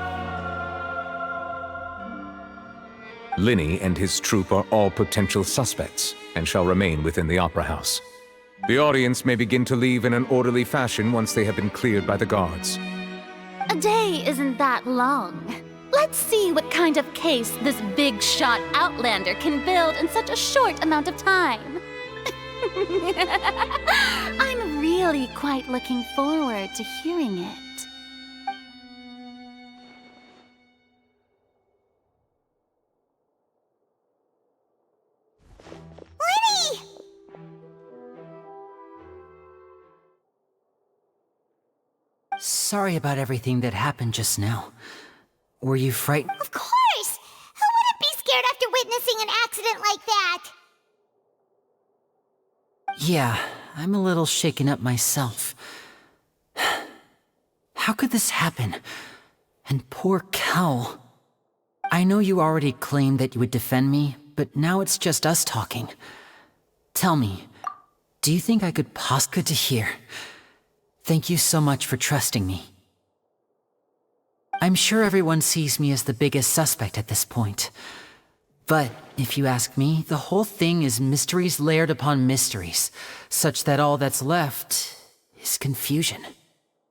Linney and his troupe are all potential suspects and shall remain within the Opera House. The audience may begin to leave in an orderly fashion once they have been cleared by the guards. A day isn't that long. Let's see what kind of case this big-shot Outlander can build in such a short amount of time. I'm really quite looking forward to hearing it. Lenny! Sorry about everything that happened just now. Were you frightened? Of course! Who wouldn't be scared after witnessing an accident like that? Yeah, I'm a little shaken up myself. How could this happen? And poor Cal. I know you already claimed that you would defend me, but now it's just us talking. Tell me, do you think I could good to hear? Thank you so much for trusting me. I'm sure everyone sees me as the biggest suspect at this point. But if you ask me, the whole thing is mysteries layered upon mysteries, such that all that's left is confusion.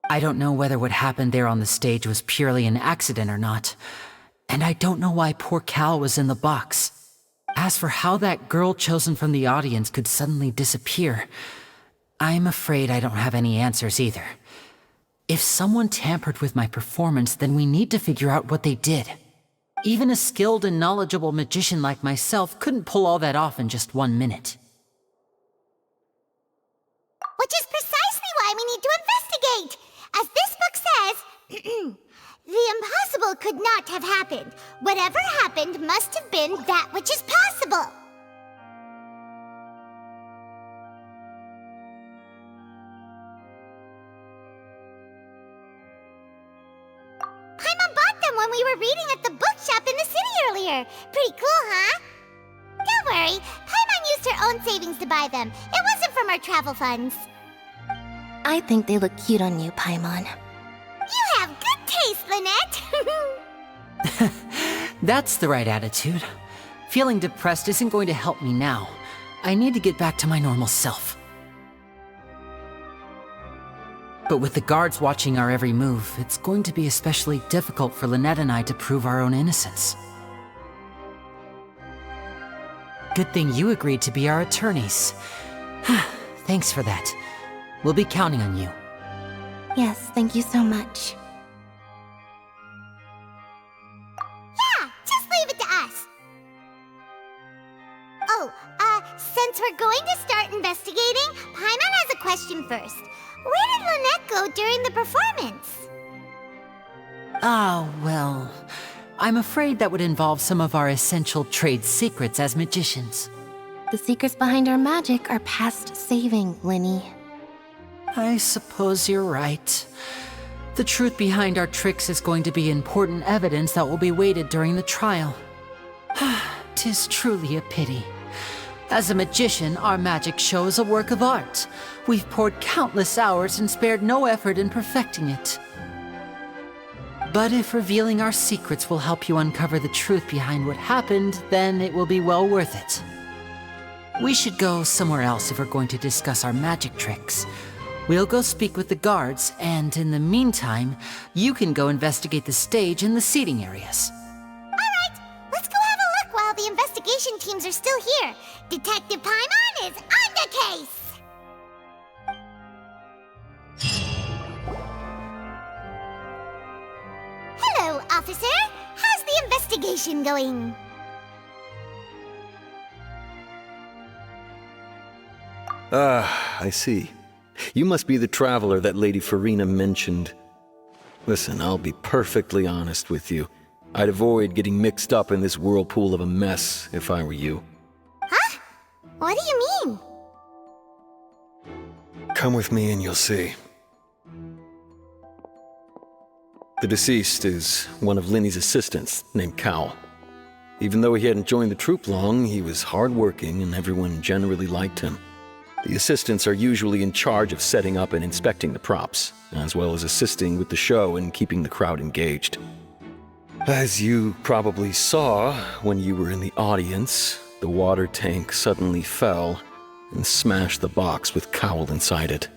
I don't know whether what happened there on the stage was purely an accident or not, and I don't know why poor Cal was in the box. As for how that girl chosen from the audience could suddenly disappear, I'm afraid I don't have any answers either. If someone tampered with my performance, then we need to figure out what they did. Even a skilled and knowledgeable magician like myself couldn't pull all that off in just 1 minute. Which is precisely why we need to investigate! As this book says, the impossible could not have happened. Whatever happened must have been that which is possible. Paimon bought them when we were reading at the bookshop in the city earlier. Pretty cool, huh? Don't worry, Paimon used her own savings to buy them. It wasn't from our travel funds. I think they look cute on you, Paimon. You have good taste, Lynette. That's the right attitude. Feeling depressed isn't going to help me now. I need to get back to my normal self. But with the guards watching our every move, it's going to be especially difficult for Lynette and I to prove our own innocence. Good thing you agreed to be our attorneys. Thanks for that. We'll be counting on you. Yes, thank you so much. Yeah, just leave it to us. Oh, since we're going to start investigating, Paimon has a question first. Where did Lynette go during the performance? Ah, well, I'm afraid that would involve some of our essential trade secrets as magicians. The secrets behind our magic are past saving, Linny. I suppose you're right. The truth behind our tricks is going to be important evidence that will be weighted during the trial. 'Tis truly a pity. As a magician, our magic show is a work of art. We've poured countless hours and spared no effort in perfecting it. But if revealing our secrets will help you uncover the truth behind what happened, then it will be well worth it. We should go somewhere else if we're going to discuss our magic tricks. We'll go speak with the guards, and in the meantime, you can go investigate the stage and the seating areas. Alright, let's go have a look while the investigation teams are still here. Detective Paimon is on the case! Hello, officer. How's the investigation going? I see. You must be the traveler that Lady Farina mentioned. Listen, I'll be perfectly honest with you. I'd avoid getting mixed up in this whirlpool of a mess if I were you. Huh? What do you mean? Come with me and you'll see. The deceased is one of Linny's assistants named Cal. Even though he hadn't joined the troupe long, he was hardworking and everyone generally liked him. The assistants are usually in charge of setting up and inspecting the props, as well as assisting with the show and keeping the crowd engaged. As you probably saw when you were in the audience, the water tank suddenly fell and smashed the box with Cowl inside it.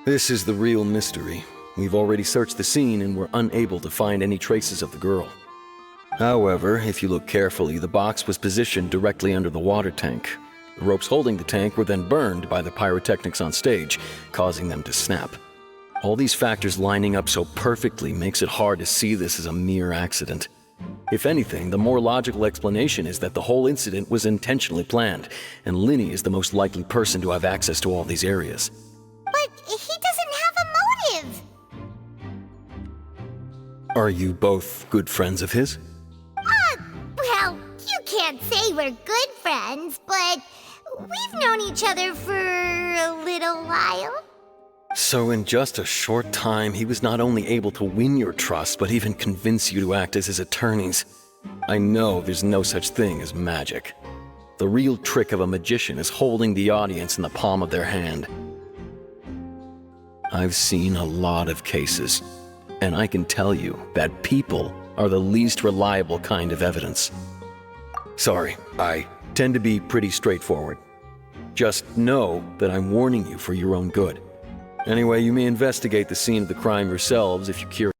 This is the real mystery. We've already searched the scene and were unable to find any traces of the girl. However, if you look carefully, the box was positioned directly under the water tank. The ropes holding the tank were then burned by the pyrotechnics on stage, causing them to snap. All these factors lining up so perfectly makes it hard to see this as a mere accident. If anything, the more logical explanation is that the whole incident was intentionally planned, and Linny is the most likely person to have access to all these areas. But he doesn't have a motive! Are you both good friends of his? Well, you can't say we're good friends, but we've known each other for a little while. So in just a short time, he was not only able to win your trust, but even convince you to act as his attorneys. I know there's no such thing as magic. The real trick of a magician is holding the audience in the palm of their hand. I've seen a lot of cases, and I can tell you that people are the least reliable kind of evidence. Sorry, I tend to be pretty straightforward. Just know that I'm warning you for your own good. Anyway, you may investigate the scene of the crime yourselves if you're curious.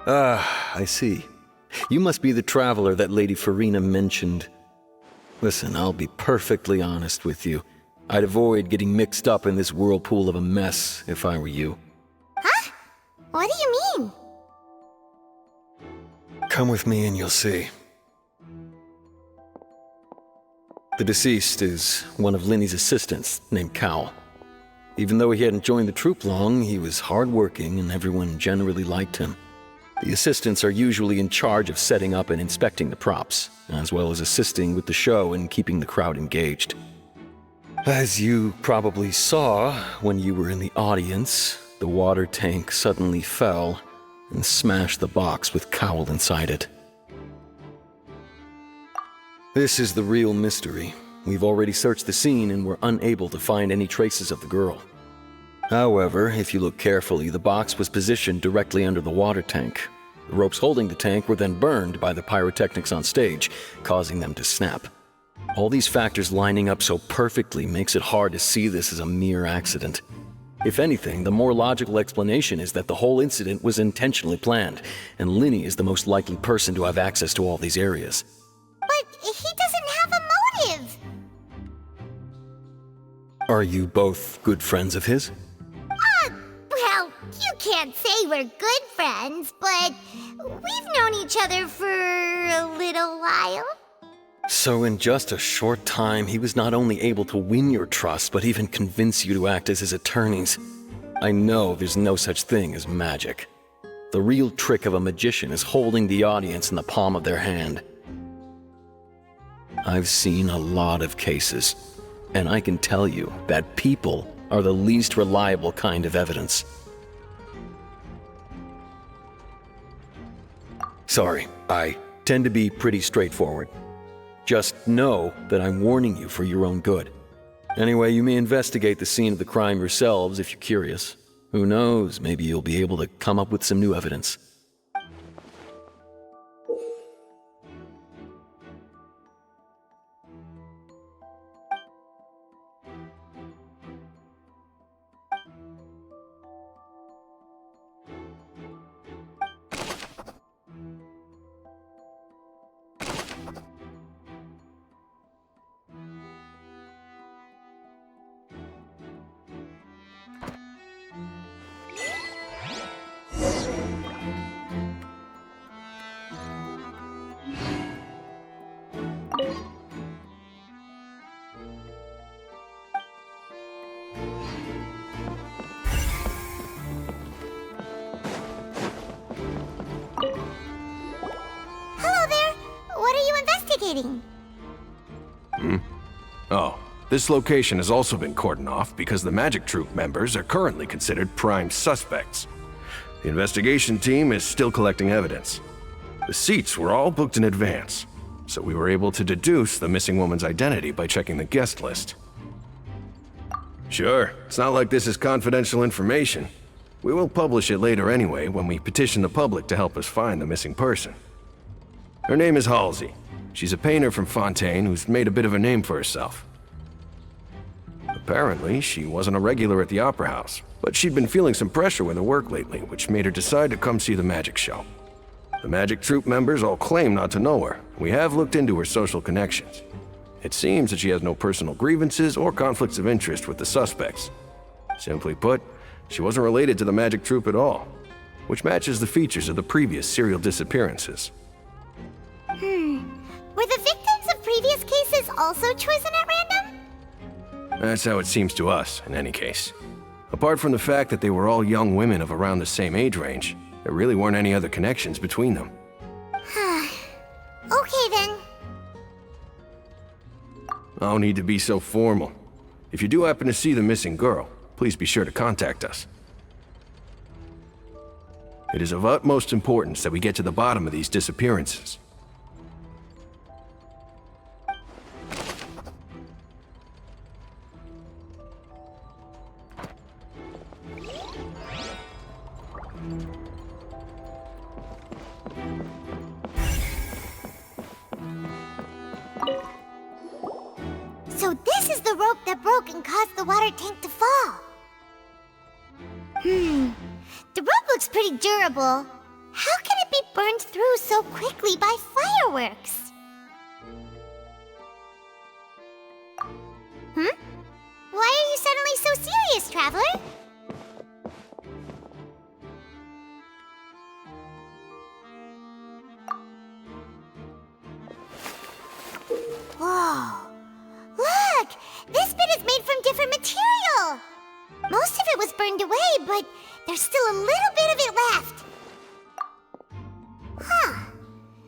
I see. You must be the traveler that Lady Farina mentioned. Listen, I'll be perfectly honest with you. I'd avoid getting mixed up in this whirlpool of a mess if I were you. Huh? What do you mean? Come with me and you'll see. The deceased is one of Linny's assistants named Cal. Even though he hadn't joined the troupe long, he was hardworking and everyone generally liked him. The assistants are usually in charge of setting up and inspecting the props, as well as assisting with the show and keeping the crowd engaged. As you probably saw when you were in the audience, the water tank suddenly fell and smashed the box with Cowl inside it. This is the real mystery. We've already searched the scene and were unable to find any traces of the girl. However, if you look carefully, the box was positioned directly under the water tank. The ropes holding the tank were then burned by the pyrotechnics on stage, causing them to snap. All these factors lining up so perfectly makes it hard to see this as a mere accident. If anything, the more logical explanation is that the whole incident was intentionally planned, and Linny is the most likely person to have access to all these areas. But he doesn't have a motive! Are you both good friends of his? Well, you can't say we're good friends, but we've known each other for a little while. So in just a short time, he was not only able to win your trust, but even convince you to act as his attorneys. I know there's no such thing as magic. The real trick of a magician is holding the audience in the palm of their hand. I've seen a lot of cases, and I can tell you that people are the least reliable kind of evidence. Sorry, I tend to be pretty straightforward. Just know that I'm warning you for your own good. Anyway, you may investigate the scene of the crime yourselves if you're curious. Who knows, maybe you'll be able to come up with some new evidence. Oh, this location has also been cordoned off because the Magic Troupe members are currently considered prime suspects. The investigation team is still collecting evidence. The seats were all booked in advance, so we were able to deduce the missing woman's identity by checking the guest list. Sure, it's not like this is confidential information. We will publish it later anyway when we petition the public to help us find the missing person. Her name is Halsey. She's a painter from Forntain who's made a bit of a name for herself. Apparently, she wasn't a regular at the Opera House, but she'd been feeling some pressure with her work lately, which made her decide to come see the magic show. The Magic Troupe members all claim not to know her. We have looked into her social connections. It seems that she has no personal grievances or conflicts of interest with the suspects. Simply put, she wasn't related to the Magic Troupe at all, which matches the features of the previous serial disappearances. Were the victims of previous cases also chosen at random? That's how it seems to us, in any case. Apart from the fact that they were all young women of around the same age range, there really weren't any other connections between them. Okay then. No need to be so formal. If you do happen to see the missing girl, please be sure to contact us. It is of utmost importance that we get to the bottom of these disappearances. So this is the rope that broke and caused the water tank to fall. The rope looks pretty durable. How can it be burned through so quickly by fireworks? Why are you suddenly so serious, Traveler? Whoa! Look! This bit is made from different material! it was burned away, but there's still a little bit of it left. Huh.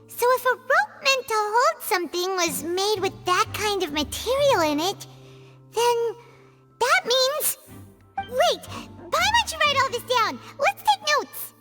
So if a rope meant to hold something was made with that kind of material in it, then that means... Wait, Paimon should write all this down. Let's take notes.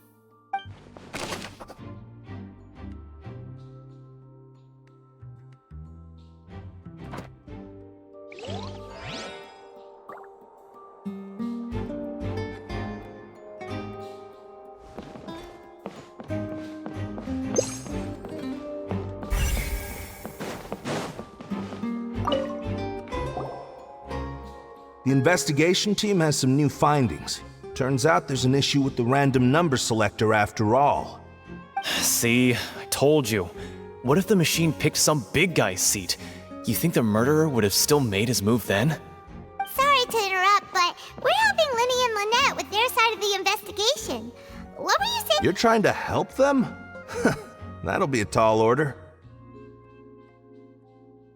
The investigation team has some new findings. Turns out there's an issue with the random number selector after all. See, I told you. What if the machine picked some big guy's seat? You think the murderer would have still made his move then? Sorry to interrupt, but we're helping Linny and Lynette with their side of the investigation. What were you saying? You're trying to help them? That'll be a tall order.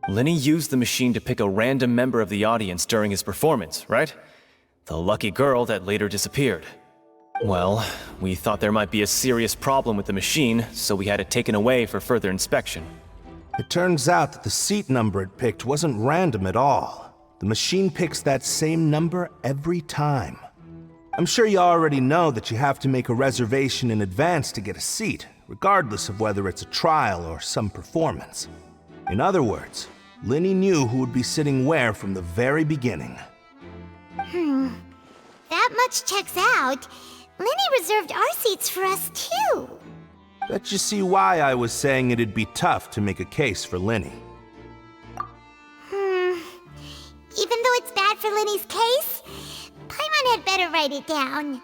Linny used the machine to pick a random member of the audience during his performance, right? The lucky girl that later disappeared. Well, we thought there might be a serious problem with the machine, so we had it taken away for further inspection. It turns out that the seat number it picked wasn't random at all. The machine picks that same number every time. I'm sure you already know that you have to make a reservation in advance to get a seat, regardless of whether it's a trial or some performance. In other words, Linny knew who would be sitting where from the very beginning. That much checks out. Linny reserved our seats for us, too. Bet you see why I was saying it'd be tough to make a case for Linny. Even though it's bad for Linny's case, Paimon had better write it down.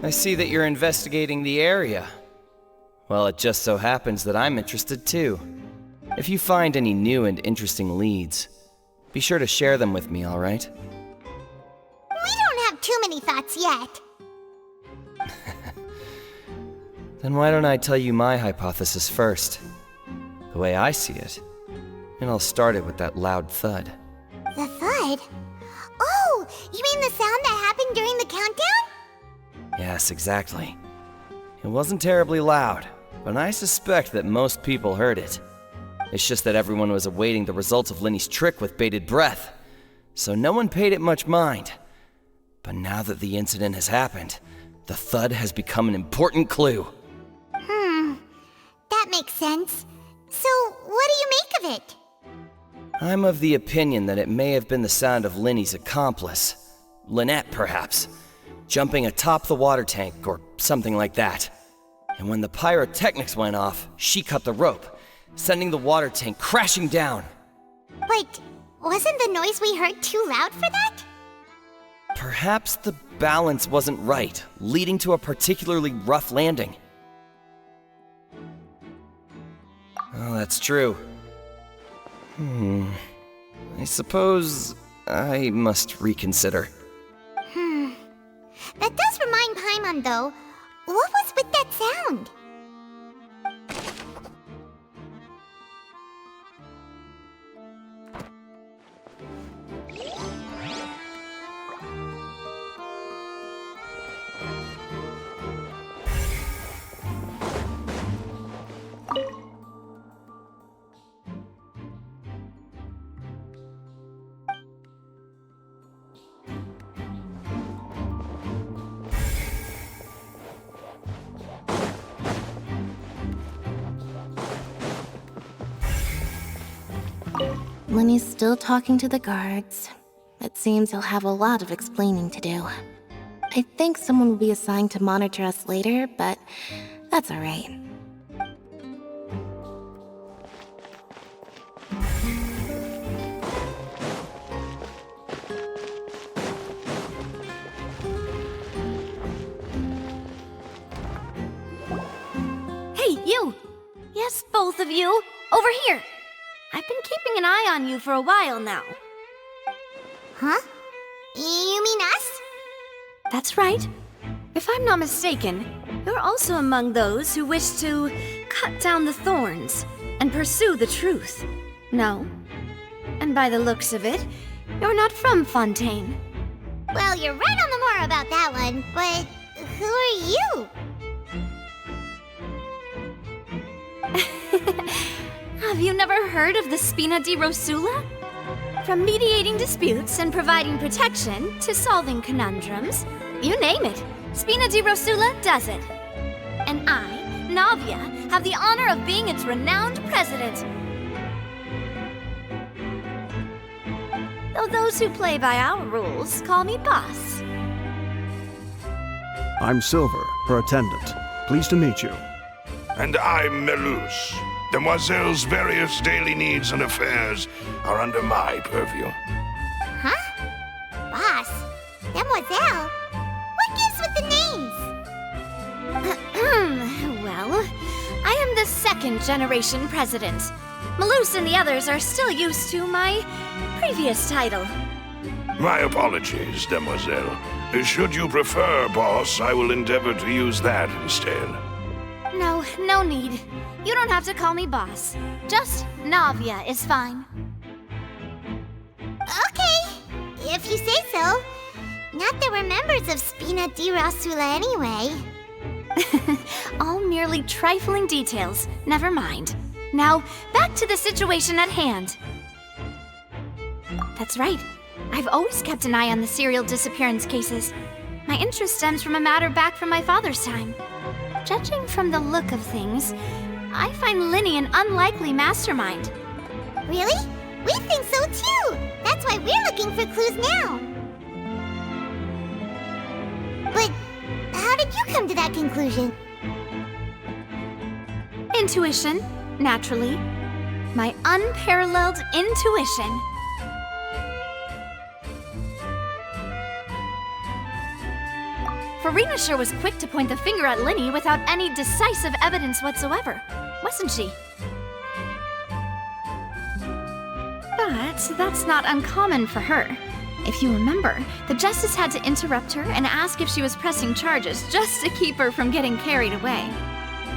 I see that you're investigating the area. Well, it just so happens that I'm interested too. If you find any new and interesting leads, be sure to share them with me, alright? We don't have too many thoughts yet. Then why don't I tell you my hypothesis first? The way I see it. And I'll start it with that loud thud. The thud? Oh, you mean the sound that happened during the countdown? Yes, exactly. It wasn't terribly loud, but I suspect that most people heard it. It's just that everyone was awaiting the results of Linny's trick with bated breath, so no one paid it much mind. But now that the incident has happened, the thud has become an important clue. That makes sense. So, what do you make of it? I'm of the opinion that it may have been the sound of Linny's accomplice, Lynette perhaps, jumping atop the water tank or something like that. And when the pyrotechnics went off, she cut the rope, sending the water tank crashing down. But wasn't the noise we heard too loud for that? Perhaps the balance wasn't right, leading to a particularly rough landing. Oh, that's true. I suppose I must reconsider. That does remind Paimon, though. What was with that sound? Linny's still talking to the guards. It seems he'll have a lot of explaining to do. I think someone will be assigned to monitor us later, but That's alright. Hey, you! Yes, both of you! Over here! I've been keeping an eye on you for a while now. Huh? You mean us? That's right. If I'm not mistaken, you're also among those who wish to cut down the thorns and pursue the truth. No? And by the looks of it, you're not from Forntain. Well, you're right on the more about that one, but who are you? Have you never heard of the Spina di Rosula? From mediating disputes and providing protection to solving conundrums, you name it, Spina di Rosula does it. And I, Navia, have the honor of being its renowned president. Though those who play by our rules call me boss. I'm Silver, her attendant. Pleased to meet you. And I'm Melus. Demoiselle's various daily needs and affairs are under my purview. Huh? Boss? Demoiselle? What gives with the names? Well, I am the second generation president. Melus and the others are still used to my previous title. My apologies, Demoiselle. Should you prefer, boss, I will endeavor to use that instead. No, no need. You don't have to call me boss. Just Navia is fine. Okay, if you say so. Not that we're members of Spina di Rosula anyway. All merely trifling details. Never mind. Now, back to the situation at hand. That's right. I've always kept an eye on the serial disappearance cases. My interest stems from a matter back from my father's time. Judging from the look of things, I find Linny an unlikely mastermind. Really? We think so too! That's why we're looking for clues now. But how did you come to that conclusion? Intuition, naturally. My unparalleled intuition. Farina sure was quick to point the finger at Linny without any decisive evidence whatsoever, wasn't she? But that's not uncommon for her. If you remember, the Justice had to interrupt her and ask if she was pressing charges just to keep her from getting carried away.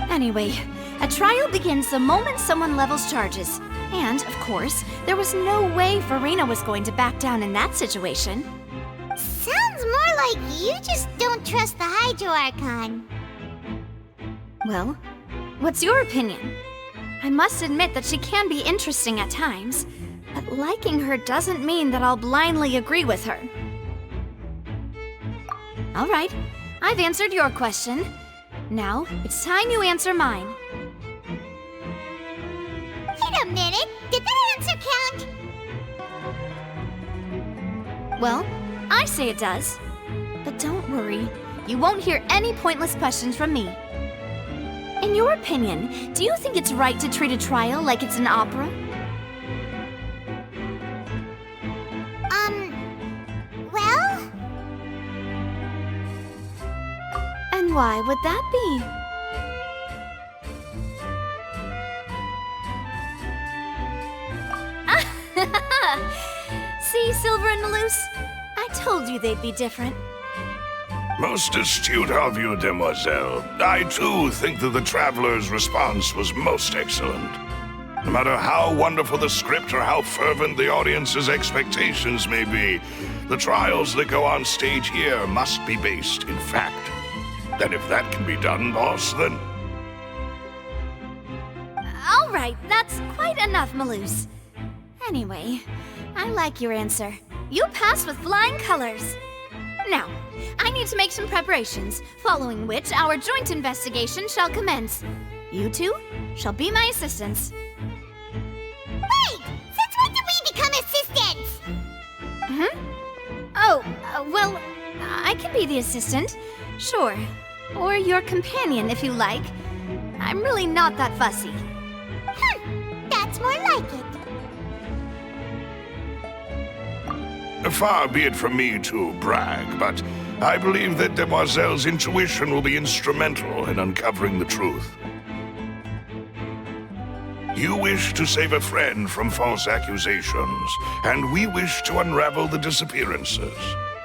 Anyway, a trial begins the moment someone levels charges. And, of course, there was no way Farina was going to back down in that situation. Sounds more like you just don't trust the Hydro Archon. Well, what's your opinion? I must admit that she can be interesting at times, but liking her doesn't mean that I'll blindly agree with her. All right, I've answered your question. Now, it's time you answer mine. Wait a minute, did that answer count? Well, I say it does. But don't worry, you won't hear any pointless questions from me. In your opinion, do you think it's right to treat a trial like it's an opera? Well? And why would that be? See, Silver and Melus? I told you they'd be different. Most astute of you, Demoiselle. I too think that the Traveler's response was most excellent. No matter how wonderful the script or how fervent the audience's expectations may be, the trials that go on stage here must be based in fact. And if that can be done, boss, then... All right, that's quite enough, Melus. Anyway, I like your answer. You passed with flying colors. Now, I need to make some preparations, following which our joint investigation shall commence. You two shall be my assistants. Wait! Since when did we become assistants? Oh, well, I can be the assistant. Sure. Or your companion, if you like. I'm really not that fussy. That's more like it. Far be it from me to brag, but I believe that Demoiselle's intuition will be instrumental in uncovering the truth. You wish to save a friend from false accusations, and we wish to unravel the disappearances.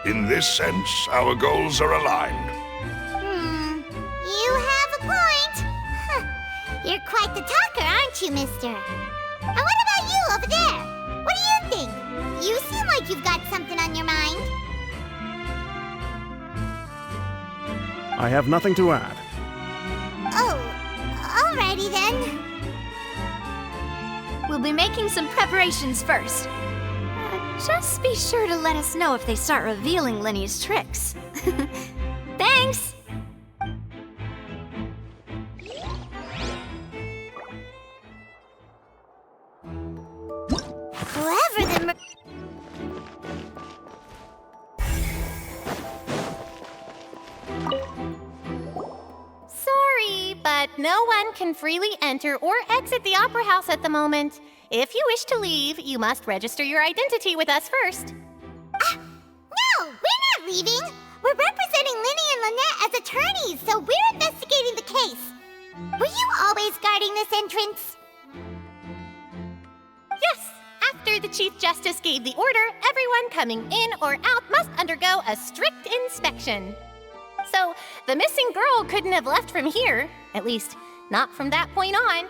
In this sense, our goals are aligned. You have a point. You're quite the talker, aren't you, mister? And what about you over there? What do you think? You seem like you've got something on your mind. I have nothing to add. Oh, alrighty then. We'll be making some preparations first. Just be sure to let us know if they start revealing Lenny's tricks. Thanks! Whoever the Sorry, but no one can freely enter or exit the Opera House at the moment. If you wish to leave, you must register your identity with us first. No, we're not leaving. We're representing Linny and Lynette as attorneys, so we're investigating the case. Were you always guarding this entrance? Yes, after the Chief Justice gave the order, everyone coming in or out must undergo a strict inspection. So, the missing girl couldn't have left from here. At least, not from that point on.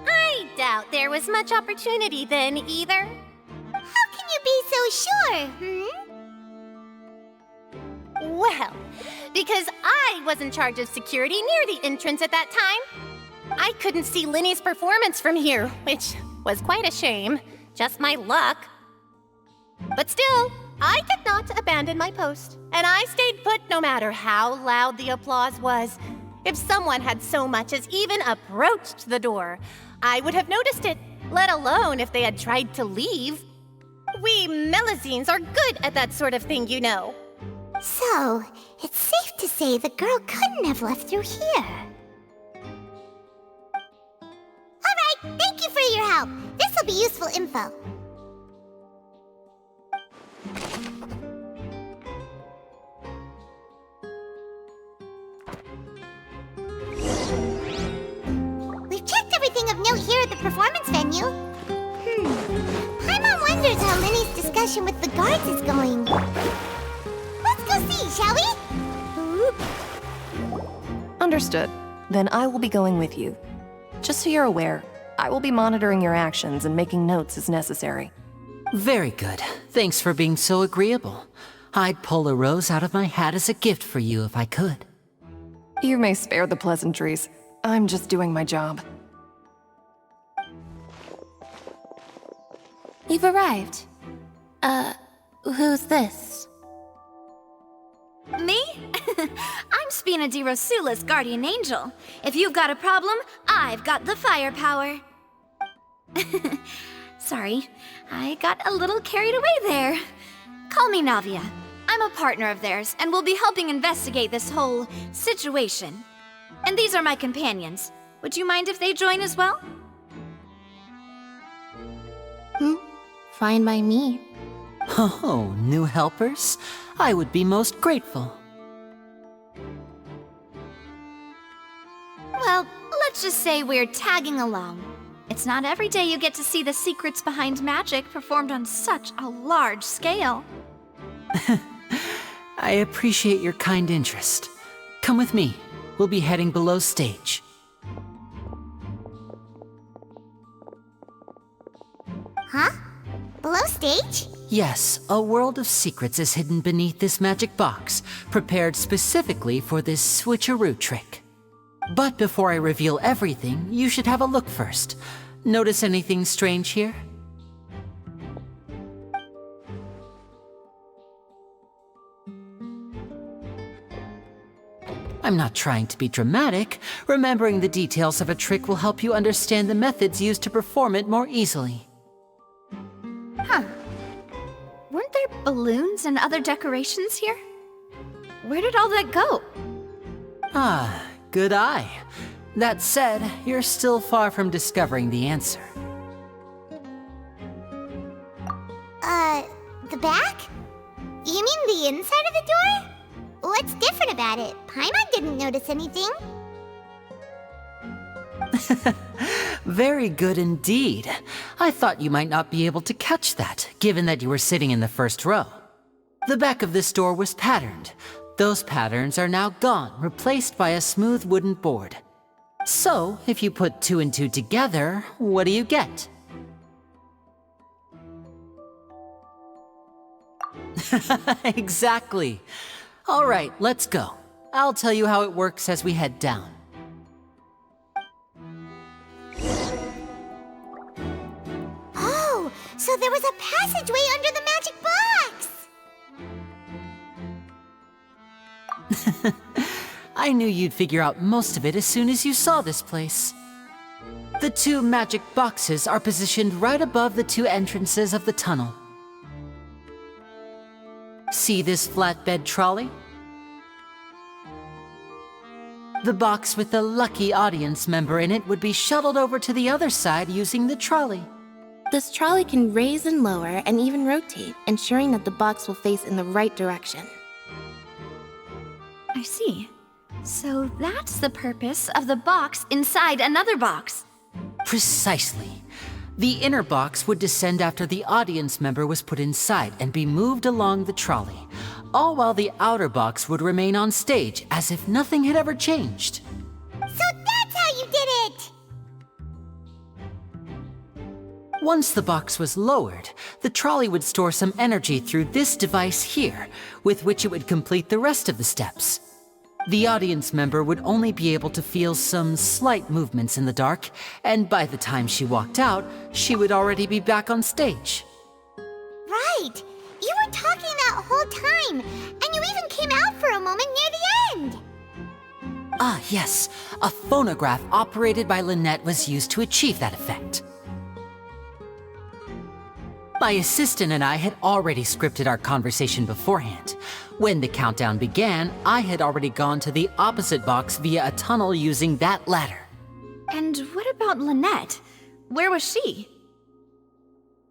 I doubt there was much opportunity then, either. How can you be so sure, Well, because I was in charge of security near the entrance at that time. I couldn't see Linny's performance from here, which was quite a shame. Just my luck. But still, I did not abandon my post, and I stayed put no matter how loud the applause was. If someone had so much as even approached the door, I would have noticed it, let alone if they had tried to leave. We Melusines are good at that sort of thing, you know. So, it's safe to say the girl couldn't have left through here. Alright, thank you for your help. This will be useful info. We've checked everything of note here at the performance venue. Paimon wonders how Linny's discussion with the guards is going. Let's go see, shall we? Understood. Then I will be going with you. Just so you're aware, I will be monitoring your actions and making notes as necessary. Very good. Thanks for being so agreeable. I'd pull a rose out of my hat as a gift for you if I could. You may spare the pleasantries. I'm just doing my job. You've arrived. Who's this? Me? I'm Spina di Rosula's guardian angel. If you've got a problem, I've got the firepower. Sorry, I got a little carried away there. Call me Navia. I'm a partner of theirs, and will be helping investigate this whole situation. And these are my companions. Would you mind if they join as well? Fine by me. Oh, new helpers? I would be most grateful. Well, let's just say we're tagging along. It's not every day you get to see the secrets behind magic performed on such a large scale. I appreciate your kind interest. Come with me. We'll be heading below stage. Huh? Below stage? Yes, a world of secrets is hidden beneath this magic box, prepared specifically for this switcheroo trick. But before I reveal everything, you should have a look first. Notice anything strange here? I'm not trying to be dramatic. Remembering the details of a trick will help you understand the methods used to perform it more easily. Huh. Weren't there balloons and other decorations here? Where did all that go? Ah, good eye. That said, you're still far from discovering the answer. The back? You mean the inside of the door? What's different about it? Paimon didn't notice anything. Very good indeed. I thought you might not be able to catch that, given that you were sitting in the first row. The back of this door was patterned. Those patterns are now gone, replaced by a smooth wooden board. So, if you put 2 and 2 together, what do you get? Exactly. All right, let's go. I'll tell you how it works as we head down. Oh, so there was a passageway under the magic box! I knew you'd figure out most of it as soon as you saw this place. The 2 magic boxes are positioned right above the 2 entrances of the tunnel. See this flatbed trolley? The box with the lucky audience member in it would be shuttled over to the other side using the trolley. This trolley can raise and lower and even rotate, ensuring that the box will face in the right direction. I see. So that's the purpose of the box inside another box. Precisely. The inner box would descend after the audience member was put inside and be moved along the trolley, all while the outer box would remain on stage as if nothing had ever changed. So that's how you did it! Once the box was lowered, the trolley would store some energy through this device here, with which it would complete the rest of the steps. The audience member would only be able to feel some slight movements in the dark, and by the time she walked out, she would already be back on stage. Right! You were talking that whole time, and you even came out for a moment near the end! Ah, yes. A phonograph operated by Lynette was used to achieve that effect. My assistant and I had already scripted our conversation beforehand. When the countdown began, I had already gone to the opposite box via a tunnel using that ladder. And what about Lynette? Where was she?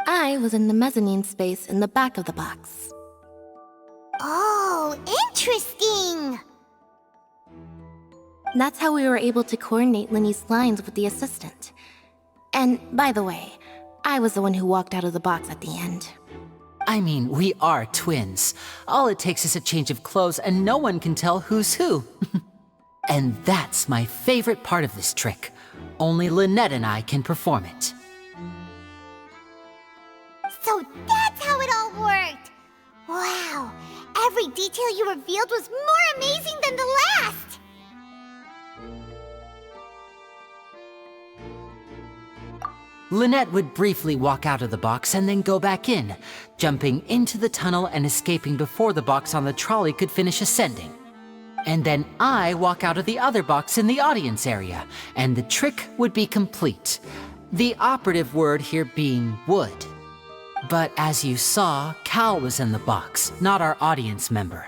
I was in the mezzanine space in the back of the box. Oh, interesting! That's how we were able to coordinate Linny's lines with the assistant. And by the way, I was the one who walked out of the box at the end. I mean, we are twins. All it takes is a change of clothes and no one can tell who's who. And that's my favorite part of this trick. Only Lynette and I can perform it. So that's how it all worked! Wow, every detail you revealed was more amazing than the last! Lynette would briefly walk out of the box and then go back in, jumping into the tunnel and escaping before the box on the trolley could finish ascending. And then I walk out of the other box in the audience area, and the trick would be complete. The operative word here being would. But as you saw, Cal was in the box, not our audience member.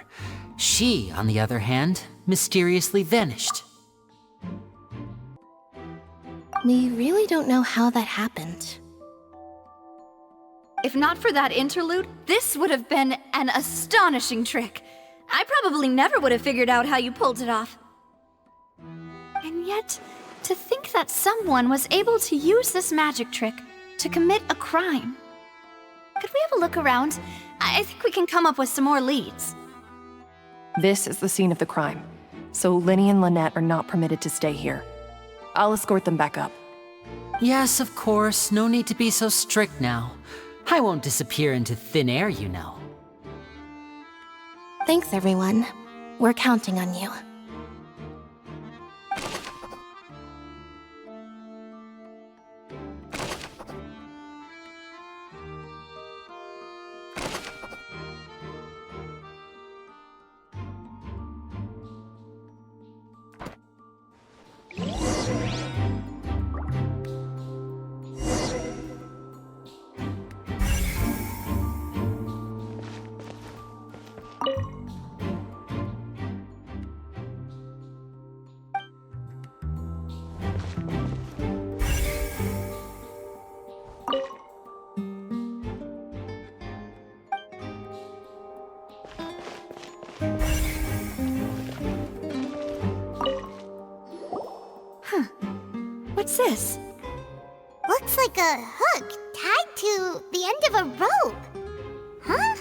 She, on the other hand, mysteriously vanished. We really don't know how that happened. If not for that interlude, this would have been an astonishing trick. I probably never would have figured out how you pulled it off. And yet, to think that someone was able to use this magic trick to commit a crime. Could we have a look around? I think we can come up with some more leads. This is the scene of the crime, so Linny and Lynette are not permitted to stay here. I'll escort them back up. Yes, of course. No need to be so strict now. I won't disappear into thin air, you know. Thanks, everyone. We're counting on you. What's this? Looks like a hook tied to the end of a rope. Huh?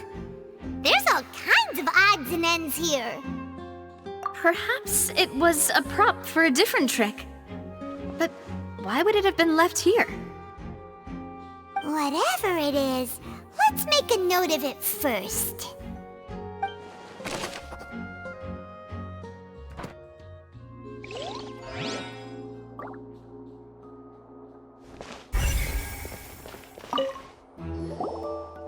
There's all kinds of odds and ends here. Perhaps it was a prop for a different trick. But why would it have been left here? Whatever it is, let's make a note of it first.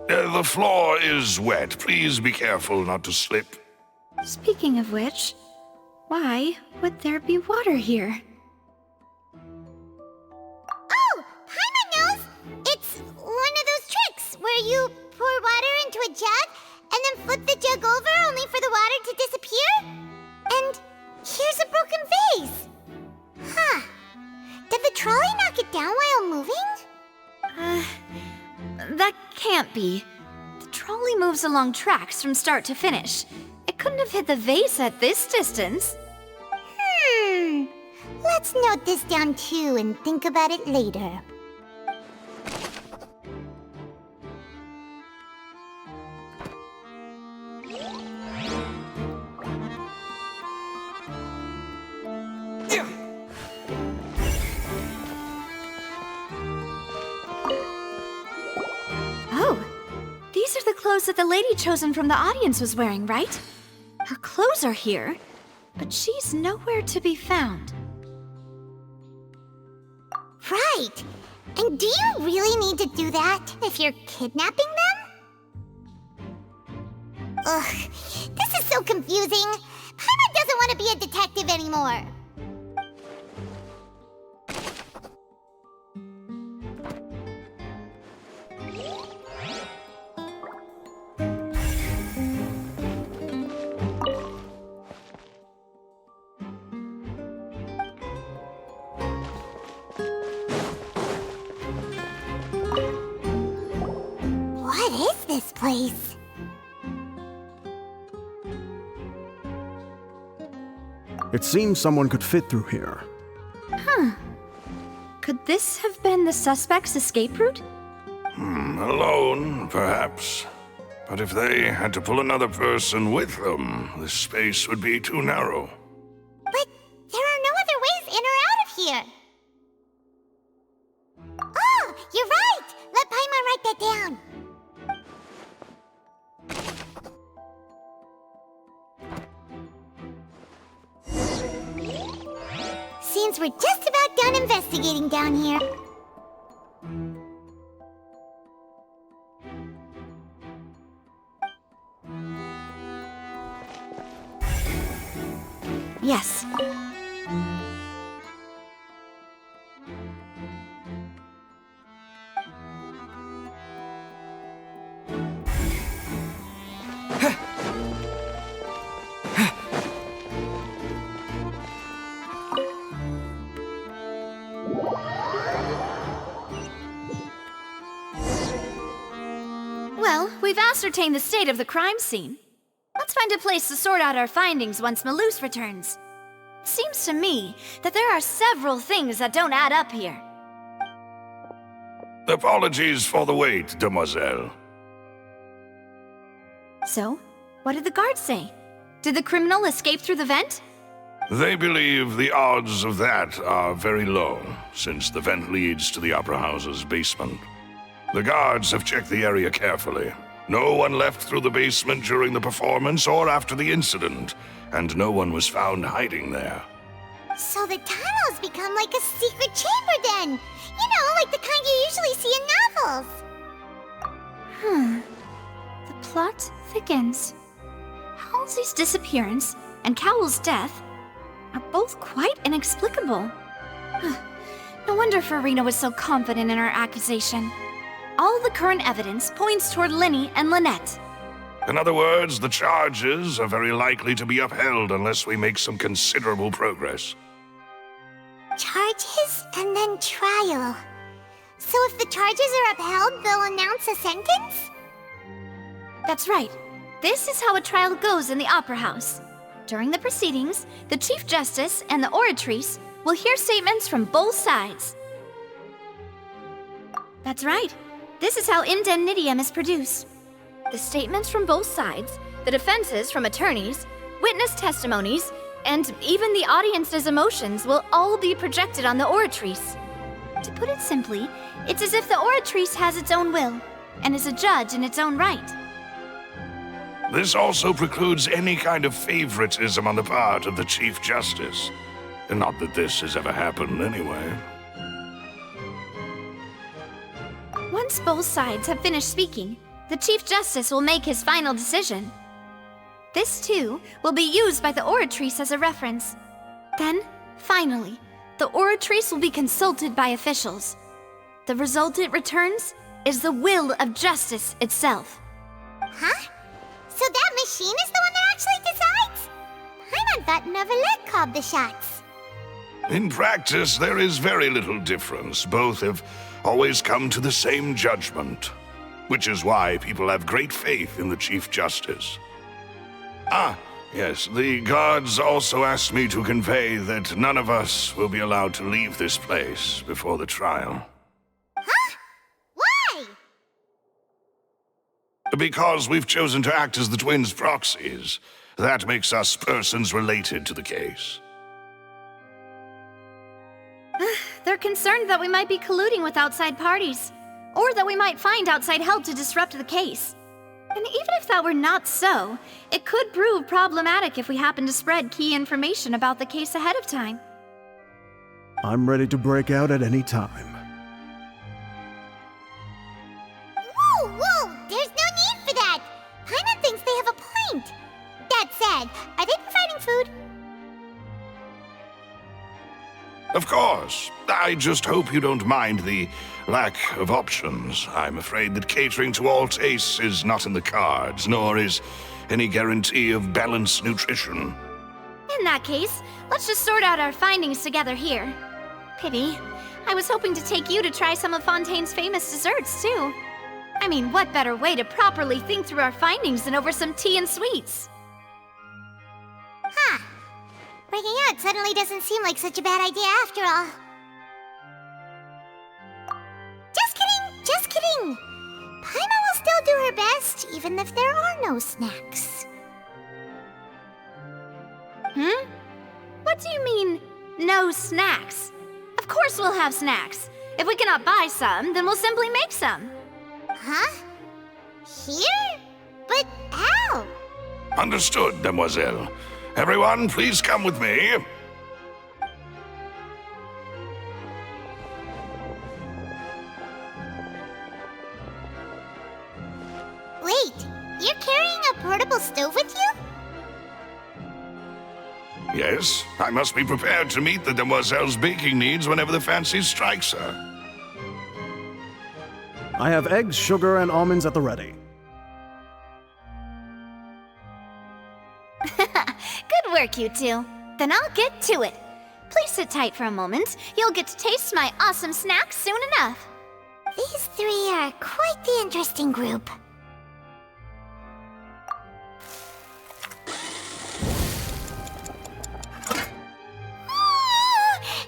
The floor is wet. Please be careful not to slip. Speaking of which, why would there be water here? Oh, Paimon knows! It's one of those tricks where you pour water into a jug and then flip the jug over only for the water to disappear? And here's a broken vase. Huh. Did the trolley knock it down while moving? That can't be. The trolley moves along tracks from start to finish. It couldn't have hit the vase at this distance. Let's note this down too and think about it later. Oh, these are the clothes that the lady chosen from the audience was wearing, right? Her clothes are here, but she's nowhere to be found. Right. And do you really need to do that if you're kidnapping them? Ugh, this is so confusing. Paimon doesn't want to be a detective anymore. What is this place? It seems someone could fit through here. Huh. Could this have been the suspect's escape route? Alone, perhaps. But if they had to pull another person with them, the space would be too narrow. But there are no other ways in or out of here. Oh, you're right! Let Paimon write that down. Seems we're just about done investigating down here. Yes. Well, we've ascertained the state of the crime scene. Let's find a place to sort out our findings once Malus returns. It seems to me that there are several things that don't add up here. Apologies for the wait, demoiselle. So, what did the guards say? Did the criminal escape through the vent? They believe the odds of that are very low, since the vent leads to the Opera House's basement. The guards have checked the area carefully. No one left through the basement during the performance or after the incident, and no one was found hiding there. So the tunnels become like a secret chamber then! You know, like the kind you usually see in novels. The plot thickens. Halsey's disappearance and Cowell's death are both quite inexplicable. No wonder Farina was so confident in her accusation. All the current evidence points toward Linny and Lynette. In other words, the charges are very likely to be upheld unless we make some considerable progress. Charges and then trial. So if the charges are upheld, they'll announce a sentence? That's right. This is how a trial goes in the Opera House. During the proceedings, the Chief Justice and the Oratrice we'll hear statements from both sides. That's right. This is how indemnitium is produced. The statements from both sides, the defenses from attorneys, witness testimonies, and even the audience's emotions will all be projected on the oratrice. To put it simply, it's as if the oratrice has its own will, and is a judge in its own right. This also precludes any kind of favoritism on the part of the Chief Justice. Not that this has ever happened anyway. Once both sides have finished speaking, the Chief Justice will make his final decision. This, too, will be used by the oratrice as a reference. Then, finally, the oratrice will be consulted by officials. The result it returns is the will of justice itself. Huh? So that machine is the one that actually decides? Paimon thought Neverlet called the shots. In practice, there is very little difference. Both have always come to the same judgment, which is why people have great faith in the Chief Justice. Ah, yes, the guards also asked me to convey that none of us will be allowed to leave this place before the trial. Huh? Why? Because we've chosen to act as the twins' proxies. That makes us persons related to the case. They're concerned that we might be colluding with outside parties, or that we might find outside help to disrupt the case. And even if that were not so, it could prove problematic if we happen to spread key information about the case ahead of time. I'm ready to break out at any time. Whoa! There's no need for that! Paimon thinks they have a point. That said, are they providing food? Of course. I just hope you don't mind the lack of options. I'm afraid that catering to all tastes is not in the cards, nor is any guarantee of balanced nutrition. In that case, let's just sort out our findings together here. Pity. I was hoping to take you to try some of Fontaine's famous desserts, too. I mean, what better way to properly think through our findings than over some tea and sweets? Huh. Breaking out suddenly doesn't seem like such a bad idea after all. Just kidding! Paimon will still do her best, even if there are no snacks. What do you mean, no snacks? Of course we'll have snacks. If we cannot buy some, then we'll simply make some. Huh? Here? But how? Understood, Demoiselle. Everyone, please come with me. Wait, you're carrying a portable stove with you? Yes, I must be prepared to meet the Demoiselle's baking needs whenever the fancy strikes her. I have eggs, sugar, and almonds at the ready. Good work, you two. Then I'll get to it. Please sit tight for a moment. You'll get to taste my awesome snacks soon enough. These three are quite the interesting group.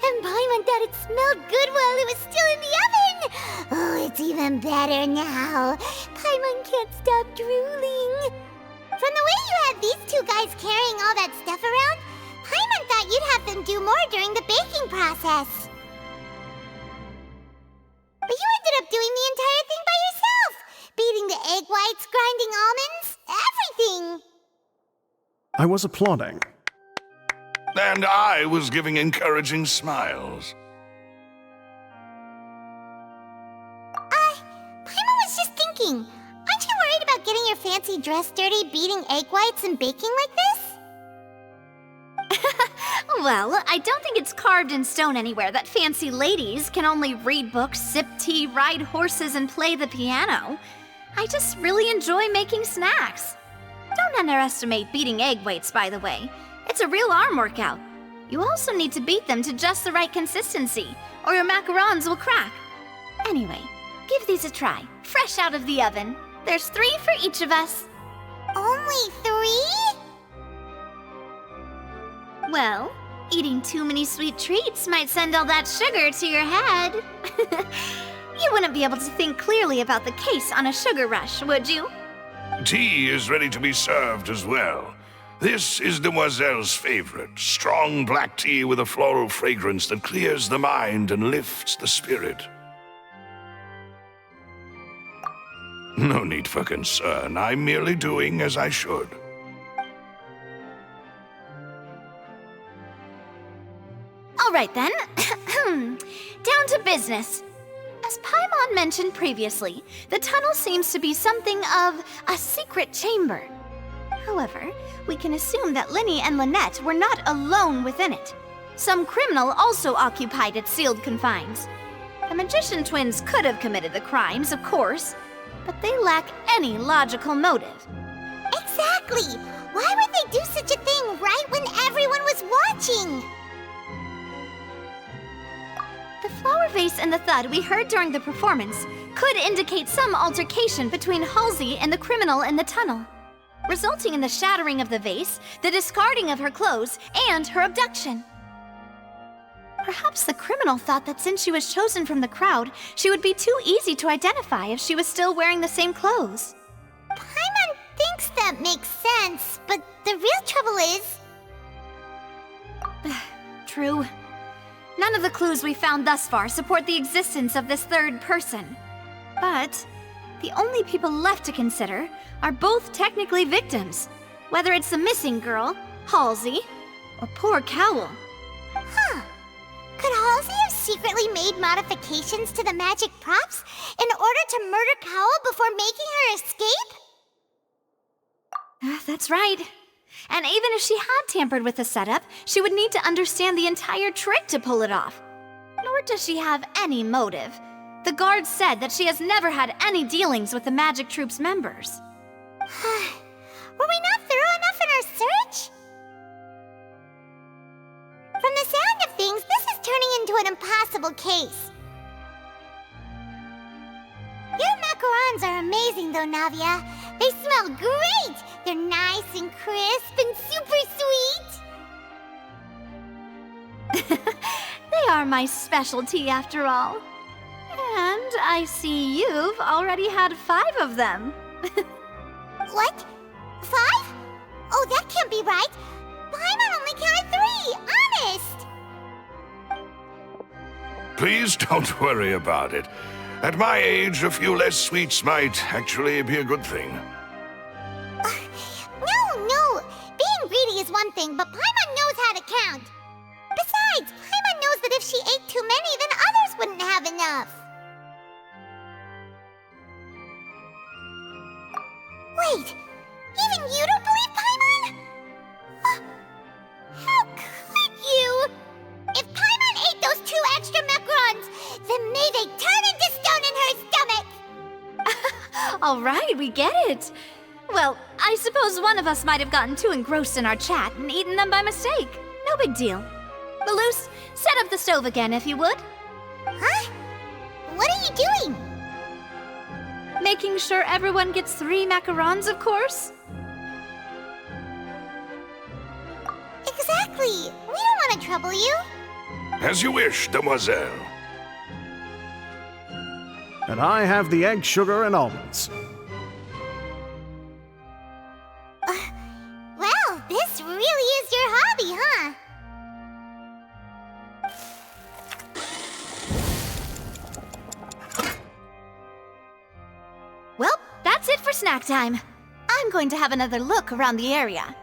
And Paimon thought it smelled good while it was still in the oven! Oh, it's even better now. Paimon can't stop drooling. From the way you had these two guys carrying all that stuff around, Paimon thought you'd have them do more during the baking process. But you ended up doing the entire thing by yourself! Beating the egg whites, grinding almonds, everything! I was applauding. And I was giving encouraging smiles. Paimon was just thinking, aren't you worried about getting your fancy dress dirty beating egg whites and baking like this? Well, I don't think it's carved in stone anywhere that fancy ladies can only read books, sip tea, ride horses, and play the piano. I just really enjoy making snacks. Don't underestimate beating egg whites, by the way. It's a real arm workout. You also need to beat them to just the right consistency, or your macarons will crack. Anyway, give these a try, fresh out of the oven. There's 3 for each of us. Only 3? Well, Eating too many sweet treats might send all that sugar to your head. You wouldn't be able to think clearly about the case on a sugar rush, would you? Tea is ready to be served as well. This is Demoiselle's favorite, strong black tea with a floral fragrance that clears the mind and lifts the spirit. No need for concern. I'm merely doing as I should. All right then. Down to business. As Paimon mentioned previously, the tunnel seems to be something of a secret chamber. However, we can assume that Linny and Lynette were not alone within it. Some criminal also occupied its sealed confines. The magician twins could have committed the crimes, of course, but they lack any logical motive. Exactly! Why would they do such a thing right when everyone was watching? The flower vase and the thud we heard during the performance could indicate some altercation between Halsey and the criminal in the tunnel, resulting in the shattering of the vase, the discarding of her clothes, and her abduction. Perhaps the criminal thought that since she was chosen from the crowd, she would be too easy to identify if she was still wearing the same clothes. Paimon thinks that makes sense, but the real trouble is... True. None of the clues we found thus far support the existence of this third person. But the only people left to consider are both technically victims, whether it's the missing girl, Halsey, or poor Cowell. Huh. Could Halsey have secretly made modifications to the magic props in order to murder Cowell before making her escape? That's right. And even if she had tampered with the setup, she would need to understand the entire trick to pull it off. Nor does she have any motive. The guards said that she has never had any dealings with the Magic Troop's members. Were we not thorough enough in our search? From the sound of things, this is turning into an impossible case. Your macarons are amazing though, Navia. They smell great! They're nice and crisp and super sweet! They are my specialty after all. And I see you've already had 5 of them. What? 5? Oh, that can't be right! Paimon only counted 3, honest! Please don't worry about it. At my age, a few less sweets might actually be a good thing. No! Being greedy is one thing, but Paimon knows how to count. Besides, Paimon knows that if she ate too many, then others wouldn't have enough. Wait, even you don't believe Paimon? How could you? If Paimon ate those 2 extra macarons, then may they turn into stone in her stomach! All right, we get it. Well, I suppose one of us might have gotten too engrossed in our chat and eaten them by mistake. No big deal. Malus, set up the stove again if you would. Huh? What are you doing? Making sure everyone gets 3 macarons, of course. Exactly. We don't want to trouble you. As you wish, Demoiselle. And I have the egg, sugar, and almonds. Well, this really is your hobby, huh? Well, that's it for snack time. I'm going to have another look around the area.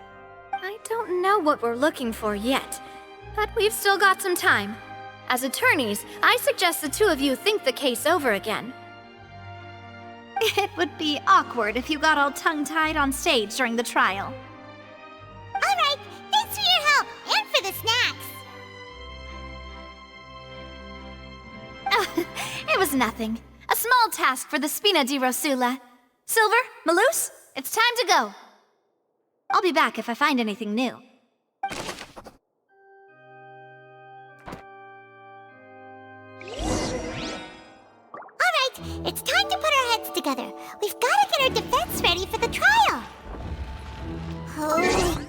I don't know what we're looking for yet, but we've still got some time. As attorneys, I suggest the 2 of you think the case over again. It would be awkward if you got all tongue-tied on stage during the trial. All right, thanks for your help and for the snacks. It was nothing. A small task for the Spina di Rosula. Silver, Malus, it's time to go. I'll be back if I find anything new. All right, it's time to put our heads together. We've got to get our defense ready for the trial. Oh.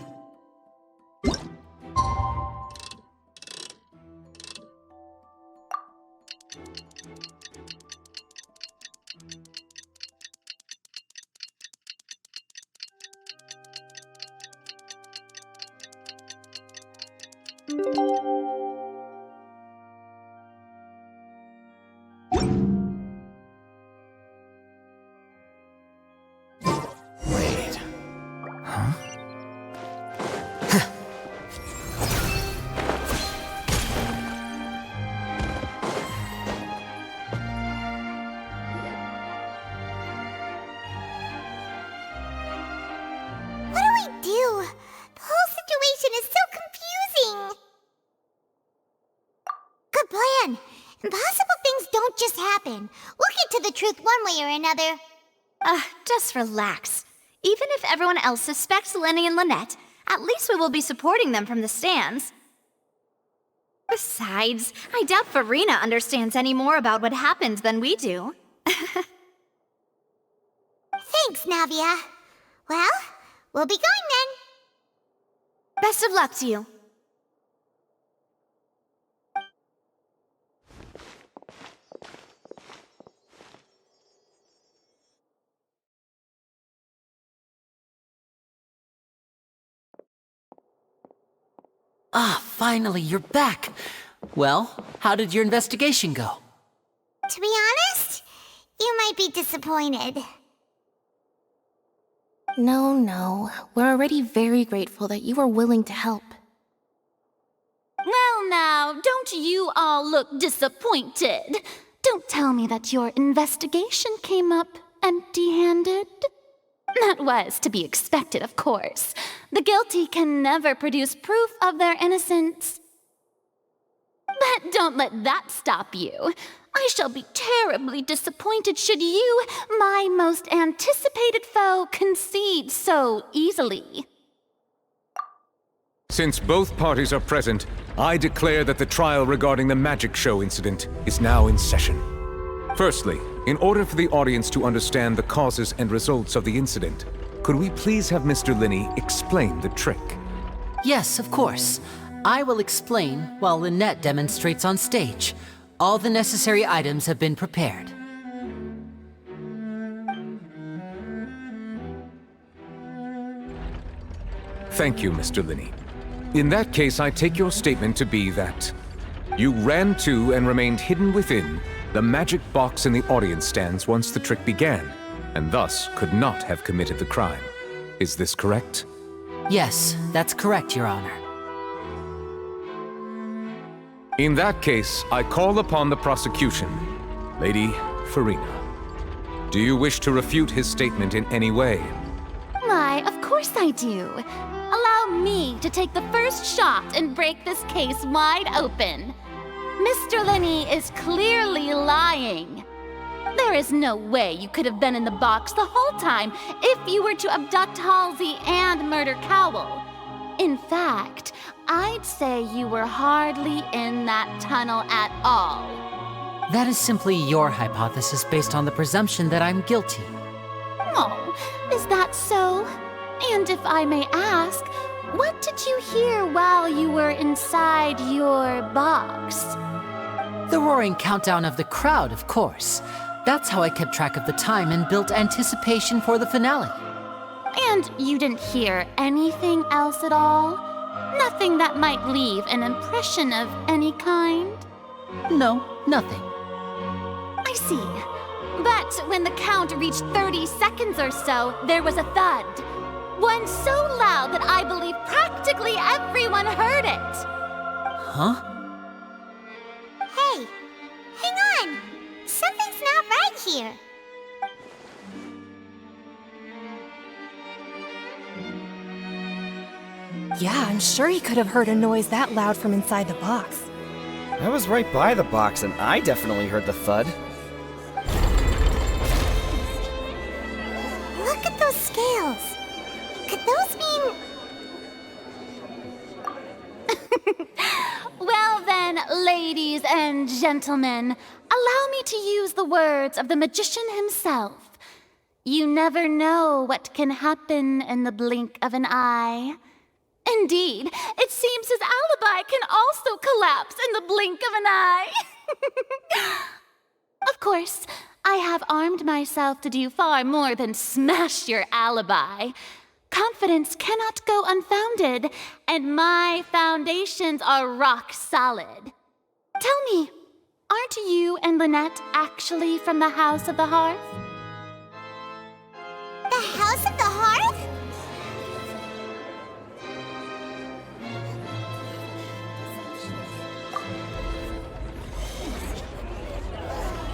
Impossible things don't just happen. We'll get to the truth one way or another. Just relax. Even if everyone else suspects Lenny and Lynette, at least we will be supporting them from the stands. Besides, I doubt Farina understands any more about what happened than we do. Thanks, Navia. Well, we'll be going then. Best of luck to you. Finally, you're back. Well, how did your investigation go? To be honest, you might be disappointed. No. We're already very grateful that you were willing to help. Well now, don't you all look disappointed. Don't tell me that your investigation came up empty-handed. That was to be expected, of course. The guilty can never produce proof of their innocence. But don't let that stop you. I shall be terribly disappointed should you, my most anticipated foe, concede so easily. Since both parties are present, I declare that the trial regarding the magic show incident is now in session. Firstly, in order for the audience to understand the causes and results of the incident, could we please have Mr. Linney explain the trick? Yes, of course. I will explain while Lynette demonstrates on stage. All the necessary items have been prepared. Thank you, Mr. Linney. In that case, I take your statement to be that you ran to and remained hidden within the magic box in the audience stands once the trick began, and thus could not have committed the crime. Is this correct? Yes, that's correct, Your Honor. In that case, I call upon the prosecution. Lady Farina, do you wish to refute his statement in any way? Why, of course I do. Allow me to take the first shot and break this case wide open. Mr. Linney is clearly lying. There is no way you could have been in the box the whole time if you were to abduct Halsey and murder Cowell. In fact, I'd say you were hardly in that tunnel at all. That is simply your hypothesis based on the presumption that I'm guilty. Oh, is that so? And if I may ask, what did you hear while you were inside your box? The roaring countdown of the crowd, of course. That's how I kept track of the time and built anticipation for the finale. And you didn't hear anything else at all? Nothing that might leave an impression of any kind? No, nothing. I see. But when the count reached 30 seconds or so, there was a thud. One so loud that I believe practically everyone heard it. Huh? Hey, hang on. Something's not right here. Yeah, I'm sure he could have heard a noise that loud from inside the box. I was right by the box, and I definitely heard the thud. Look at those scales. Could those mean... Well then, ladies and gentlemen, allow me to use the words of the magician himself. You never know what can happen in the blink of an eye. Indeed, it seems his alibi can also collapse in the blink of an eye. Of course, I have armed myself to do far more than smash your alibi. Confidence cannot go unfounded, and my foundations are rock solid. Tell me, aren't you and Lynette actually from the House of the Hearth? The House of the Hearth?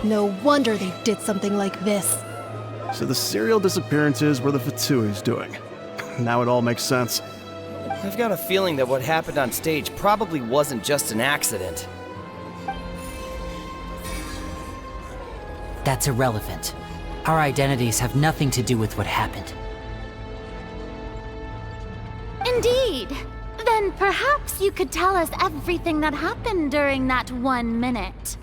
No wonder they did something like this. So the serial disappearances were the Fatui's doing. Now it all makes sense. I've got a feeling that what happened on stage probably wasn't just an accident. That's irrelevant. Our identities have nothing to do with what happened. Indeed. Then perhaps you could tell us everything that happened during that 1 minute.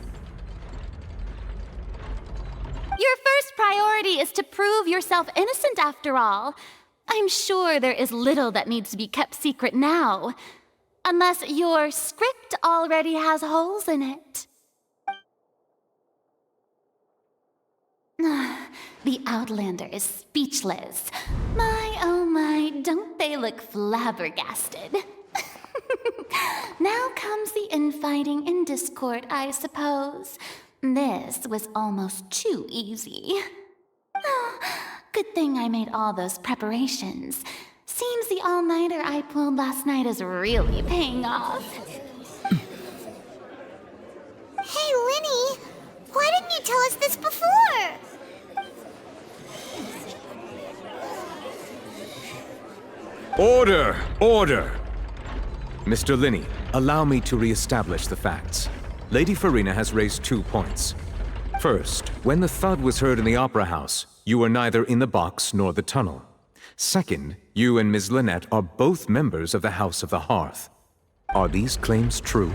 Your first priority is to prove yourself innocent after all. I'm sure there is little that needs to be kept secret now. Unless your script already has holes in it. The Outlander is speechless. My, oh my, don't they look flabbergasted? Now comes the infighting and discord, I suppose. This was almost too easy. Good thing I made all those preparations. Seems the all-nighter I pulled last night is really paying off. Hey, Linny! Why didn't you tell us this before? Order! Order! Mr. Linney, allow me to re-establish the facts. Lady Farina has raised 2 points. First, when the thud was heard in the Opera House, you were neither in the box nor the tunnel. Second, you and Ms. Lynette are both members of the House of the Hearth. Are these claims true?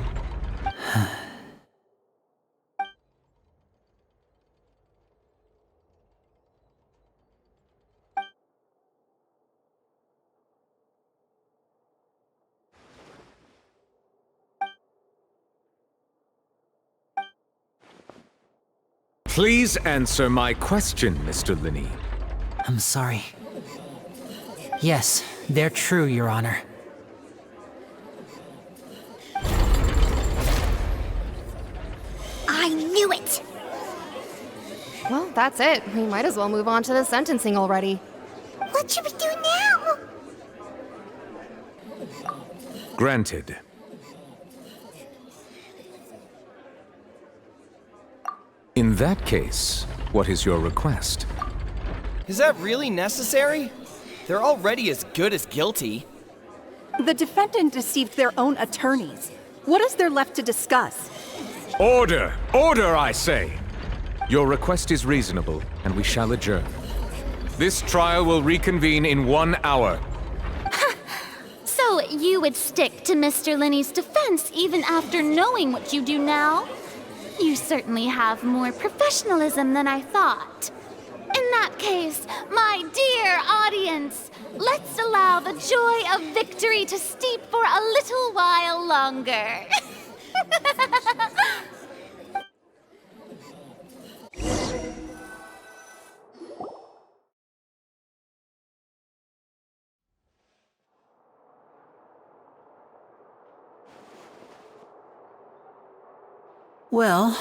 Please answer my question, Mr. Linney. I'm sorry. Yes, they're true, Your Honor. I knew it! Well, that's it. We might as well move on to the sentencing already. What should we do now? Granted. In that case, what is your request? Is that really necessary? They're already as good as guilty. The defendant deceived their own attorneys. What is there left to discuss? Order! Order, I say! Your request is reasonable, and we shall adjourn. This trial will reconvene in 1 hour. So you would stick to Mr. Linney's defense even after knowing what you do now? You certainly have more professionalism than I thought. In that case, my dear audience, let's allow the joy of victory to steep for a little while longer. Well,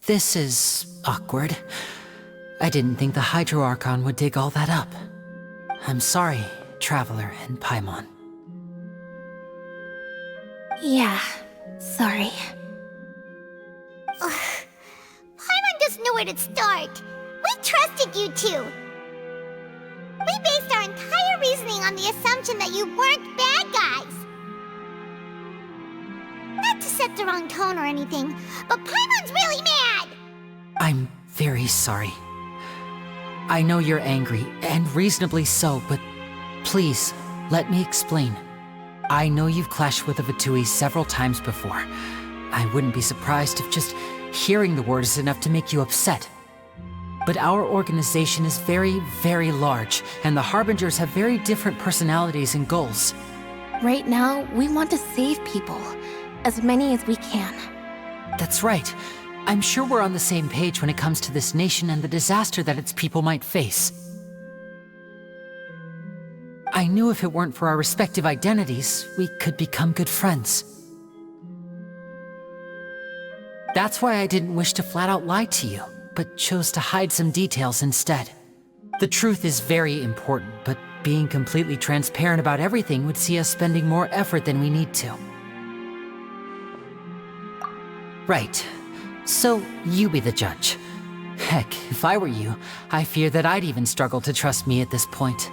this is awkward. I didn't think the Hydro-Archon would dig all that up. I'm sorry, Traveler and Paimon. Yeah, sorry. Paimon doesn't know where to start. We trusted you two. We based our entire reasoning on the assumption that you weren't bad guys. Not to set the wrong tone or anything, but Paimon's really mad! I'm very sorry. I know you're angry, and reasonably so, but please, let me explain. I know you've clashed with the Fatui several times before. I wouldn't be surprised if just hearing the word is enough to make you upset. But our organization is very, very large, and the Harbingers have very different personalities and goals. Right now, we want to save people. As many as we can. That's right. I'm sure we're on the same page when it comes to this nation and the disaster that its people might face. I knew if it weren't for our respective identities, we could become good friends. That's why I didn't wish to flat out lie to you, but chose to hide some details instead. The truth is very important, but being completely transparent about everything would see us spending more effort than we need to. Right. So, you be the judge. Heck, if I were you, I fear that I'd even struggle to trust me at this point.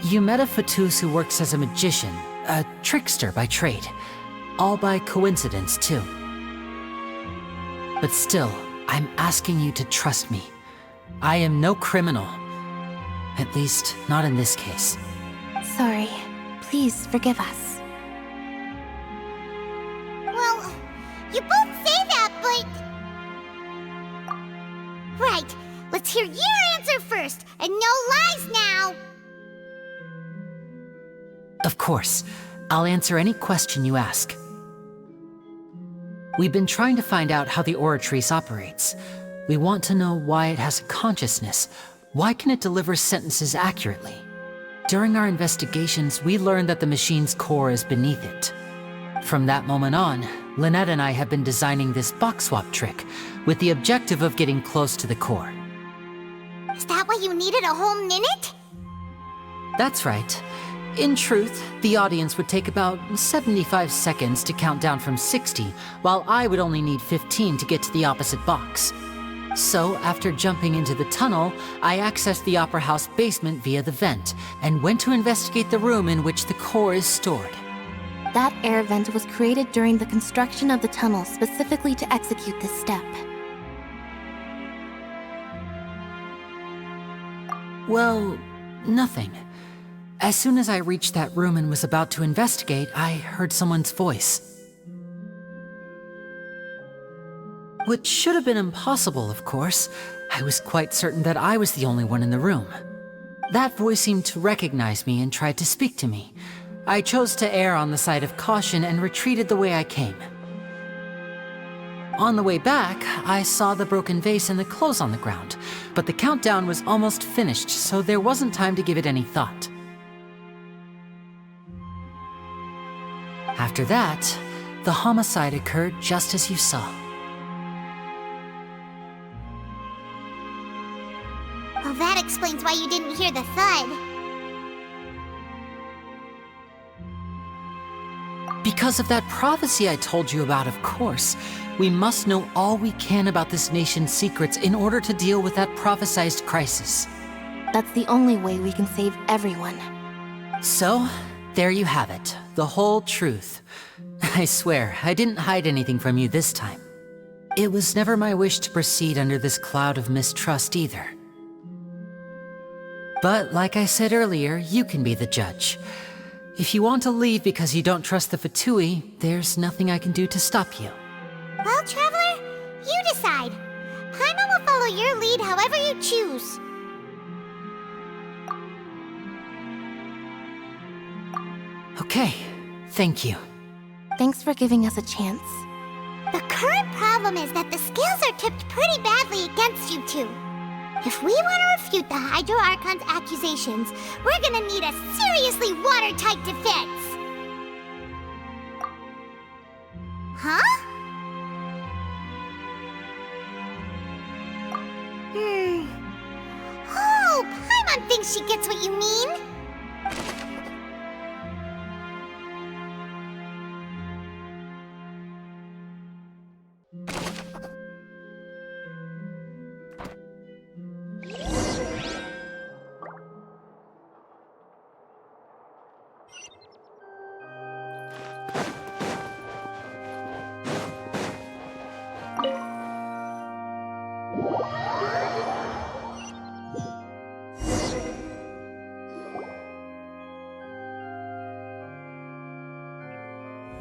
You met a Fatus who works as a magician, a trickster by trade. All by coincidence, too. But still, I'm asking you to trust me. I am no criminal. At least, not in this case. Sorry. Please forgive us. Well, you both say that, but... Right, let's hear your answer first, and no lies now! Of course. I'll answer any question you ask. We've been trying to find out how the Oratrice operates. We want to know why it has a consciousness. Why can it deliver sentences accurately? During our investigations, we learned that the machine's core is beneath it. From that moment on, Lynette and I have been designing this box swap trick, with the objective of getting close to the core. Is that why you needed a whole minute? That's right. In truth, the audience would take about 75 seconds to count down from 60, while I would only need 15 to get to the opposite box. So, after jumping into the tunnel, I accessed the Opera House basement via the vent, and went to investigate the room in which the core is stored. That air vent was created during the construction of the tunnel specifically to execute this step. Well, nothing. As soon as I reached that room and was about to investigate, I heard someone's voice. Which should have been impossible, of course. I was quite certain that I was the only one in the room. That voice seemed to recognize me and tried to speak to me. I chose to err on the side of caution and retreated the way I came. On the way back, I saw the broken vase and the clothes on the ground, but the countdown was almost finished, so there wasn't time to give it any thought. After that, the homicide occurred just as you saw. Well, that explains why you didn't hear the thud. Because of that prophecy I told you about, of course. We must know all we can about this nation's secrets in order to deal with that prophesized crisis. That's the only way we can save everyone. So, there you have it. The whole truth. I swear, I didn't hide anything from you this time. It was never my wish to proceed under this cloud of mistrust either. But like I said earlier, you can be the judge. If you want to leave because you don't trust the Fatui, there's nothing I can do to stop you. Well, Traveler, you decide. Paimon will follow your lead however you choose. Okay, thank you. Thanks for giving us a chance. The current problem is that the scales are tipped pretty badly against you two. If we want to refute the Hydro Archon's accusations, we're gonna need a seriously watertight defense. Huh? Oh, Paimon thinks she gets what you mean.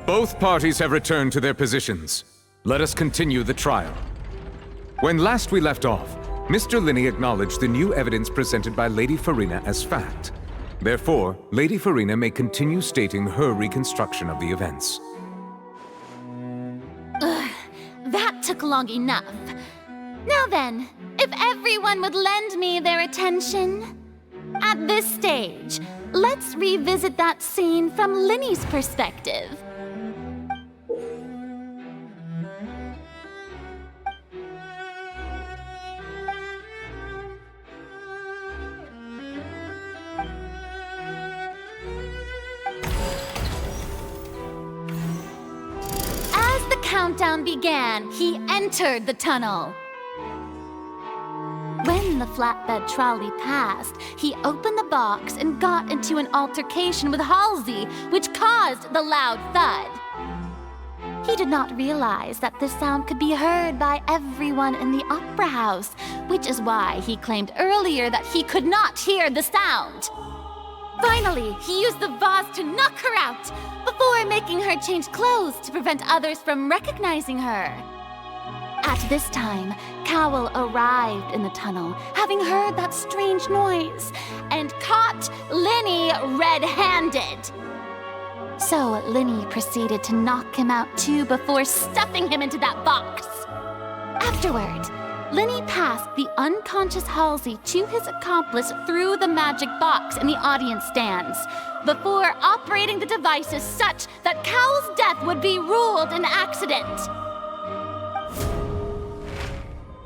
Both parties have returned to their positions. Let us continue the trial. When last we left off, Mr. Linney acknowledged the new evidence presented by Lady Farina as fact. Therefore, Lady Farina may continue stating her reconstruction of the events. that took long enough. Now then, if everyone would lend me their attention. At this stage, let's revisit that scene from Linny's perspective. As the countdown began, he entered the tunnel. When the flatbed trolley passed, he opened the box and got into an altercation with Halsey, which caused the loud thud. He did not realize that this sound could be heard by everyone in the opera house, which is why he claimed earlier that he could not hear the sound. Finally, he used the vase to knock her out, before making her change clothes to prevent others from recognizing her. At this time, Cowell arrived in the tunnel, having heard that strange noise, and caught Linny red-handed. So Linny proceeded to knock him out too before stuffing him into that box. Afterward, Linny passed the unconscious Halsey to his accomplice through the magic box in the audience stands, before operating the devices such that Cowell's death would be ruled an accident.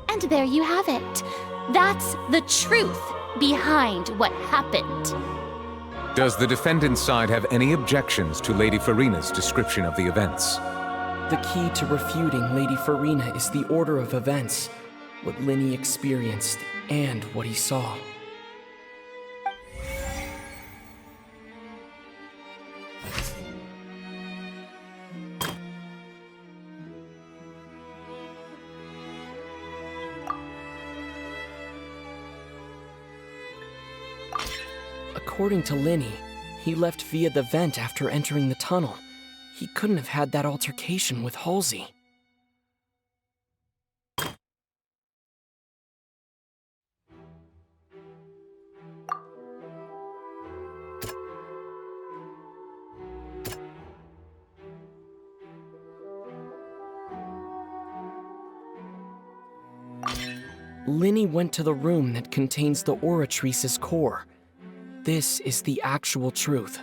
And there you have it. That's the truth behind what happened. Does the defendant's side have any objections to Lady Farina's description of the events? The key to refuting Lady Farina is the order of events, what Linny experienced and what he saw. According to Linny, he left via the vent after entering the tunnel. He couldn't have had that altercation with Halsey. Linny went to the room that contains the Oratrice's core. This is the actual truth.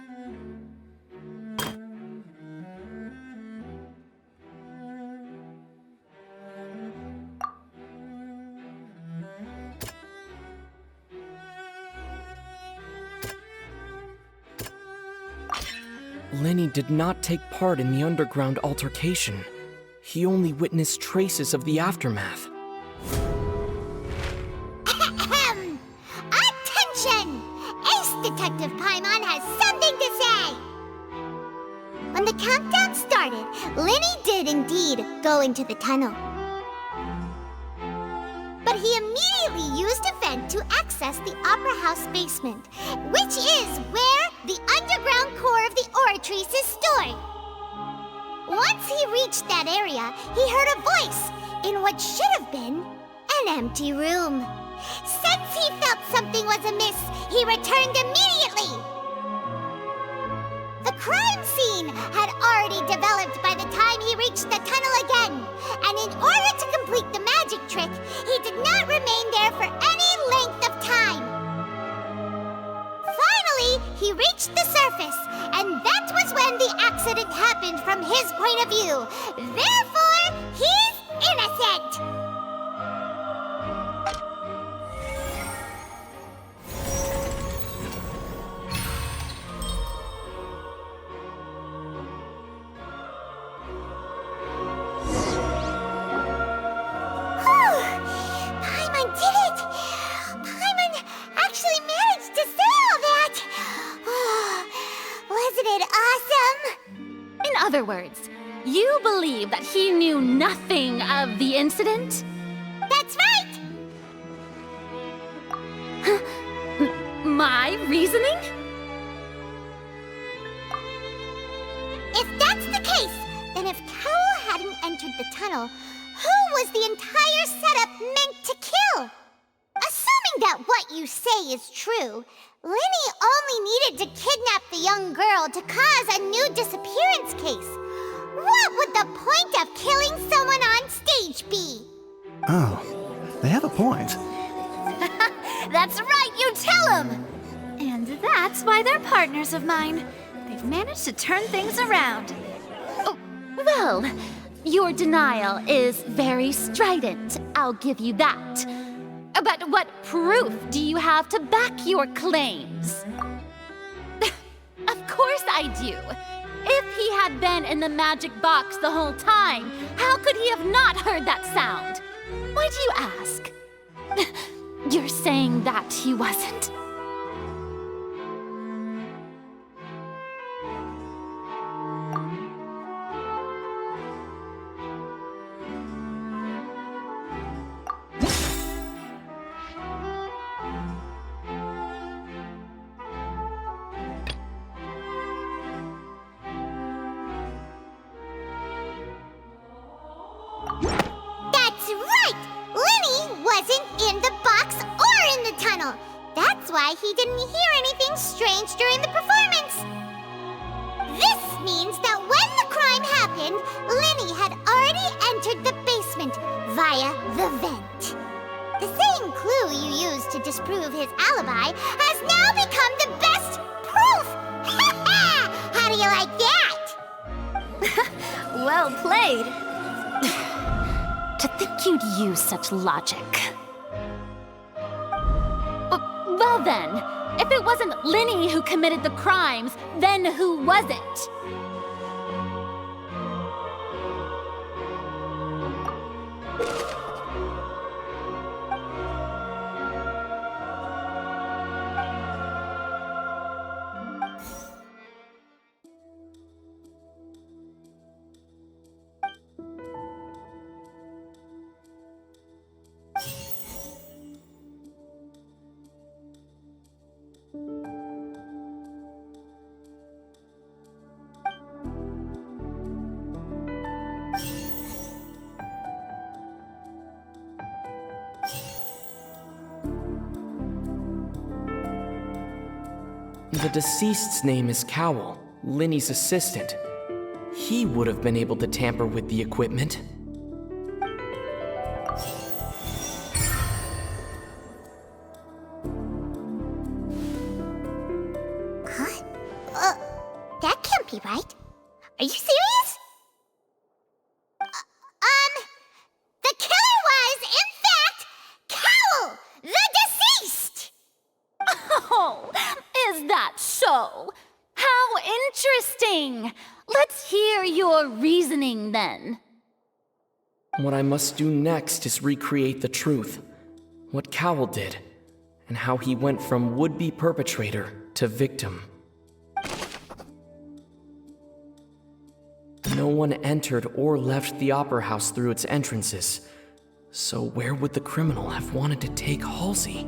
Linny did not take part in the underground altercation. He only witnessed traces of the aftermath. Attention! Ace Detective Paimon has something to say! When the countdown started, Linny did indeed go into the tunnel. But he immediately used a vent to access the Opera House basement, which is where the underground core of the Oratrice is stored. Once he reached that area, he heard a voice in what should have been an empty room. Since he felt something was amiss, he returned immediately. The crime scene had already developed by the time he reached the tunnel again, and in order to complete the magic trick, he did not remain there for any length of time. Finally, he reached the surface, and that was when the accident happened from his point of view. Therefore, he's innocent! Paimon did it! Paimon actually managed to say all that! Wasn't it awesome? In other words, you believe that he knew nothing of the incident? That's right! My reasoning? If that's the case, then if Cowell hadn't entered the tunnel, who was the entire setup meant to kill? Assuming that what you say is true, Linny only needed to kidnap the young girl to cause a new disappearance case. What would the point of killing someone on stage point. That's right, you tell them! And that's why they're partners of mine. They've managed to turn things around. Oh, well, your denial is very strident, I'll give you that. But what proof do you have to back your claims? Of course I do. If he had been in the magic box the whole time, how could he have not heard that sound? Why do you ask? You're saying that he wasn't? That's right! Lenny wasn't in the box or in the tunnel. That's why he didn't hear anything strange during the performance. This means that when the crime happened, Lenny had already entered the basement via the vent. The same clue you used to disprove his alibi has now become the best proof! How do you like that? Well played. To think you'd use such logic. Well then, if it wasn't Lenny who committed the crimes, then who was it? The deceased's name is Cowell, Lenny's assistant. He would have been able to tamper with the equipment. Huh? That can't be right. Are you serious? The killer was, in fact, Cowell, the deceased! Oh, is that so? How interesting! Let's hear your reasoning then. What I must do next is recreate the truth. What Cowell did, and how he went from would-be perpetrator to victim. No one entered or left the Opera House through its entrances, so where would the criminal have wanted to take Halsey?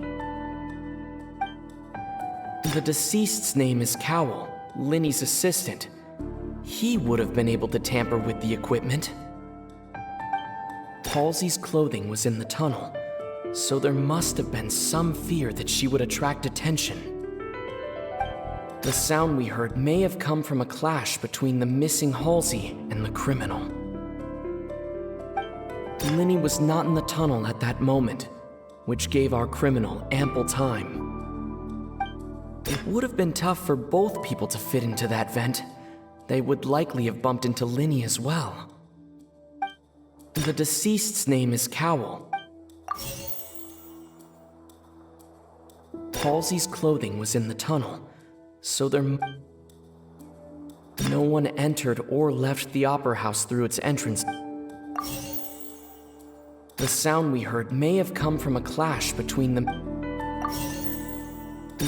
The deceased's name is Cowell, Lenny's assistant. He would have been able to tamper with the equipment. Halsey's clothing was in the tunnel, so there must have been some fear that she would attract attention. The sound we heard may have come from a clash between the missing Halsey and the criminal. Lenny was not in the tunnel at that moment, which gave our criminal ample time. It would have been tough for both people to fit into that vent. They would likely have bumped into Lenny as well. The deceased's name is Cowell. Halsey's clothing was in the tunnel, so no one entered or left the Opera House through its entrance. The sound we heard may have come from a clash between them.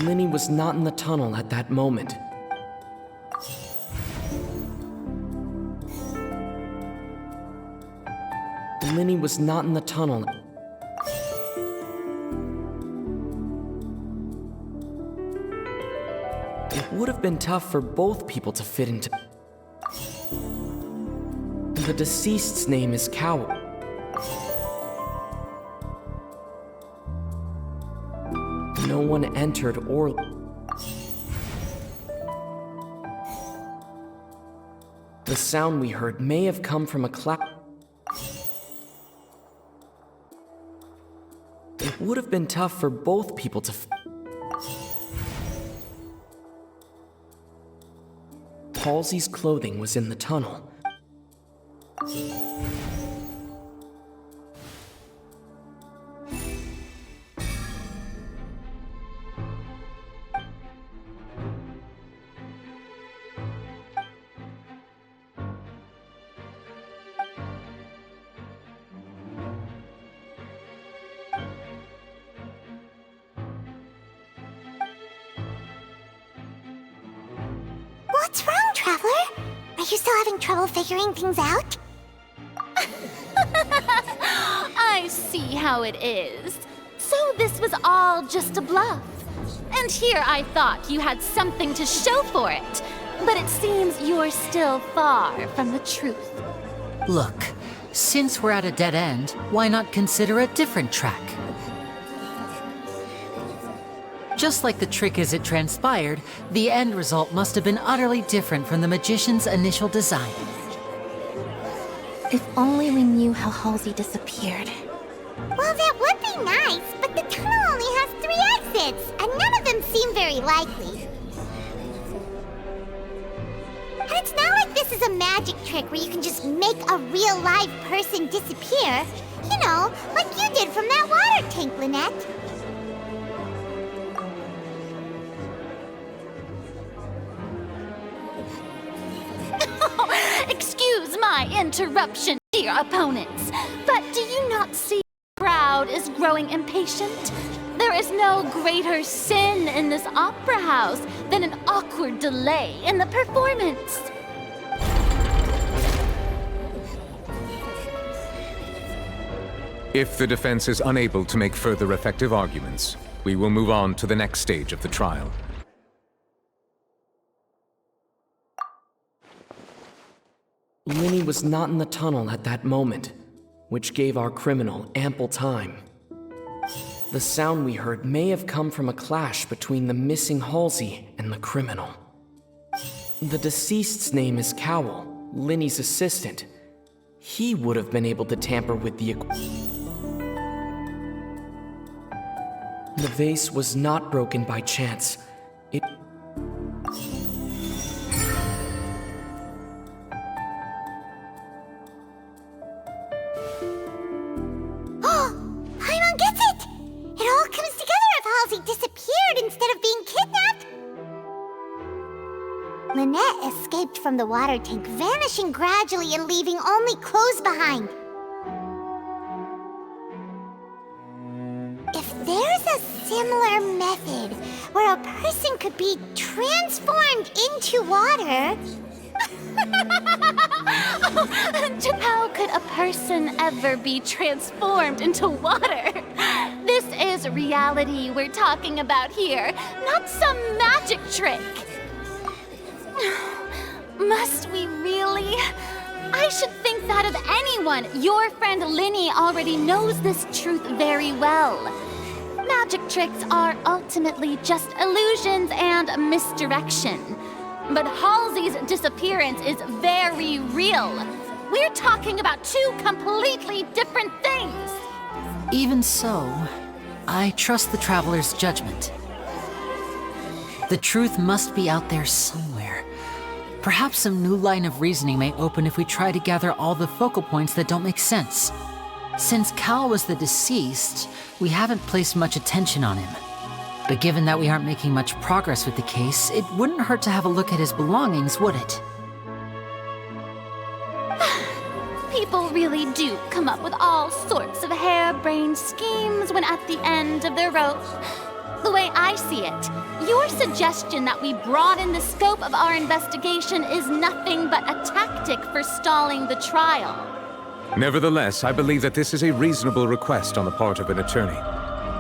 Lenny was not in the tunnel at that moment. Lenny was not in the tunnel. It would have been tough for both people to fit into. The deceased's name is Cowell. No one entered or... The sound we heard may have come from a clap. It would have been tough for both people to Halsey's clothing was in the tunnel. What's wrong, Traveler? Are you still having trouble figuring things out? I see how it is. So this was all just a bluff. And here I thought you had something to show for it. But it seems you're still far from the truth. Look, since we're at a dead end, why not consider a different track? Just like the trick as it transpired, the end result must have been utterly different from the magician's initial design. If only we knew how Halsey disappeared. Well, that would be nice, but the tunnel only has 3 exits, and none of them seem very likely. And it's not like this is a magic trick where you can just make a real live person disappear. You know, like you did from that water tank, Lynette. Excuse my interruption, dear opponents, but do you not see the crowd is growing impatient? There is no greater sin in this opera house than an awkward delay in the performance. If the defense is unable to make further effective arguments, we will move on to the next stage of the trial. Linny was not in the tunnel at that moment, which gave our criminal ample time. The sound we heard may have come from a clash between the missing Halsey and the criminal. The deceased's name is Cowell, Linny's assistant. He would have been able to tamper with the vase was not broken by chance. It... Paimon gets it! It all comes together if Halsey disappeared instead of being kidnapped. Lynette escaped from the water tank, vanishing gradually and leaving only clothes behind. If there's a similar method where a person could be transformed into water... How could a person ever be transformed into water? This is reality we're talking about here, not some magic trick. Must we really? I should think that of anyone. Your friend Linny already knows this truth very well. Magic tricks are ultimately just illusions and misdirection. But Halsey's disappearance is very real. We're talking about 2 completely different things. Even so, I trust the Traveler's judgment. The truth must be out there somewhere. Perhaps some new line of reasoning may open if we try to gather all the focal points that don't make sense. Since Cal was the deceased, we haven't placed much attention on him. But given that we aren't making much progress with the case, it wouldn't hurt to have a look at his belongings, would it? People really do come up with all sorts of harebrained schemes when at the end of their rope. The way I see it, your suggestion that we broaden the scope of our investigation is nothing but a tactic for stalling the trial. Nevertheless, I believe that this is a reasonable request on the part of an attorney.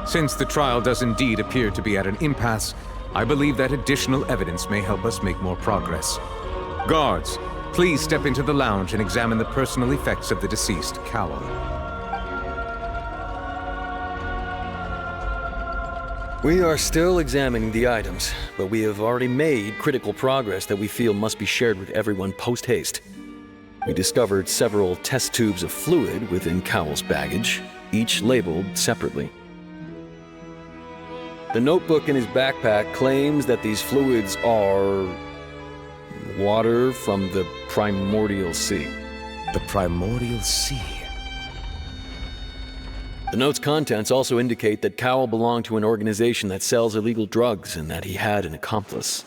Since the trial does indeed appear to be at an impasse, I believe that additional evidence may help us make more progress. Guards, please step into the lounge and examine the personal effects of the deceased, Cowell. We are still examining the items, but we have already made critical progress that we feel must be shared with everyone post-haste. We discovered several test tubes of fluid within Cowell's baggage, each labeled separately. The notebook in his backpack claims that these fluids are water from the primordial sea. The primordial sea? The note's contents also indicate that Cowell belonged to an organization that sells illegal drugs and that he had an accomplice.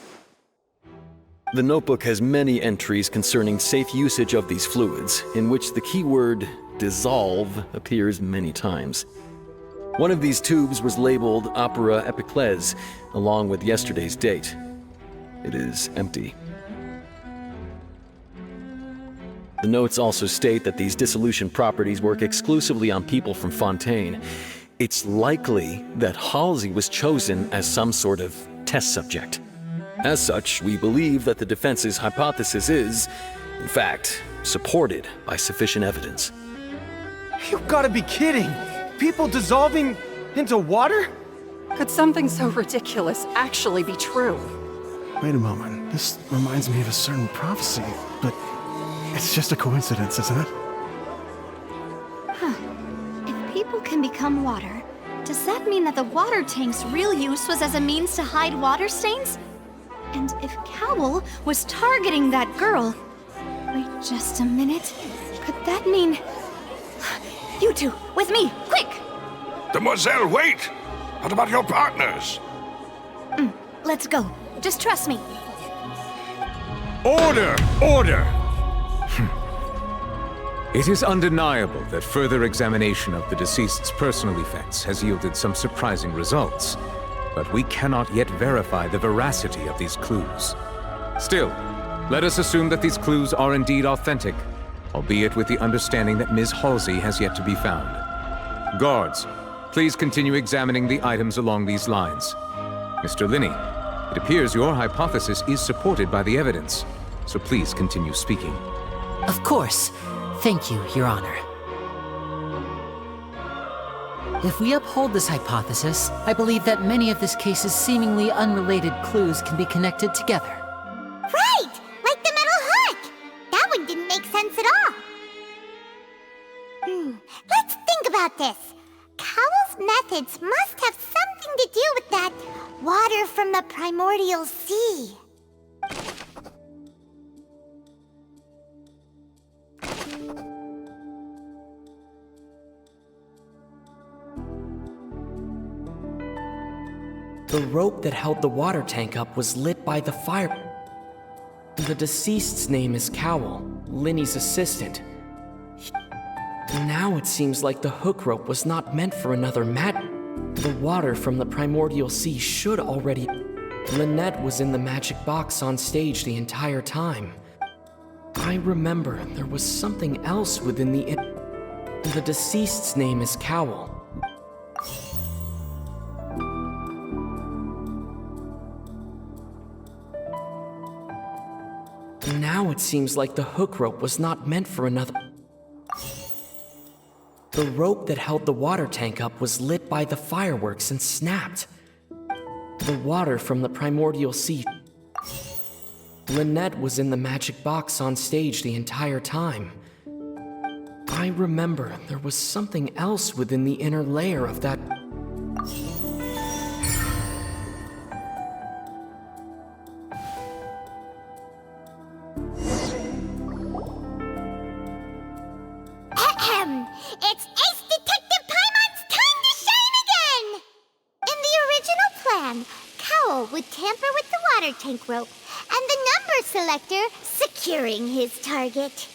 The notebook has many entries concerning safe usage of these fluids, in which the keyword dissolve appears many times. One of these tubes was labeled Opera Epiclese, along with yesterday's date. It is empty. The notes also state that these dissolution properties work exclusively on people from Forntain. It's likely that Halsey was chosen as some sort of test subject. As such, we believe that the defense's hypothesis is, in fact, supported by sufficient evidence. You gotta be kidding! People dissolving into water? Could something so ridiculous actually be true? Wait a moment. This reminds me of a certain prophecy, but it's just a coincidence, isn't it? Huh. If people can become water, does that mean that the water tank's real use was as a means to hide water stains? And if Cowell was targeting that girl... Wait just a minute. Could that mean... You two, with me, quick! Demoiselle, wait! What about your partners? Let's go. Just trust me. Order! Order! It is undeniable that further examination of the deceased's personal effects has yielded some surprising results, but we cannot yet verify the veracity of these clues. Still, let us assume that these clues are indeed authentic, albeit with the understanding that Ms. Halsey has yet to be found. Guards, please continue examining the items along these lines. Mr. Linney, it appears your hypothesis is supported by the evidence, so please continue speaking. Of course. Thank you, Your Honor. If we uphold this hypothesis, I believe that many of this case's seemingly unrelated clues can be connected together. Right! Like the metal hook! That one didn't make sense at all. Let's think about this. Cowell's methods must have something to do with that water from the primordial sea. The rope that held the water tank up was lit by the fire. The deceased's name is Cowell, Linny's assistant. Now it seems like the hook rope was not meant for another The water from the primordial sea should already... Lynette was in the magic box on stage the entire time. I remember there was something else within the deceased's name is Cowell. Now it seems like the hook rope was not meant for another... The rope that held the water tank up was lit by the fireworks and snapped. The water from the primordial sea... Lynette was in the magic box on stage the entire time. I remember there was something else within the inner layer of that... It's Ace Detective Paimon's time to shine again! In the original plan, Cowell would tamper with the water tank rope and the number selector securing his target.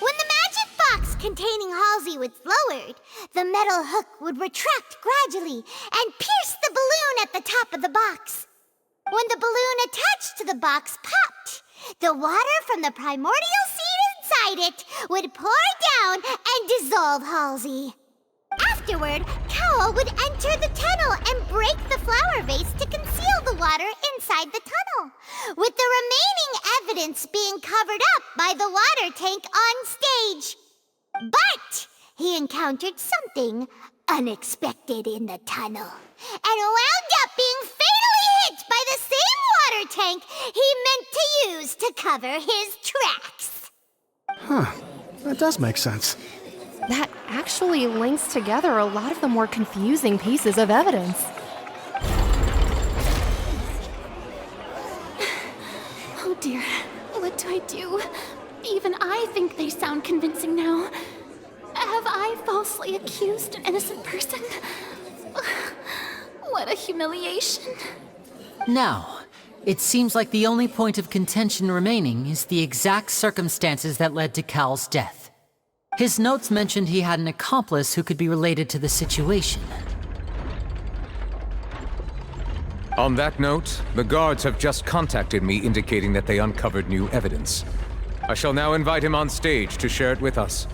When the magic box containing Halsey was lowered, the metal hook would retract gradually and pierce the balloon at the top of the box. When the balloon attached to the box popped, the water from the primordial seed inside it would pour down and dissolve Halsey. Afterward, Cowell would enter the tunnel and break the flower vase to conceal the water inside the tunnel, with the remaining evidence being covered up by the water tank on stage. But he encountered something unexpected in the tunnel and wound up being fatally hit by the same water tank he meant to use to cover his tracks. Huh. That does make sense. That actually links together a lot of the more confusing pieces of evidence. What do I do? Even I think they sound convincing now. Have I falsely accused an innocent person? What a humiliation. Now, it seems like the only point of contention remaining is the exact circumstances that led to Cal's death. His notes mentioned he had an accomplice who could be related to the situation. On that note, the guards have just contacted me indicating that they uncovered new evidence. I shall now invite him on stage to share it with us.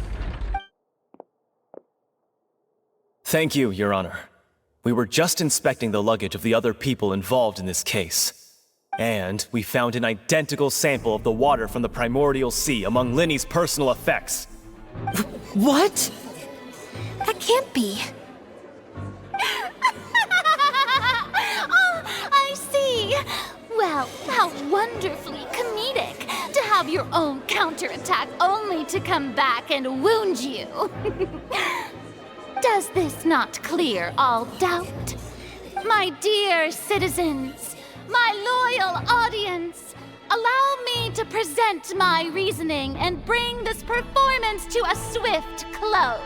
Thank you, Your Honor. We were just inspecting the luggage of the other people involved in this case. And we found an identical sample of the water from the primordial sea among Linny's personal effects. What? That can't be. Oh, I see. Well, how wonderfully comedic to have your own counterattack only to come back and wound you. Does this not clear all doubt? My dear citizens, my loyal audience, allow me to present my reasoning and bring this performance to a swift close.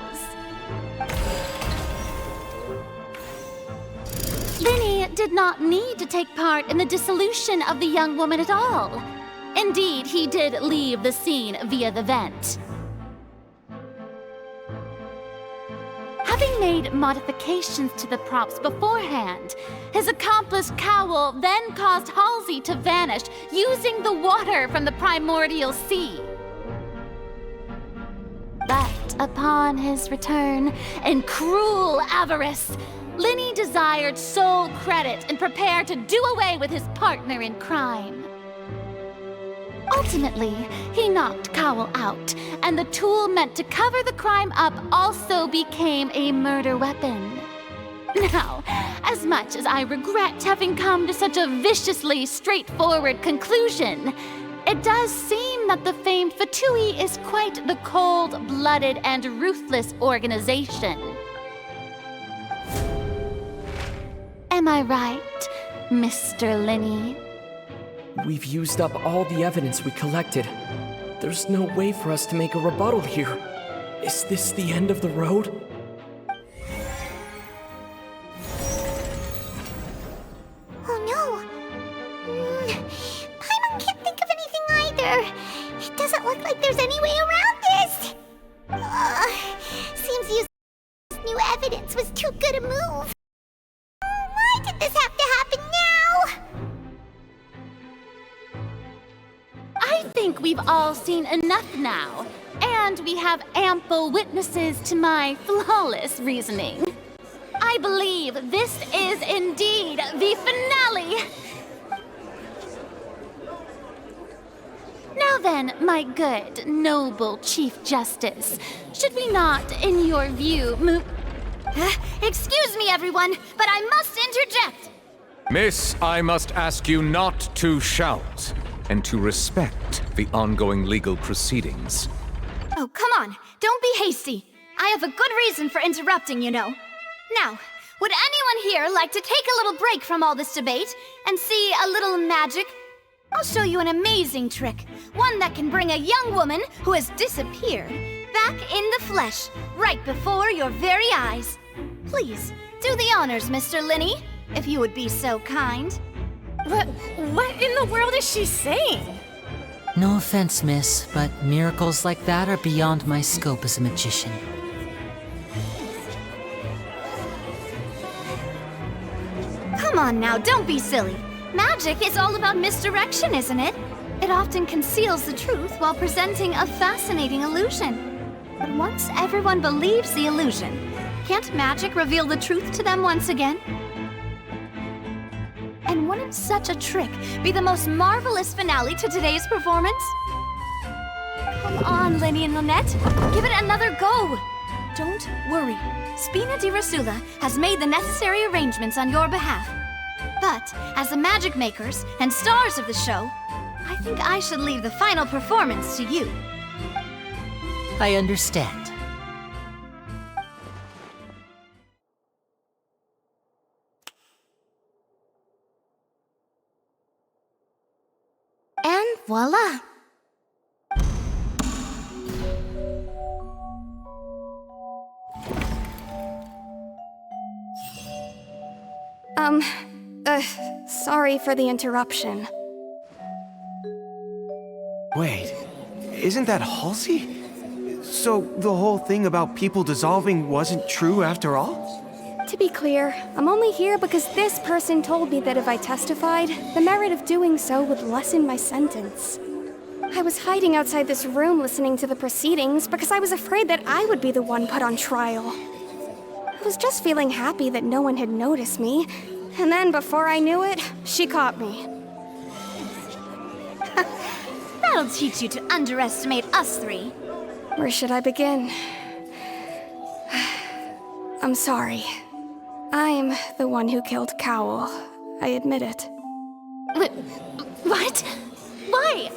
Linny did not need to take part in the dissolution of the young woman at all. Indeed, he did leave the scene via the vent. Having made modifications to the props beforehand, his accomplice Cowell then caused Halsey to vanish using the water from the primordial sea. But upon his return, in cruel avarice, Linny desired sole credit and prepared to do away with his partner in crime. Ultimately, he knocked Cowell out, and the tool meant to cover the crime up also became a murder weapon. Now, as much as I regret having come to such a viciously straightforward conclusion, it does seem that the famed Fatui is quite the cold-blooded and ruthless organization. Am I right, Mr. Linny? We've used up all the evidence we collected. There's no way for us to make a rebuttal here. Is this the end of the road? Oh no! Paimon can't think of anything either. It doesn't look like there's any way around this. Seems using new evidence was too good a move. Why did this have to happen now? I think we've all seen enough now, and we have ample witnesses to my flawless reasoning. I believe this is indeed the finale. Now then, my good, noble Chief Justice, should we not, in your view, move... Excuse me, everyone, but I must interject. Miss, I must ask you not to shout, and to respect the ongoing legal proceedings. Oh, come on. Don't be hasty. I have a good reason for interrupting, you know. Now, would anyone here like to take a little break from all this debate and see a little magic? I'll show you an amazing trick. One that can bring a young woman who has disappeared back in the flesh, right before your very eyes. Please, do the honors, Mr. Linny, if you would be so kind. What in the world is she saying? No offense, miss, but miracles like that are beyond my scope as a magician. Come on now, don't be silly. Magic is all about misdirection, isn't it? It often conceals the truth while presenting a fascinating illusion. But once everyone believes the illusion, can't magic reveal the truth to them once again? And wouldn't such a trick be the most marvelous finale to today's performance? Come on, Linny and Lynette. Give it another go. Don't worry. Spina di Rasula has made the necessary arrangements on your behalf. But as the magic makers and stars of the show, I think I should leave the final performance to you. I understand. And voila! Sorry for the interruption. Wait, isn't that Halsey? So the whole thing about people dissolving wasn't true after all? To be clear, I'm only here because this person told me that if I testified, the merit of doing so would lessen my sentence. I was hiding outside this room listening to the proceedings because I was afraid that I would be the one put on trial. I was just feeling happy that no one had noticed me, and then before I knew it, she caught me. That'll teach you to underestimate us three. Where should I begin? I'm sorry. I'm the one who killed Cowell. I admit it. What? Why?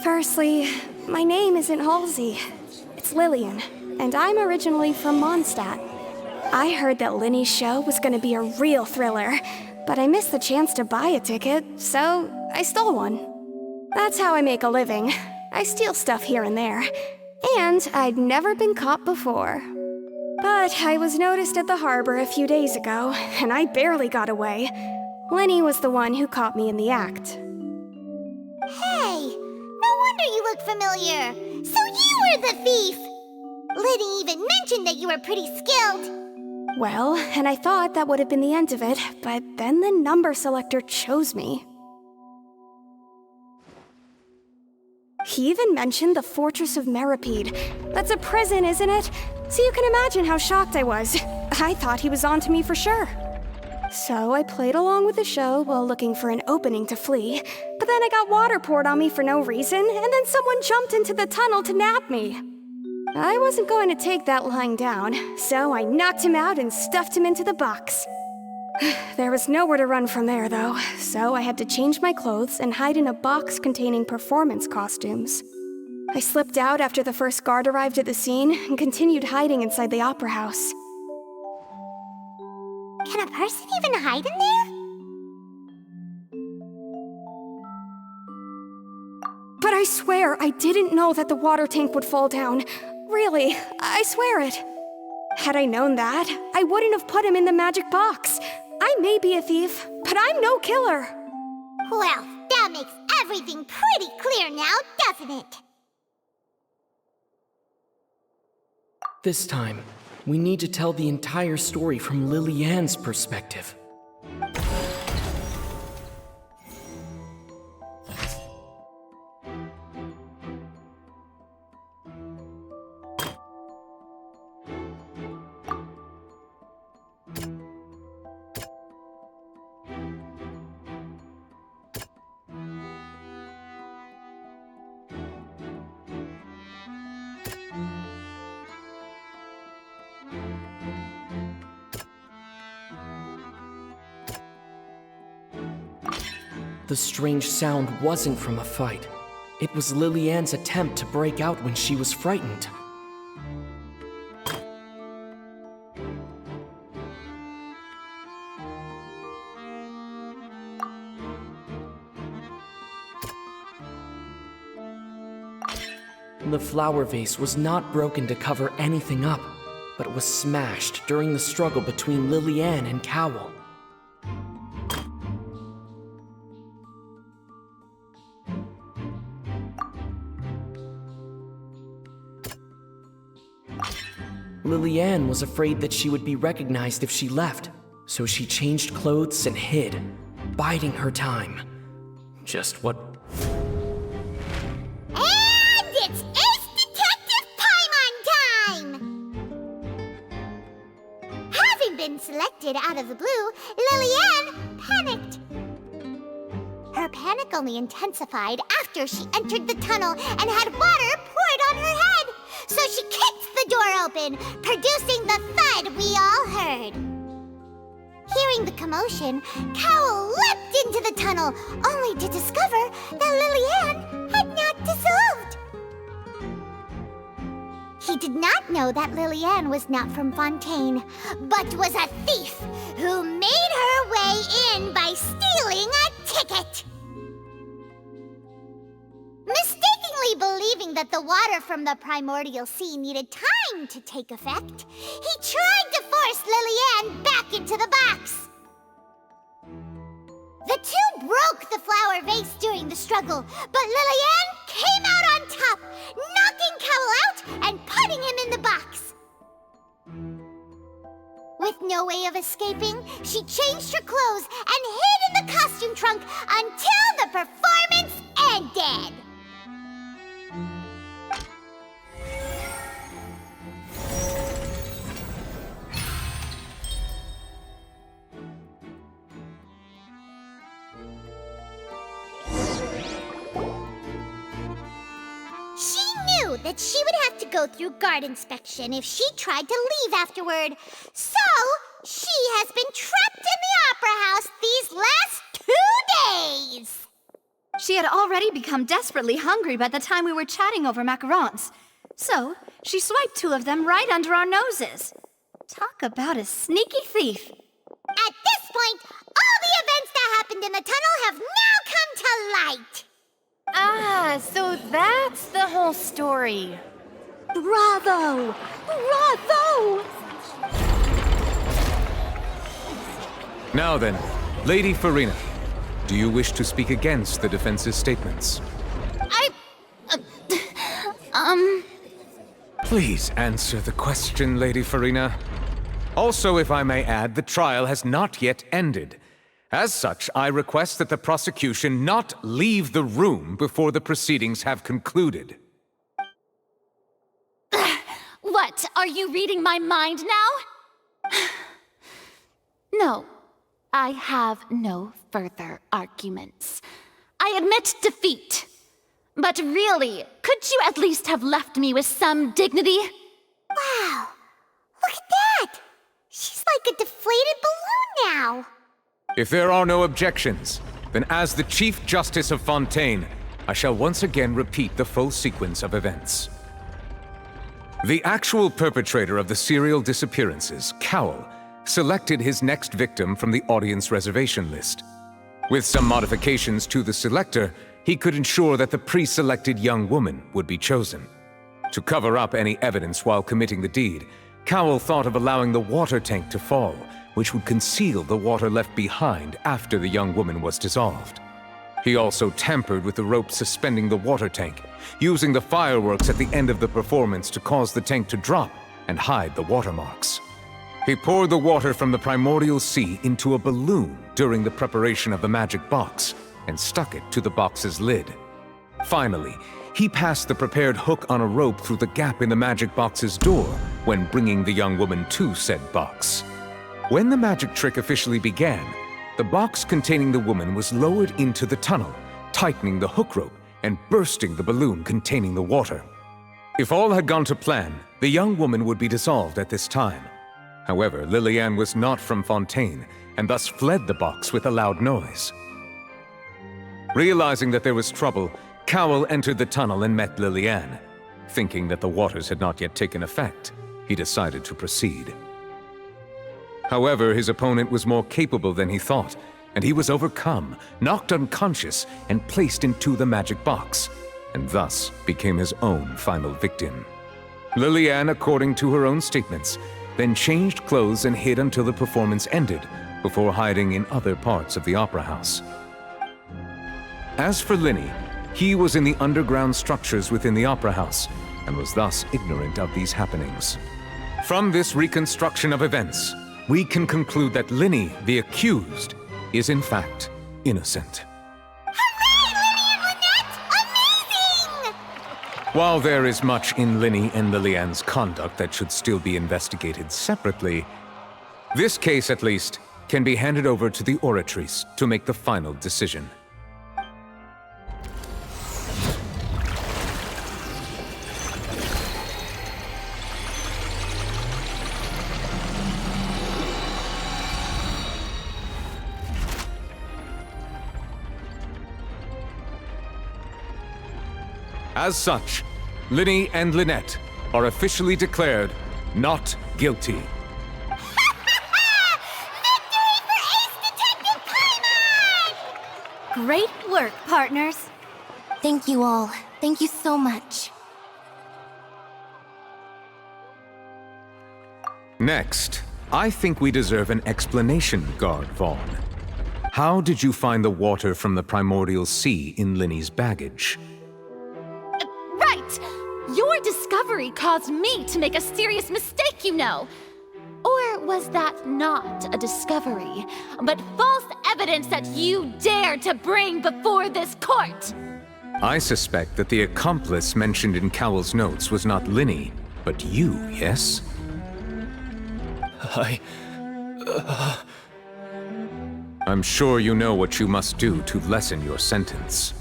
Firstly, my name isn't Halsey. It's Lillian, and I'm originally from Mondstadt. I heard that Linny's show was gonna be a real thriller, but I missed the chance to buy a ticket, so I stole one. That's how I make a living. I steal stuff here and there, and I'd never been caught before. But I was noticed at the harbor a few days ago, and I barely got away. Linny was the one who caught me in the act. Hey, no wonder you look familiar. So you were the thief! Liddy even mentioned that you were pretty skilled. Well, and I thought that would have been the end of it, but then the number selector chose me. He even mentioned the Fortress of Meripede. That's a prison, isn't it? So you can imagine how shocked I was. I thought he was onto me for sure. So I played along with the show while looking for an opening to flee, but then I got water poured on me for no reason, and then someone jumped into the tunnel to nab me. I wasn't going to take that lying down, so I knocked him out and stuffed him into the box. There was nowhere to run from there, though, so I had to change my clothes and hide in a box containing performance costumes. I slipped out after the first guard arrived at the scene and continued hiding inside the opera house. Can a person even hide in there? But I swear I didn't know that the water tank would fall down. Really, I swear it. Had I known that, I wouldn't have put him in the magic box. I may be a thief, but I'm no killer. Well, that makes everything pretty clear now, doesn't it? This time, we need to tell the entire story from Lily-Ann's perspective. The strange sound wasn't from a fight. It was Lily-Ann's attempt to break out when she was frightened. The flower vase was not broken to cover anything up, but was smashed during the struggle between Lily-Ann and Cowell. Lily-Ann was afraid that she would be recognized if she left, so she changed clothes and hid, biding her time. Just what... And it's Ace Detective Paimon time! Having been selected out of the blue, Lily-Ann panicked. Her panic only intensified after she entered the tunnel and had water poured on her head. So she kicked the door open, producing the thud we all heard. Hearing the commotion, Cowell leapt into the tunnel, only to discover that Lily-Ann had not dissolved. He did not know that Lily-Ann was not from Forntain, but was a thief who made her way in by stealing a ticket. Mistakenly believing Perceiving that the water from the primordial sea needed time to take effect, he tried to force Lillian back into the box. The two broke the flower vase during the struggle, but Lillian came out on top, knocking Cowell out and putting him in the box. With no way of escaping, she changed her clothes and hid in the costume trunk until the performance ended. She knew that she would have to go through guard inspection if she tried to leave afterward. So, she has been trapped in the Opera House these last 2 days. She had already become desperately hungry by the time we were chatting over macarons. So, she swiped 2 of them right under our noses. Talk about a sneaky thief. At this point, all the events that happened in the tunnel have now come to light. Ah, so that's the whole story. Bravo! Bravo! Now then, Lady Farina, do you wish to speak against the defense's statements? Please answer the question, Lady Farina. Also, if I may add, the trial has not yet ended. As such, I request that the prosecution not leave the room before the proceedings have concluded. What? Are you reading my mind now? No, I have no further arguments. I admit defeat. But really, could you at least have left me with some dignity? Wow, look at that! She's like a deflated balloon now. If there are no objections, then as the Chief Justice of Forntain, I shall once again repeat the full sequence of events. The actual perpetrator of the serial disappearances, Cowell, selected his next victim from the audience reservation list. With some modifications to the selector, he could ensure that the pre-selected young woman would be chosen. To cover up any evidence while committing the deed, Cowell thought of allowing the water tank to fall, which would conceal the water left behind after the young woman was dissolved. He also tampered with the rope suspending the water tank, using the fireworks at the end of the performance to cause the tank to drop and hide the watermarks. He poured the water from the primordial sea into a balloon during the preparation of the magic box and stuck it to the box's lid. Finally, he passed the prepared hook on a rope through the gap in the magic box's door when bringing the young woman to said box. When the magic trick officially began, the box containing the woman was lowered into the tunnel, tightening the hook rope and bursting the balloon containing the water. If all had gone to plan, the young woman would be dissolved at this time. However, Lillian was not from Forntain and thus fled the box with a loud noise. Realizing that there was trouble, Cowell entered the tunnel and met Lillian. Thinking that the waters had not yet taken effect, he decided to proceed. However, his opponent was more capable than he thought, and he was overcome, knocked unconscious, and placed into the magic box, and thus became his own final victim. Lillian, according to her own statements, then changed clothes and hid until the performance ended, before hiding in other parts of the opera house. As for Linny, he was in the underground structures within the opera house, and was thus ignorant of these happenings. From this reconstruction of events, we can conclude that Linny, the accused, is in fact innocent. While there is much in Linny and Lillian's conduct that should still be investigated separately, this case, at least, can be handed over to the Oratrice to make the final decision. As such, Linny and Lynette are officially declared not guilty. Great work, partners. Thank you all. Thank you so much. Next, I think we deserve an explanation, Guard Vaughn. How did you find the water from the primordial sea in Linny's baggage? Right! Your discovery caused me to make a serious mistake, you know. Or was that not a discovery, but false evidence that you dared to bring before this court? I suspect that the accomplice mentioned in Cowell's notes was not Linny, but you, yes? I'm sure you know what you must do to lessen your sentence.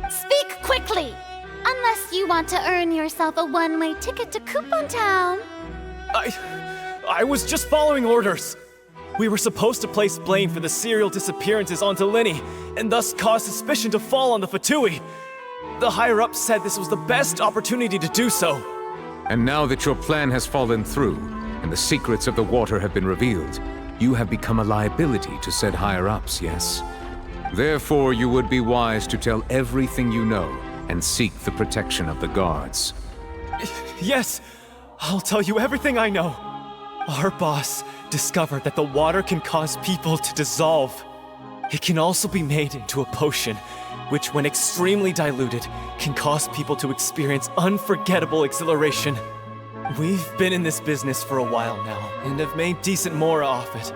Speak quickly! Unless you want to earn yourself a one-way ticket to Coupon Town. I was just following orders. We were supposed to place blame for the serial disappearances onto Linny, and thus cause suspicion to fall on the Fatui. The higher-ups said this was the best opportunity to do so. And now that your plan has fallen through, and the secrets of the water have been revealed, you have become a liability to said higher-ups, yes? Therefore, you would be wise to tell everything you know, and seek the protection of the guards. Yes, I'll tell you everything I know. Our boss discovered that the water can cause people to dissolve. It can also be made into a potion, which when extremely diluted, can cause people to experience unforgettable exhilaration. We've been in this business for a while now, and have made decent more off it.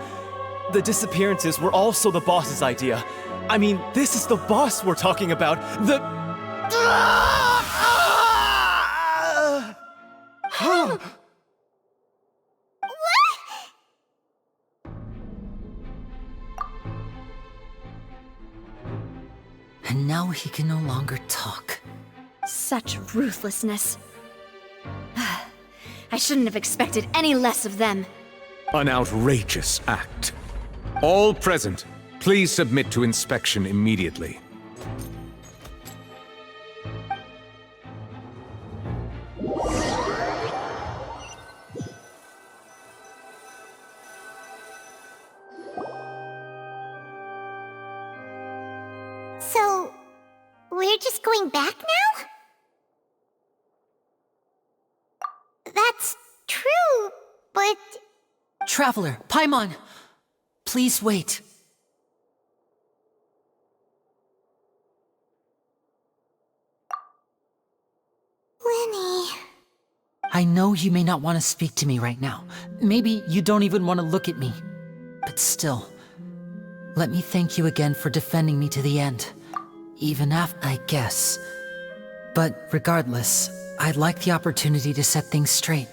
The disappearances were also the boss's idea. I mean, this is the boss we're talking about. And now he can no longer talk. Such ruthlessness. I shouldn't have expected any less of them. An outrageous act. All present, please submit to inspection immediately. So, we're just going back now? That's true, but... Traveler, Paimon! Please wait. Linny... I know you may not want to speak to me right now. Maybe you don't even want to look at me. But still, let me thank you again for defending me to the end. Even after, I guess. But regardless, I'd like the opportunity to set things straight.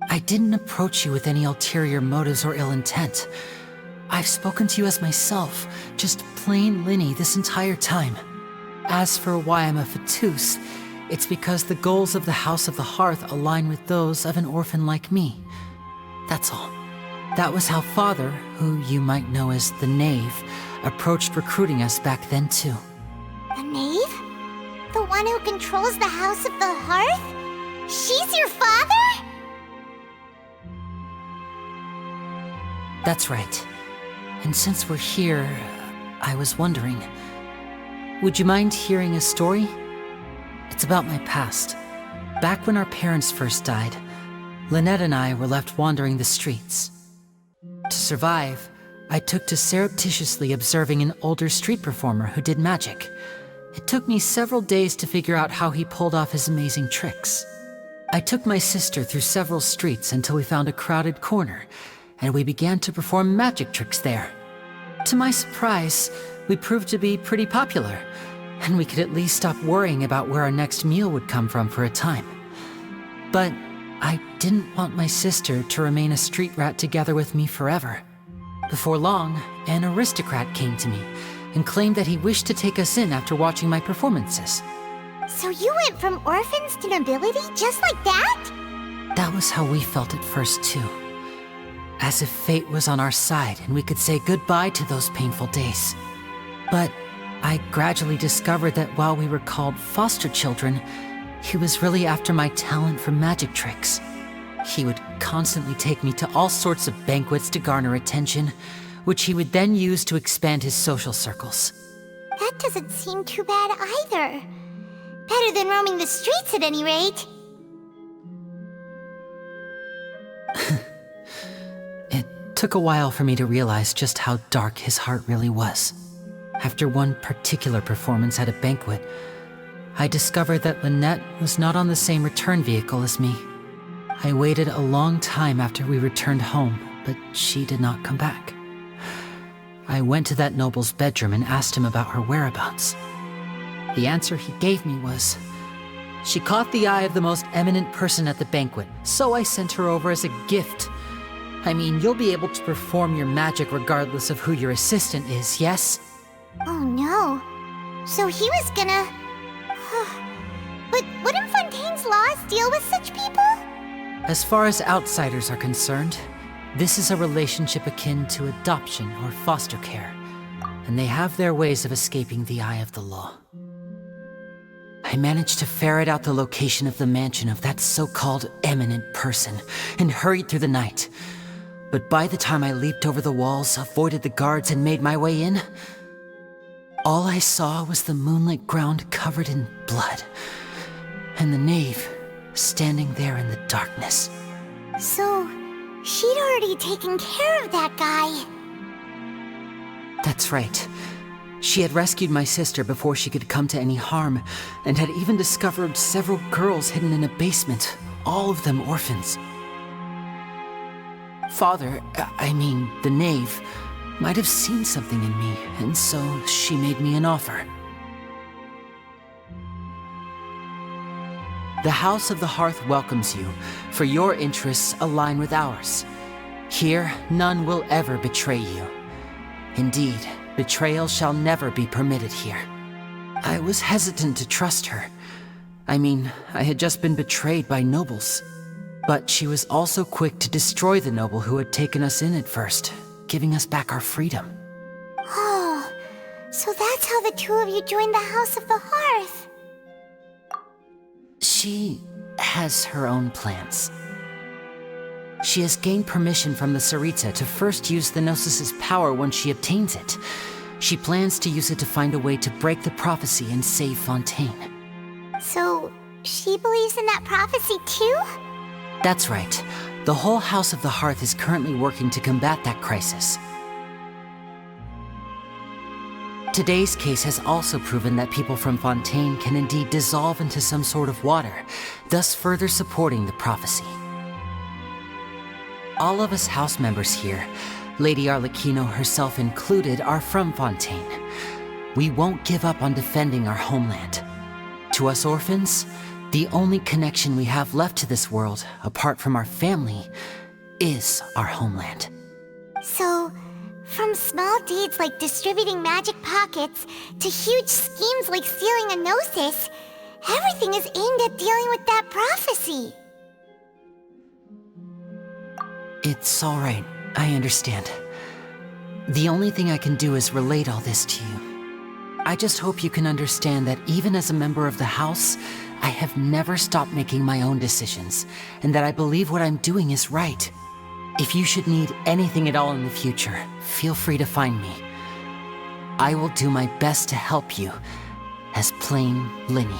I didn't approach you with any ulterior motives or ill intent. I've spoken to you as myself, just plain Linny this entire time. As for why I'm a Fatus, it's because the goals of the House of the Hearth align with those of an orphan like me. That's all. That was how Father, who you might know as the Knave, approached recruiting us back then too. The Knave? The one who controls the House of the Hearth? She's your father? That's right. And since we're here, I was wondering, would you mind hearing a story? It's about my past. Back when our parents first died, Lynette and I were left wandering the streets. To survive, I took to surreptitiously observing an older street performer who did magic. It took me several days to figure out how he pulled off his amazing tricks. I took my sister through several streets until we found a crowded corner, and we began to perform magic tricks there. To my surprise, we proved to be pretty popular, and we could at least stop worrying about where our next meal would come from for a time. But I didn't want my sister to remain a street rat together with me forever. Before long, an aristocrat came to me and claimed that he wished to take us in after watching my performances. So you went from orphans to nobility just like that? That was how we felt at first too. As if fate was on our side and we could say goodbye to those painful days. But I gradually discovered that while we were called foster children, he was really after my talent for magic tricks. He would constantly take me to all sorts of banquets to garner attention, which he would then use to expand his social circles. That doesn't seem too bad either. Better than roaming the streets at any rate. took a while for me to realize just how dark his heart really was. After one particular performance at a banquet, I discovered that Lynette was not on the same return vehicle as me. I waited a long time after we returned home, but she did not come back. I went to that noble's bedroom and asked him about her whereabouts. The answer he gave me was, she caught the eye of the most eminent person at the banquet, so I sent her over as a gift. I mean, you'll be able to perform your magic regardless of who your assistant is, yes? Oh no. So he was gonna... But wouldn't Fontaine's laws deal with such people? As far as outsiders are concerned, this is a relationship akin to adoption or foster care, and they have their ways of escaping the eye of the law. I managed to ferret out the location of the mansion of that so-called eminent person and hurried through the night. But by the time I leaped over the walls, avoided the guards, and made my way in, all I saw was the moonlit ground covered in blood, and the knave standing there in the darkness. So, she'd already taken care of that guy. That's right. She had rescued my sister before she could come to any harm, and had even discovered several girls hidden in a basement, all of them orphans. Father, I mean, the knave, might have seen something in me, and so she made me an offer. The House of the Hearth welcomes you, for your interests align with ours. Here, none will ever betray you. Indeed, betrayal shall never be permitted here. I was hesitant to trust her. I mean, I had just been betrayed by nobles. But she was also quick to destroy the noble who had taken us in at first, giving us back our freedom. Oh, so that's how the two of you joined the House of the Hearth. She has her own plans. She has gained permission from the Tsaritsa to first use the Gnosis's power once she obtains it. She plans to use it to find a way to break the prophecy and save Forntain. So, she believes in that prophecy too? That's right. The whole House of the Hearth is currently working to combat that crisis. Today's case has also proven that people from Forntain can indeed dissolve into some sort of water, thus further supporting the prophecy. All of us house members here, Lady Arlecchino herself included, are from Forntain. We won't give up on defending our homeland. To us orphans, the only connection we have left to this world, apart from our family, is our homeland. So, from small deeds like distributing magic pockets to huge schemes like stealing a Gnosis, everything is aimed at dealing with that prophecy. It's all right. I understand. The only thing I can do is relate all this to you. I just hope you can understand that even as a member of the House, I have never stopped making my own decisions, and that I believe what I'm doing is right. If you should need anything at all in the future, feel free to find me. I will do my best to help you, as plain Linny.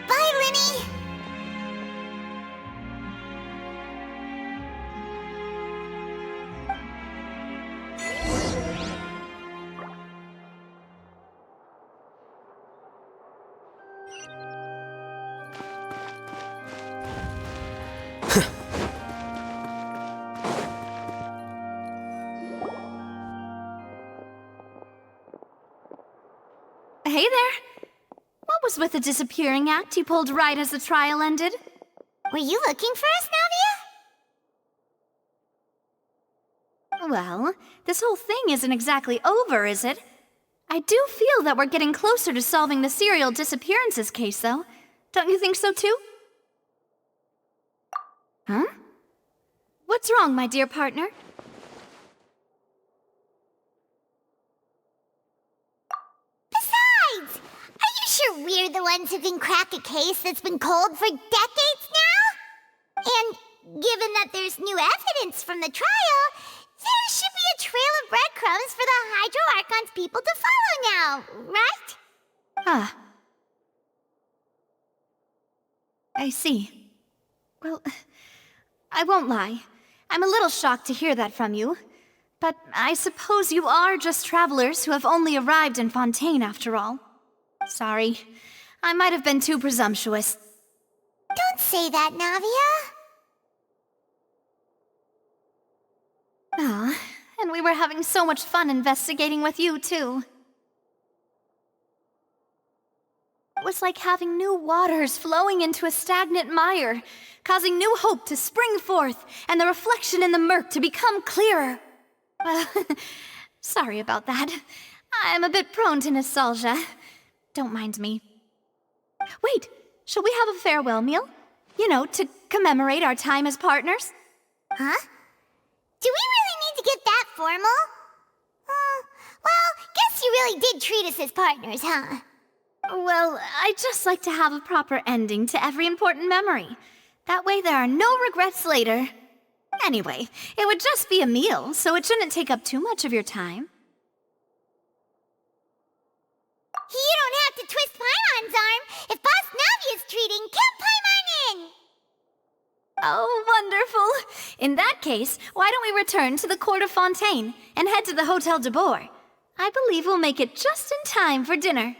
Bye, Linny! Hey there! What was with the disappearing act you pulled right as the trial ended? Were you looking for us, Navia? Well, this whole thing isn't exactly over, is it? I do feel that we're getting closer to solving the serial disappearances case, though. Don't you think so, too? Huh? What's wrong, my dear partner? Besides, are you sure we're the ones who can crack a case that's been cold for decades now? And given that there's new evidence from the trial, there should be a trail of breadcrumbs for the Hydro Archon's people to follow now, right? Ah. I see. Well, I won't lie. I'm a little shocked to hear that from you. But I suppose you are just travelers who have only arrived in Forntain after all. Sorry. I might have been too presumptuous. Don't say that, Navia. Ah, and we were having so much fun investigating with you, too. It was like having new waters flowing into a stagnant mire, causing new hope to spring forth, and the reflection in the murk to become clearer. Well, sorry about that. I'm a bit prone to nostalgia. Don't mind me. Wait, shall we have a farewell meal? You know, to commemorate our time as partners? Huh? Do we really need to get that formal? Well, guess you really did treat us as partners, huh? Well, I'd just like to have a proper ending to every important memory. That way there are no regrets later. Anyway, it would just be a meal, so it shouldn't take up too much of your time. You don't have to twist Paimon's arm. If Boss Navia's treating, count Paimon in! Oh, wonderful. In that case, why don't we return to the court of Forntain and head to the Hotel de Boer? I believe we'll make it just in time for dinner.